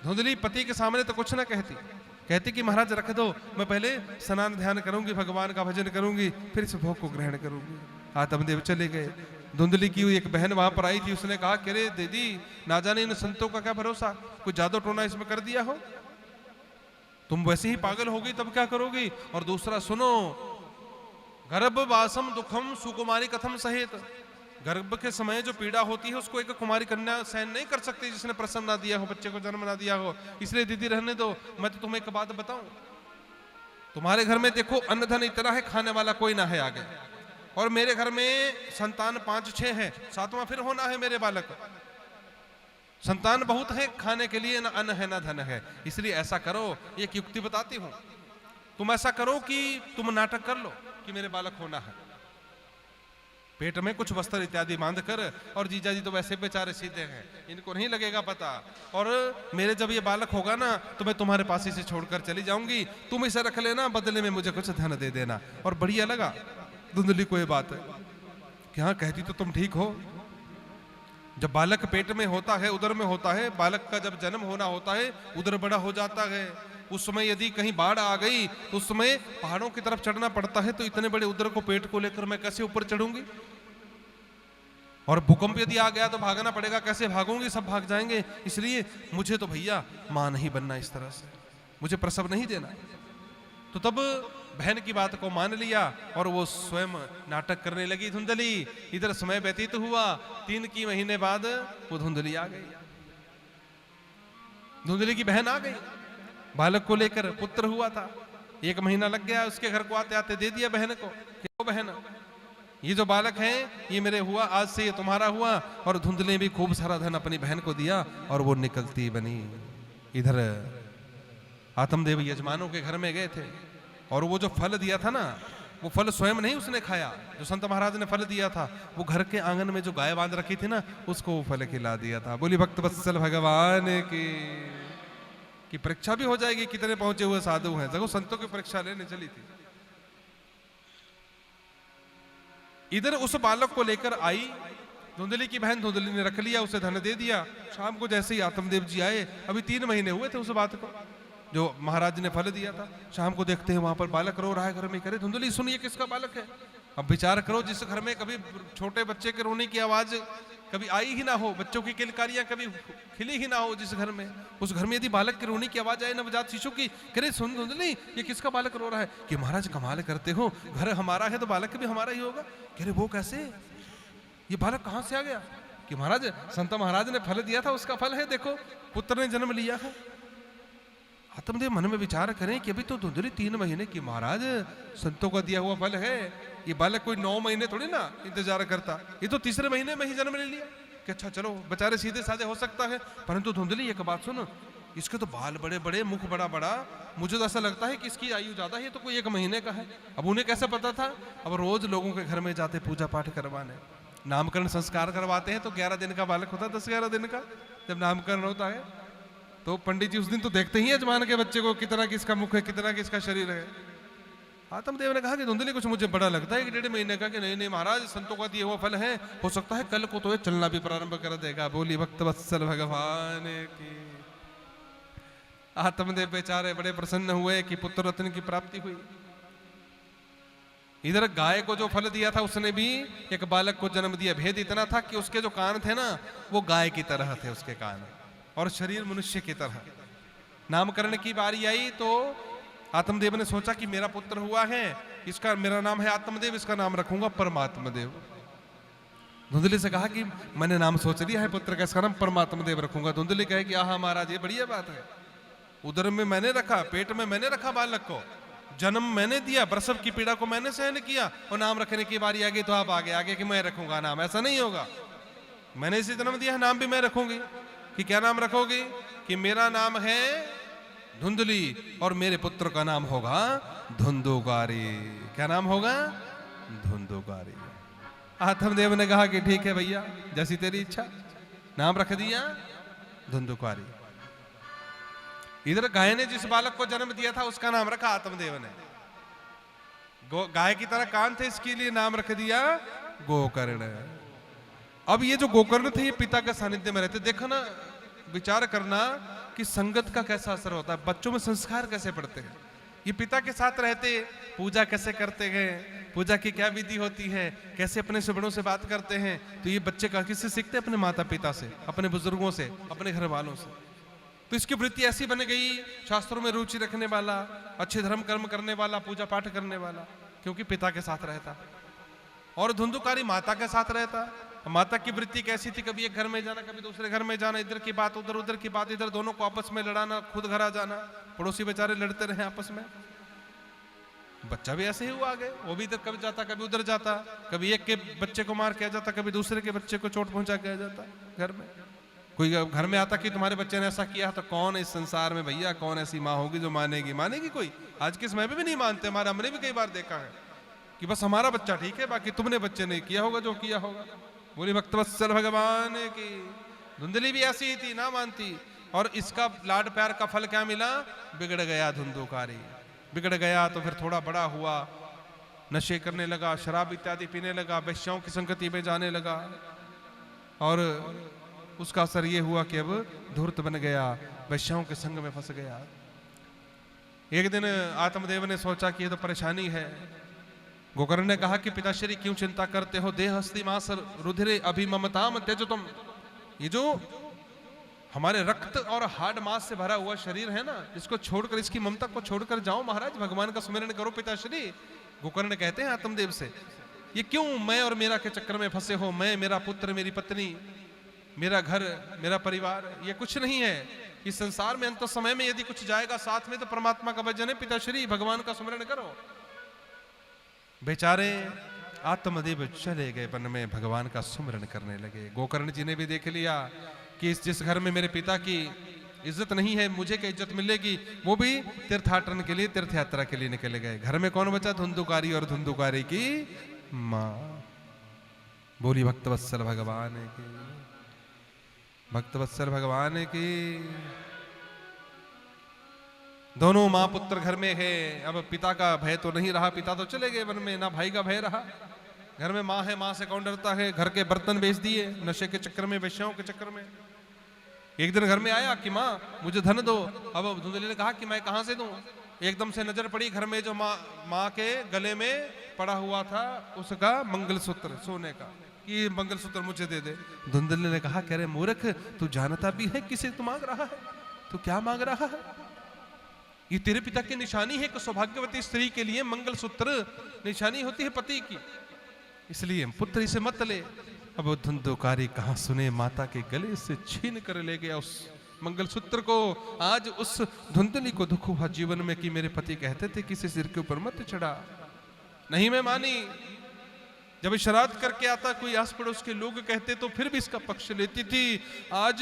Speaker 3: धुंधली पति के सामने तो कुछ ना कहती कि महाराज रख दो, मैं पहले स्नान ध्यान करूंगी, भगवान का भजन करूंगी, फिर इस भोग को ग्रहण करूंगी। आत्मदेव चले गए। धुंधली की एक बहन वहां पर आई थी, उसने कहा कि अरे दीदी, ना जाने इन संतों का क्या भरोसा, कोई जादू टोना इसमें कर दिया हो, तुम वैसे ही पागल होगी तब क्या करोगी। और दूसरा सुनो, गर्भवासम दुखम सुकुमारी कथम सहित, गर्भ के समय जो पीड़ा होती है उसको एक कुमारी कन्या सहन नहीं कर सकती जिसने प्रसव ना दिया हो, बच्चे को जन्म ना दिया हो। इसलिए दीदी रहने दो। मैं तो तुम्हें एक बात बताऊं, तुम्हारे घर में देखो अन्न धन इतना है, खाने वाला कोई ना है आगे, और मेरे घर में संतान 5-6 है, 7वां फिर होना है मेरे बालक। संतान बहुत है, खाने के लिए ना अन्न है ना धन है। इसलिए ऐसा करो, एक युक्ति बताती हूं, तुम ऐसा करो कि तुम नाटक कर लो कि मेरे बालक होना है, पेट में कुछ वस्त्र इत्यादि बांध कर, और जीजा जी तो वैसे बेचारे सीधे हैं, इनको नहीं लगेगा पता, और मेरे जब ये बालक होगा ना तो मैं तुम्हारे पास इसे छोड़कर चली जाऊंगी, तुम इसे रख लेना, बदले में मुझे कुछ धन दे देना। और बढ़िया लगा धुंधली को ये बात कि हाँ, कहती तो तुम ठीक हो। जब बालक पेट में होता है, उदर में होता है, बालक का जब जन्म होना होता है, उदर बड़ा हो जाता है, उस समय यदि कहीं बाढ़ आ गई तो उस समय पहाड़ों की तरफ चढ़ना पड़ता है, तो इतने बड़े उदर को पेट को लेकर मैं कैसे ऊपर चढ़ूंगी। और भूकंप यदि आ गया तो भागना पड़ेगा, कैसे भागूंगी, सब भाग जाएंगे। इसलिए मुझे तो भैया मां नहीं बनना, इस तरह से मुझे प्रसव नहीं देना। तो तब बहन की बात को मान लिया और वो स्वयं नाटक करने लगी धुंधली। इधर समय व्यतीत हुआ, 3 की महीने बाद वो धुंधली आ गई। धुंधली की बहन आ गई, बालक को लेकर, पुत्र हुआ था, 1 महीना लग गया उसके घर को आते आते, दे दिया बहन को कि ओ बहन, ये जो बालक है ये मेरे हुआ, आज से ये तुम्हारा हुआ। और धुंधली भी खूब सारा धन अपनी बहन को दिया और वो निकलती बनी। इधर आत्मदेव यजमानों के घर में गए थे, और वो जो फल दिया था ना, वो फल स्वयं नहीं उसने खाया, जो संत महाराज ने फल दिया था वो घर के आंगन में जो गाय बांध रखी थी ना, उसको वो फल खिला दिया था। बोली भक्त वत्सल भगवान की परीक्षा भी हो जाएगी, कितने पहुंचे हुए साधु हैं। देखो संतों की परीक्षा लेने चली थी। इधर उस बालक को लेकर आई धुंधली की बहन, धुंधली ने रख लिया, उसे धन दे दिया। शाम को जैसे ही आत्मदेव जी आए, अभी 3 महीने हुए थे उस बात को जो महाराज ने फल दिया था, शाम को देखते हैं वहां पर बालक रो रहा है घर में। करे धुंधली, सुनिए किसका बालक है। अब विचार करो, जिस घर में कभी छोटे बच्चे के रोने की आवाज कभी आई ही ना हो, बच्चों की किलकारियां कभी खिली ही ना हो, जिस घर में, उस घर में यदि बालक की रोने की आवाज आए, नवजात शिशु की, करे सुन धुंधली, ये किसका बालक रो रहा है। कि महाराज कमाल करते हो, घर हमारा है तो बालक भी हमारा ही होगा। कह रहे वो कैसे, ये बालक कहां से आ गया। कि महाराज संत महाराज ने फल दिया था, उसका फल है, देखो पुत्र ने जन्म लिया है। आत्मदेव मन में विचार करें कि अभी तो धुंधली 3 महीने की, महाराज संतों का दिया हुआ फल है, ये बालक कोई 9 महीने थोड़ी ना इंतजार करता, ये तो 3रे महीने में ही जन्म ले लिया। कि अच्छा चलो बेचारे सीधे साधे हो सकता है। परंतु धुंधली एक बात सुनो, इसके तो बाल बड़े बड़े, मुख बड़ा बड़ा, मुझे तो ऐसा लगता है कि इसकी आयु ज्यादा है, तो कोई 1 महीने का है। अब उन्हें कैसे पता था। अब रोज लोगों के घर में जाते पूजा पाठ करवाने, नामकरण संस्कार करवाते हैं, तो 11 दिन का बालक होता है, 10-11 दिन का जब नामकरण होता है, तो पंडित जी उस दिन तो देखते ही यजमान के बच्चे को, कितना किसका मुख है, कितना किसका शरीर है। आत्मदेव ने कहा कि धुंधली कुछ मुझे बड़ा लगता है, 1.5 महीने का। कि नहीं नहीं महाराज, संतों का दिया हुआ फल है, हो सकता है कल को तो ये चलना भी प्रारंभ कर देगा। बोली भक्त वत्सल भगवान की। आत्मदेव बेचारे बड़े प्रसन्न हुए कि पुत्र रत्न की प्राप्ति हुई। इधर गाय को जो फल दिया था, उसने भी एक बालक को जन्म दिया। भेद इतना था कि उसके जो कान थे ना, वो गाय की तरह थे उसके कान, और शरीर मनुष्य की तरह। नामकरण की बारी आई तो आत्मदेव ने सोचा कि मेरा पुत्र हुआ है, इसका मेरा नाम है आत्मदेव, इसका नाम रखूंगा परमात्मदेव। धुंधली से कहा कि मैंने नाम सोच लिया है पुत्र का, इसका नाम परमात्मदेव रखूंगा। धुंधली कहे कि हाँ महाराज, ये बढ़िया बात है, उदर में मैंने रखा, पेट में मैंने रखा बालक को, जन्म मैंने दिया, प्रसव की पीड़ा को मैंने सहन किया, और नाम रखने की बारी आ गई तो आप आगे आगे कि मैं रखूंगा नाम। ऐसा नहीं होगा, मैंने इसे जन्म दिया है, नाम भी मैं रखूंगी। कि क्या नाम रखोगी। कि मेरा नाम है धुंधली और मेरे पुत्र का नाम होगा धुंधुकारी। क्या नाम होगा। धुंधुकारी। आत्मदेव ने कहा कि ठीक है भैया, जैसी तेरी इच्छा। नाम रख दिया धुंधुकारी। इधर गाय ने जिस बालक को जन्म दिया था उसका नाम रखा आत्मदेव ने। गाय की तरह कान थे, इसके लिए नाम रख दिया गोकर्ण। अब ये जो गोकर्ण थे ये पिता के सानिध्य में रहते। देखो ना, विचार करना कि संगत का कैसा असर होता है, बच्चों में संस्कार कैसे पड़ते हैं। ये पिता के साथ रहते, पूजा कैसे करते हैं, पूजा की क्या विधि होती है, कैसे अपने से बड़ों से बात करते हैं, तो ये बच्चे का किससे सीखते हैं? अपने माता पिता से, अपने बुजुर्गों से, अपने घर वालों से। तो इसकी वृत्ति ऐसी बन गई, शास्त्रों में रुचि रखने वाला, अच्छे धर्म कर्म करने वाला, पूजा पाठ करने वाला, क्योंकि पिता के साथ रहता। और धुंधुकारी माता के साथ रहता। माता की वृत्ति कैसी थी? कभी एक घर में जाना, कभी दूसरे घर में जाना, इधर की बात उधर, उधर की बात इधर, दोनों को आपस में लड़ाना, खुद घर आ जाना, पड़ोसी बेचारे लड़ते रहे आपस में। बच्चा भी ऐसे ही हुआ आगे, वो भी इधर कभी जाता कभी उधर जाता, कभी एक के बच्चे को मार के आ जाता, कभी दूसरे के बच्चे को चोट पहुंचा के आ जाता। घर में कोई घर में आता कि तुम्हारे बच्चे ने ऐसा किया, तो कौन इस संसार में भैया, कौन ऐसी माँ होगी जो मानेगी? मानेगी कोई? आज के समय में भी नहीं मानते। हमारा, हमने भी कई बार देखा है कि बस हमारा बच्चा ठीक है, बाकी तुमने बच्चे ने किया होगा जो किया होगा। बोली भक्तवत्सल भगवान की। धुंधली भी ऐसी ही थी, ना मानती। और इसका लाड प्यार का फल क्या मिला? बिगड़ गया धुंधुकारी। बिगड़ गया तो फिर थोड़ा बड़ा हुआ, नशे करने लगा, शराब इत्यादि पीने लगा, वेश्याओं की संगति में जाने लगा। और उसका असर ये हुआ कि अब धूर्त बन गया, वेश्याओं के संग में फंस गया। एक दिन आत्मदेव ने सोचा कि ये तो परेशानी है। गोकर्ण ने कहा कि पिताश्री क्यों चिंता करते हो? देह हस्ति मास रुधिरे अभिममताम त्यज तुम। ये जो हमारे रक्त और हाड मास से भरा हुआ शरीर है ना, इसको छोड़कर, इसकी ममता को छोड़कर जाओ महाराज, भगवान का स्मरण करो पिताश्री। गोकर्ण कहते हैं आत्मदेव से, ये क्यों मैं और मेरा के चक्कर में फंसे हो? मैं, मेरा पुत्र, मेरी पत्नी, मेरा घर, मेरा परिवार, ये कुछ नहीं है। इस संसार में अंत समय में यदि कुछ जाएगा साथ में तो परमात्मा का भजन है। पिताश्री भगवान का स्मरण करो। बेचारे आत्मदेव चले गए वन में, भगवान का स्मरण करने लगे। गोकर्ण जी ने भी देख लिया कि जिस घर में मेरे पिता की इज्जत नहीं है, मुझे क्या इज्जत मिलेगी? वो भी तीर्थाटन के लिए, तीर्थ यात्रा के लिए निकल गए। घर में कौन बचा? धुंधुकारी और धुंधुकारी की माँ। बोली भक्तवत्सल भगवान की, भक्तवत्सल भगवान की। दोनों माँ पुत्र घर में है। अब पिता का भय तो नहीं रहा, पिता तो चले गए वन में, ना भाई का भय रहा। घर में माँ है, माँ से कौन डरता है? घर के बर्तन बेच दिए नशे के चक्कर में, वेश्याओं के चक्कर में। एक दिन घर में आया कि माँ मुझे धन दो। अब धुंधली ने कहा कि मैं कहाँ से दूं? एकदम से नजर पड़ी घर में जो माँ के गले में पड़ा हुआ था, उसका मंगलसूत्र सोने का, कि मंगलसूत्र मुझे दे दे। धुंधली ने कहा, कह रहे मूर्ख, तू जानता भी है किसे तू मांग रहा है? तू क्या मांग रहा है? ये तेरे पिता की निशानी है कि सौभाग्यवती स्त्री के लिए मंगलसूत्र निशानी होती है पति की, इसलिए पुत्र इसे मत ले। अब धुंधुकारी कहां सुने, माता के गले से छीन कर ले गया उस मंगलसूत्र को। आज उस धुंधली को दुख हुआ जीवन में कि मेरे पति कहते थे किसी सिर के ऊपर मत चढ़ा। नहीं मैं मानी। जब श्राद्ध करके आता कोई आस पड़ोस के लोग कहते तो फिर भी इसका पक्ष लेती थी। आज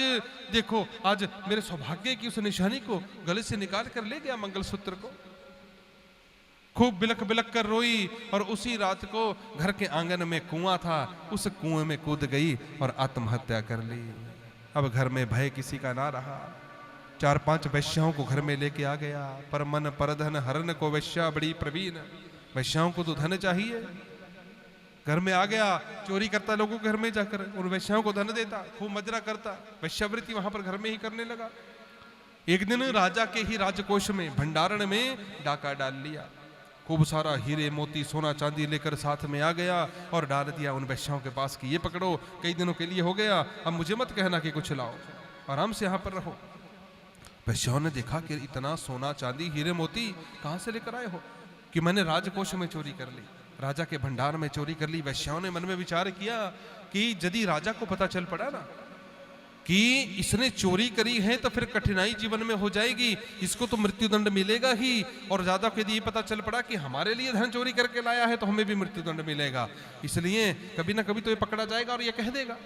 Speaker 3: देखो, आज मेरे सौभाग्य की उस निशानी को गले से निकाल कर ले गया मंगलसूत्र को। खूब बिलक बिलक कर रोई और उसी रात को घर के आंगन में कुआं था, उस कुएं में कूद गई और आत्महत्या कर ली। अब घर में भय किसी का ना रहा। 4-5 वैश्याओं को घर में लेके आ गया। पर मन परधन हरन को वैश्या बड़ी प्रवीण। वैश्याओं को तो धन चाहिए। घर में आ गया, चोरी करता लोगों के घर में जाकर, उन वैश्याओं को धन देता, खूब मजरा करता, वैश्यावृत्ति वहां पर घर में ही करने लगा। एक दिन राजा के ही राजकोष में, भंडारण में डाका डाल लिया। खूब सारा हीरे मोती सोना चांदी लेकर साथ में आ गया और डाल दिया उन वैश्याओं के पास कि ये पकड़ो, कई दिनों के लिए हो गया, अब मुझे मत कहना कि कुछ लाओ, आराम से यहाँ पर रहो। वैश्याओं ने देखा कि इतना सोना चांदी हीरे मोती कहाँ से लेकर आए हो? कि मैंने राजकोष में चोरी कर ली, राजा के भंडार में चोरी कर ली। वैश्याओं ने मन में विचार किया कि यदि राजा को पता चल पड़ा ना कि इसने चोरी करी है तो फिर कठिनाई जीवन में हो जाएगी, इसको तो मृत्युदंड मिलेगा ही। और राजा को यदि ये पता चल पड़ा कि हमारे लिए धन चोरी करके लाया है तो हमें भी मृत्युदंड मिलेगा, इसलिए कभी ना कभी तो ये पकड़ा जाएगा और ये कह देगा।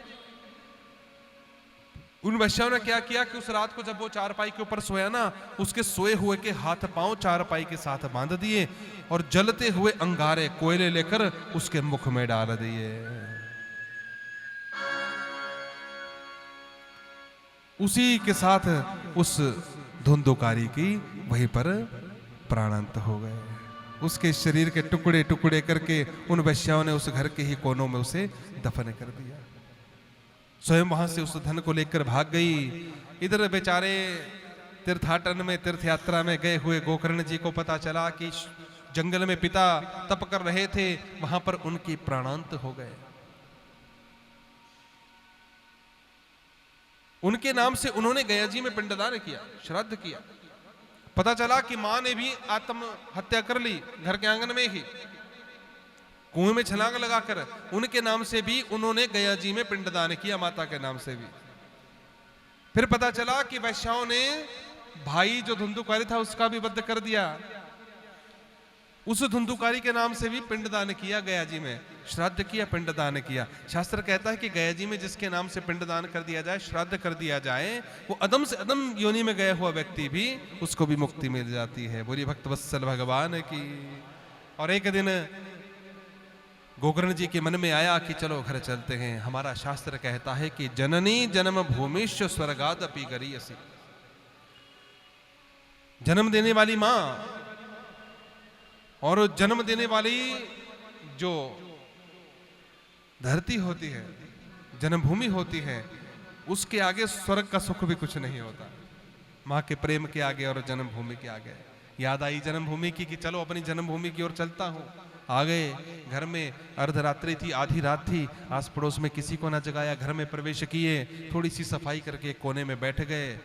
Speaker 3: उन वैश्याओं ने क्या किया कि उस रात को जब वो चारपाई के ऊपर सोया ना, उसके सोए हुए के हाथ पांव चारपाई के साथ बांध दिए और जलते हुए अंगारे कोयले लेकर उसके मुख में डाल दिए। उसी के साथ उस धुंधुकारी की वहीं पर प्राणांत हो गए। उसके शरीर के टुकड़े टुकड़े करके उन वैश्याओं ने उस घर के ही कोनों में उसे दफन कर दिया। स्वयं वहां से उस धन को लेकर भाग गई। इधर बेचारे तीर्थाटन में, तीर्थ यात्रा में गए हुए गोकर्ण जी को पता चला कि जंगल में पिता तप कर रहे थे, वहां पर उनकी प्राणांत हो गए। उनके नाम से उन्होंने गया जी में पिंडदान किया, श्राद्ध किया। पता चला कि मां ने भी आत्महत्या कर ली घर के आंगन में ही, कुएं में छलांग लगाकर। उनके नाम से भी उन्होंने गया जी में पिंडदान किया, माता के नाम से भी। फिर पता चला कि वैश्याओं ने भाई जो धुंधुकारी था उसका भी वध कर दिया। उस धुंधुकारी के नाम से भी पिंडदान किया, गया जी में श्राद्ध किया, पिंडदान किया। शास्त्र कहता है कि गया जी में जिसके नाम से पिंडदान कर दिया जाए, श्राद्ध कर दिया जाए, वो अदम से अदम योनि में गया हुआ व्यक्ति भी, उसको भी मुक्ति मिल जाती है। बोलिए भक्त वत्सल भगवान की। और एक दिन गोकर्ण जी के मन में आया कि चलो घर चलते हैं। हमारा शास्त्र कहता है कि जननी जन्म भूमिश्च स्वर्गादपि गरीयसी, जन्म देने वाली मां और जन्म देने वाली जो धरती होती है, जन्मभूमि होती है, उसके आगे स्वर्ग का सुख भी कुछ नहीं होता। मां के प्रेम के आगे और जन्मभूमि के आगे। याद आई जन्मभूमि की कि चलो अपनी जन्मभूमि की ओर चलता हूं। आ गए घर में, अर्धरात्रि थी, आधी रात थी। आस पड़ोस में किसी को ना जगाया, घर में प्रवेश किए, थोड़ी सी सफाई करके कोने में बैठ गए।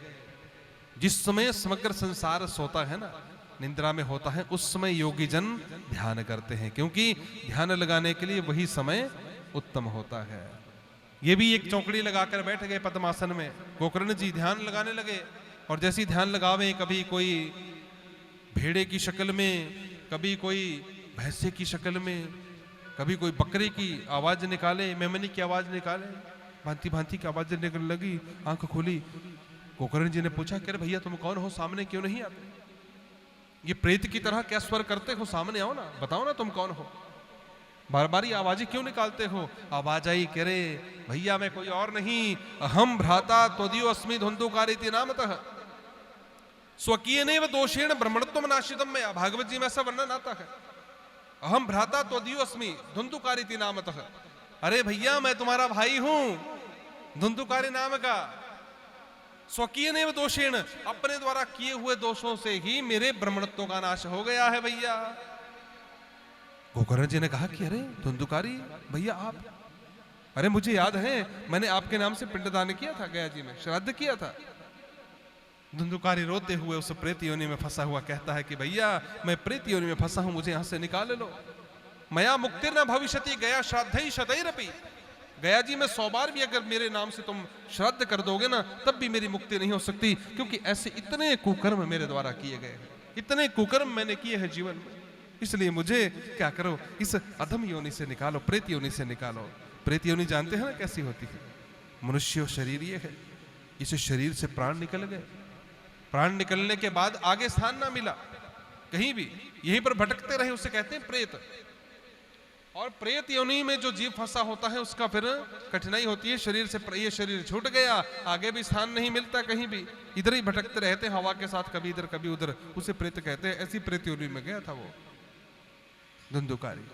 Speaker 3: जिस समय समग्र संसार सोता है ना, निंद्रा में होता है, उस समय योगी जन ध्यान करते हैं, क्योंकि ध्यान लगाने के लिए वही समय उत्तम होता है। ये भी एक चौकड़ी लगाकर बैठ गए पद्मासन में। गोकर्ण जी ध्यान लगाने लगे, और जैसी ध्यान लगावे, कभी कोई भेड़े की शक्ल में, कभी कोई भैंसे की शक्ल में, कभी कोई बकरे की आवाज निकाले, मेमने की आवाज निकाले, भांति भांति की आवाज निकलने लगी। आंख खोली, गोकर्ण जी ने पूछा कि भैया तुम कौन हो, सामने क्यों नहीं आते? ये प्रेत की तरह क्या स्वर करते हो, सामने आओ ना, बताओ ना तुम कौन हो, बार बार ये आवाजें क्यों निकालते हो? आवाज आई, कह रे भैया मैं कोई और नहीं, अहम भ्राता त्वदीयो अस्मि धुंधुकारिति नामतः स्वकीय नेव दोषेण ब्रह्मणत्वम नाशितम में। भागवत जी में ऐसा वर्णन आता है, अहम भ्राता त्वदीयो अस्मि धुंधुकारिति नामतः। अरे भैया मैं तुम्हारा भाई हूं, धुंधुकारी नाम का। स्वकीय नेव दोषेण, अपने द्वारा किए हुए दोषों से ही मेरे ब्रह्मणत्व का नाश हो गया है भैया। गोकर्ण जी ने कहा कि अरे धुंधुकारी भैया आप, अरे मुझे याद है मैंने आपके नाम से पिंडदान किया था, गया जी में श्राद्ध किया था। धुंधुकारी रोते हुए उस प्रेत योनि में फंसा हुआ कहता है कि भैया मैं प्रेत योनि में फंसा हूं, मुझे यहां से निकाल लो। मया मुक्ति न भविष्यति गया श्राद्धई शतैरपि। गया जी में 100 बार भी अगर मेरे नाम से तुम श्राद्ध कर दोगे ना, तब भी मेरी मुक्ति नहीं हो सकती, क्योंकि ऐसे इतने कुकर्म मेरे द्वारा किए गए हैं, इतने कुकर्म मैंने किए हैं जीवन में। इसलिए मुझे क्या करो, इस अधम योनि से निकालो, प्रेत योनि से निकालो। प्रेत योनि जानते हैं ना कैसी होती है? मनुष्य शरीर ये है, इस शरीर से प्राण निकल गए, प्राण निकलने के बाद आगे स्थान ना मिला कहीं भी, यहीं पर भटकते रहे, उसे कहते हैं प्रेत। और प्रेत योनि में जो जीव फंसा होता है उसका फिर कठिनाई होती है, शरीर से ये शरीर छूट गया, आगे भी स्थान नहीं मिलता, कहीं भी इधर ही भटकते रहते हैं हवा के साथ, कभी इधर कभी उधर, उसे प्रेत कहते हैं। ऐसी प्रेत योनि में गया था वो धुंधुकारी।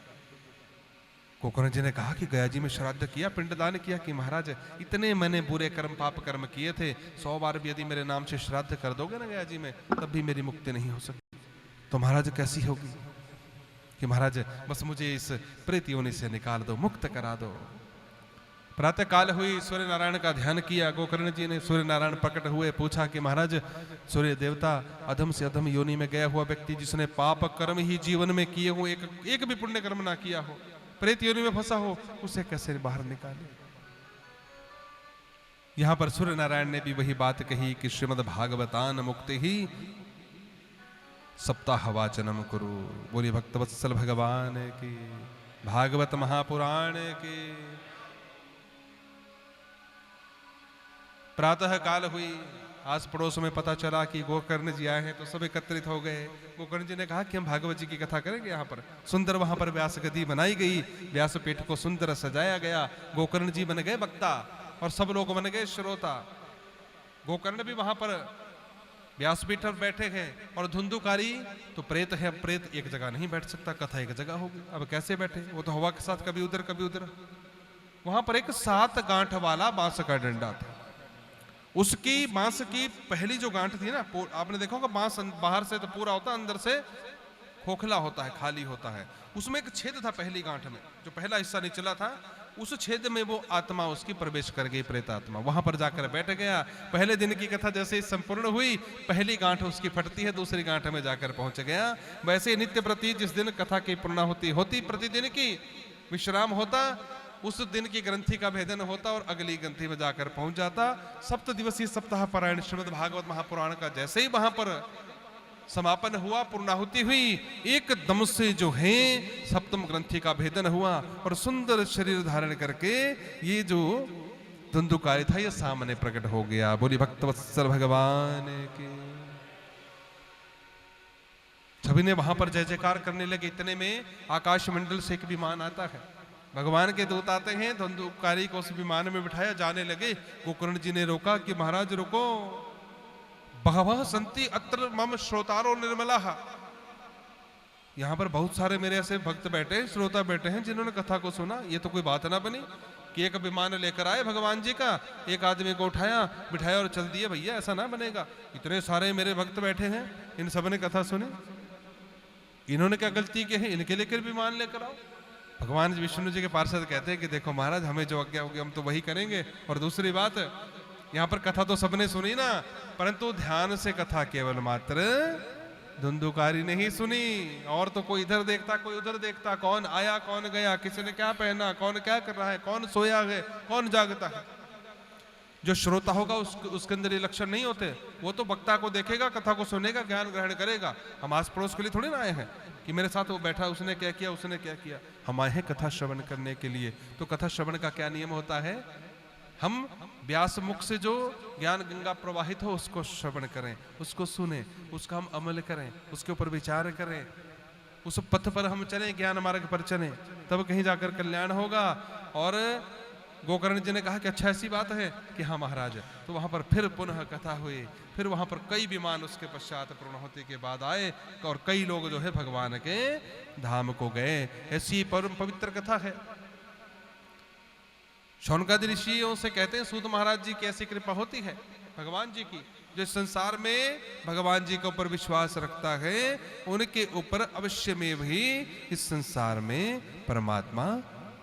Speaker 3: गोकर्ण जी ने कहा कि गया जी में श्राद्ध किया, पिंडदान किया कि महाराज इतने मैंने बुरे कर्म पाप कर्म किए थे, 100 बार भी यदि मेरे नाम से श्राद्ध कर दोगे ना गया जी में, तब भी मेरी मुक्ति नहीं हो सकती। तो महाराज कैसी होगी? कि महाराज बस मुझे इस प्रेत योनि से निकाल दो, मुक्त करा दो। प्रातः काल हुई, सूर्य नारायण का ध्यान किया गोकर्ण जी ने। सूर्य नारायण प्रकट हुए, पूछा कि महाराज सूर्य देवता, अधम से अधम योनि में गया हुआ व्यक्ति जिसने पाप कर्म ही जीवन में किए हो, एक भी पुण्य कर्म ना किया हो, प्रेत योनि में फंसा हो, उसे कैसे बाहर निकाले? यहां पर सूर्य नारायण ने भी वही बात कही कि श्रीमद् भागवतान मुक्ति ही सप्ताह वाचनम कुरु। बोलिए भक्तवत्सल भगवान की, भागवत महापुराण की। प्रातः काल हुई, आस पड़ोस में पता चला कि गोकर्ण जी आए हैं, तो सब एकत्रित हो गए। गोकर्ण जी ने कहा कि हम भागवत जी की कथा करेंगे यहाँ पर। सुंदर वहां पर व्यास गद्दी बनाई गई, व्यासपीठ को सुंदर सजाया गया। गोकर्ण जी बन गए वक्ता और सब लोग बन गए श्रोता। गोकर्ण भी वहां पर व्यासपीठ पर बैठे हैं और धुंधुकारी तो प्रेत है, अब प्रेत एक जगह नहीं बैठ सकता, कथा एक जगह होगी, अब कैसे बैठे? वो तो हवा के साथ कभी उधर कभी उधर। वहां पर एक 7 गांठ वाला बांस का डंडा था। उसकी बांस की पहली जो गांठ थी ना, आपने देखा होगा बांस बाहर से तो पूरा होता है, अंदर से खोखला होता है, खाली होता है। उसमें एक छेद था पहली गांठ में, जो पहला हिस्सा निचला था, उस छेद में वो आत्मा उसकी प्रवेश कर गई, प्रेत आत्मा वहां पर जाकर बैठ गया। पहले दिन की कथा जैसे ही संपूर्ण हुई, पहली गांठ उसकी फटती है, दूसरी गांठ में जाकर पहुंच गया। वैसे ही नित्य प्रति जिस दिन कथा की पूर्णाहुति होती, प्रतिदिन की विश्राम होता, उस दिन की ग्रंथि का भेदन होता और अगली ग्रंथि में जाकर पहुंच जाता। 7 दिवसीय सप्ताह पारायण श्रीमद् भागवत महापुराण का जैसे ही वहां पर समापन हुआ, पूर्णाहुति हुई, एकदम से जो है सप्तम ग्रंथि का भेदन हुआ और सुंदर शरीर धारण करके ये जो धुंधुकारी था ये सामने प्रकट हो गया। बोली भक्तवत्सल भगवान की। सभी ने वहां पर जय जयकार करने लगे। इतने में आकाश मंडल से एक विमान आता है, भगवान के दूत आते हैं, धुंधुकारी को उस विमान में बिठाया, जाने लगे। गोकर्ण जी ने रोका कि महाराज रुको, बहवः संति अत्र मम श्रोतारो निर्मला। यहाँ पर बहुत सारे मेरे ऐसे भक्त बैठे हैं, श्रोता बैठे हैं जिन्होंने कथा को सुना। ये तो कोई बात ना बनी कि एक विमान लेकर आए भगवान जी का, एक आदमी को उठाया बिठाया और चल दिए। भैया ऐसा ना बनेगा, इतने सारे मेरे भक्त बैठे हैं, इन सब ने कथा सुनी, इन्होंने क्या गलती की है, इनके लेकर विमान लेकर आओ। भगवान विष्णु जी के पार्षद कहते हैं कि देखो महाराज, हमें जो आज्ञा होगी हम तो वही करेंगे। और दूसरी बात, यहाँ पर कथा तो सबने सुनी ना, परंतु ध्यान से कथा केवल मात्र धुंधुकारी ने ही सुनी। और तो कोई इधर देखता, कोई उधर देखता, कौन आया कौन गया, किसी ने क्या पहना, कौन क्या कर रहा है, कौन सोया है, कौन जागता है। जो श्रोता होगा उसके अंदर ये लक्षण नहीं होते। वो तो वक्ता को देखेगा, कथा को सुनेगा, ज्ञान ग्रहण करेगा। हम आस पड़ोस के लिए थोड़ी ना आए हैं कि मेरे साथ वो बैठा, उसने क्या किया, उसने क्या किया। हम आए हैं कथा श्रवण करने के लिए। तो कथा श्रवण का क्या नियम होता है? हम व्यास मुख से जो ज्ञान गंगा प्रवाहित हो उसको श्रवण करें, उसको सुने, उसका हम अमल करें, उसके ऊपर विचार करें, उस पथ पर हम चलें, ज्ञान मार्ग पर चलें, तब कहीं जाकर कल्याण होगा। और गोकर्ण जी ने कहा कि अच्छा ऐसी बात है कि हाँ महाराज। तो वहां पर फिर पुनः कथा हुई, फिर वहां पर कई विमान उसके पश्चात पूर्णाहुति के बाद आए और कई लोग जो है भगवान के धाम को गए। ऐसी परम पवित्र कथा है। शौनकादि ऋषियों से कहते हैं सूत महाराज जी की ऐसी कृपा होती है भगवान जी की, जो संसार में भगवान जी के ऊपर विश्वास रखता है उनके ऊपर अवश्य में भी इस संसार में परमात्मा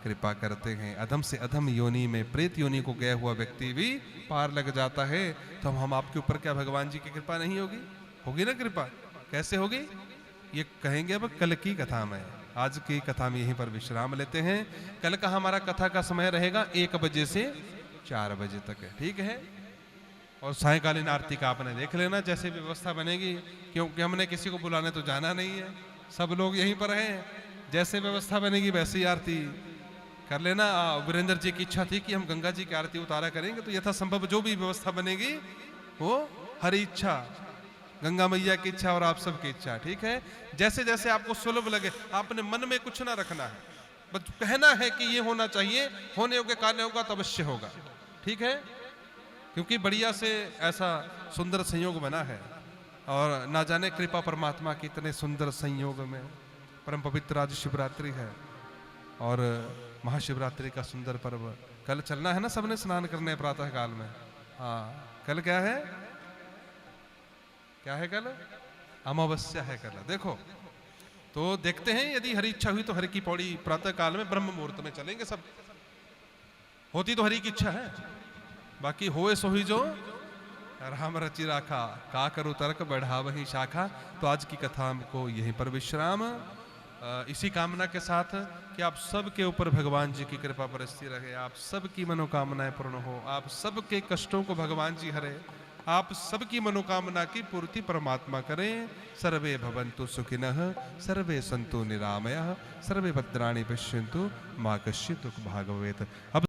Speaker 3: कृपा करते हैं। अधम से अधम योनि में, प्रेत योनि को गया हुआ व्यक्ति भी पार लग जाता है। तो हम आपके ऊपर क्या भगवान जी की कृपा नहीं होगी? होगी ना कृपा। कैसे होगी ये कहेंगे अब कल की कथा में। आज की कथा में यहीं पर विश्राम लेते हैं। कल का हमारा कथा का समय रहेगा 1 बजे से 4 बजे तक है, ठीक है। और सायंकालीन आरती का आपने देख लेना जैसे व्यवस्था बनेगी, क्योंकि हमने किसी को बुलाने तो जाना नहीं है, सब लोग यहीं पर हैं। जैसे व्यवस्था बनेगी वैसे ही आरती कर लेना। वीरेंद्र जी की इच्छा थी कि हम गंगा जी की आरती उतारा करेंगे, तो यथासंभव जो भी व्यवस्था बनेगी वो हरी इच्छा, गंगा मैया की इच्छा और आप सबकी इच्छा, ठीक है। जैसे जैसे आपको सुलभ लगे, आपने मन में कुछ ना रखना है, बस कहना है कि ये होना चाहिए, होने योग्य कार्य होगा तो अवश्य होगा, ठीक है। क्योंकि बढ़िया से ऐसा सुंदर संयोग बना है और ना जाने कृपा परमात्मा की इतने सुंदर संयोग में। परम पवित्र आज शिवरात्रि है और महाशिवरात्रि का सुंदर पर्व। कल चलना है ना सबने स्नान करने प्रातः काल में। हाँ, कल क्या है? क्या है कल? अमावस्या है कल। देखो तो देखते हैं, यदि हरि इच्छा हुई तो हरि की पौड़ी प्रातः काल में ब्रह्म मुहूर्त में चलेंगे सब। होती तो हरि की इच्छा है, बाकी होए सो ही जो राम रचि राखा, का करूं तर्क बढ़ा वही शाखा। तो आज की कथा हमको यहीं पर विश्राम, इसी कामना के साथ कि आप सबके ऊपर भगवान जी की कृपा बरसती रहे, आप सबकी मनोकामनाएं पूर्ण हो, आप सबके कष्टों को भगवान जी हरे, आप सबकी मनोकामना की पूर्ति परमात्मा करें। सर्वे भवन्तु सुखिनः, सर्वे सन्तु निरामयः, सर्वे भद्राणि पश्यन्तु, मा कश्चित् दुःख भाग् भवेत्। अब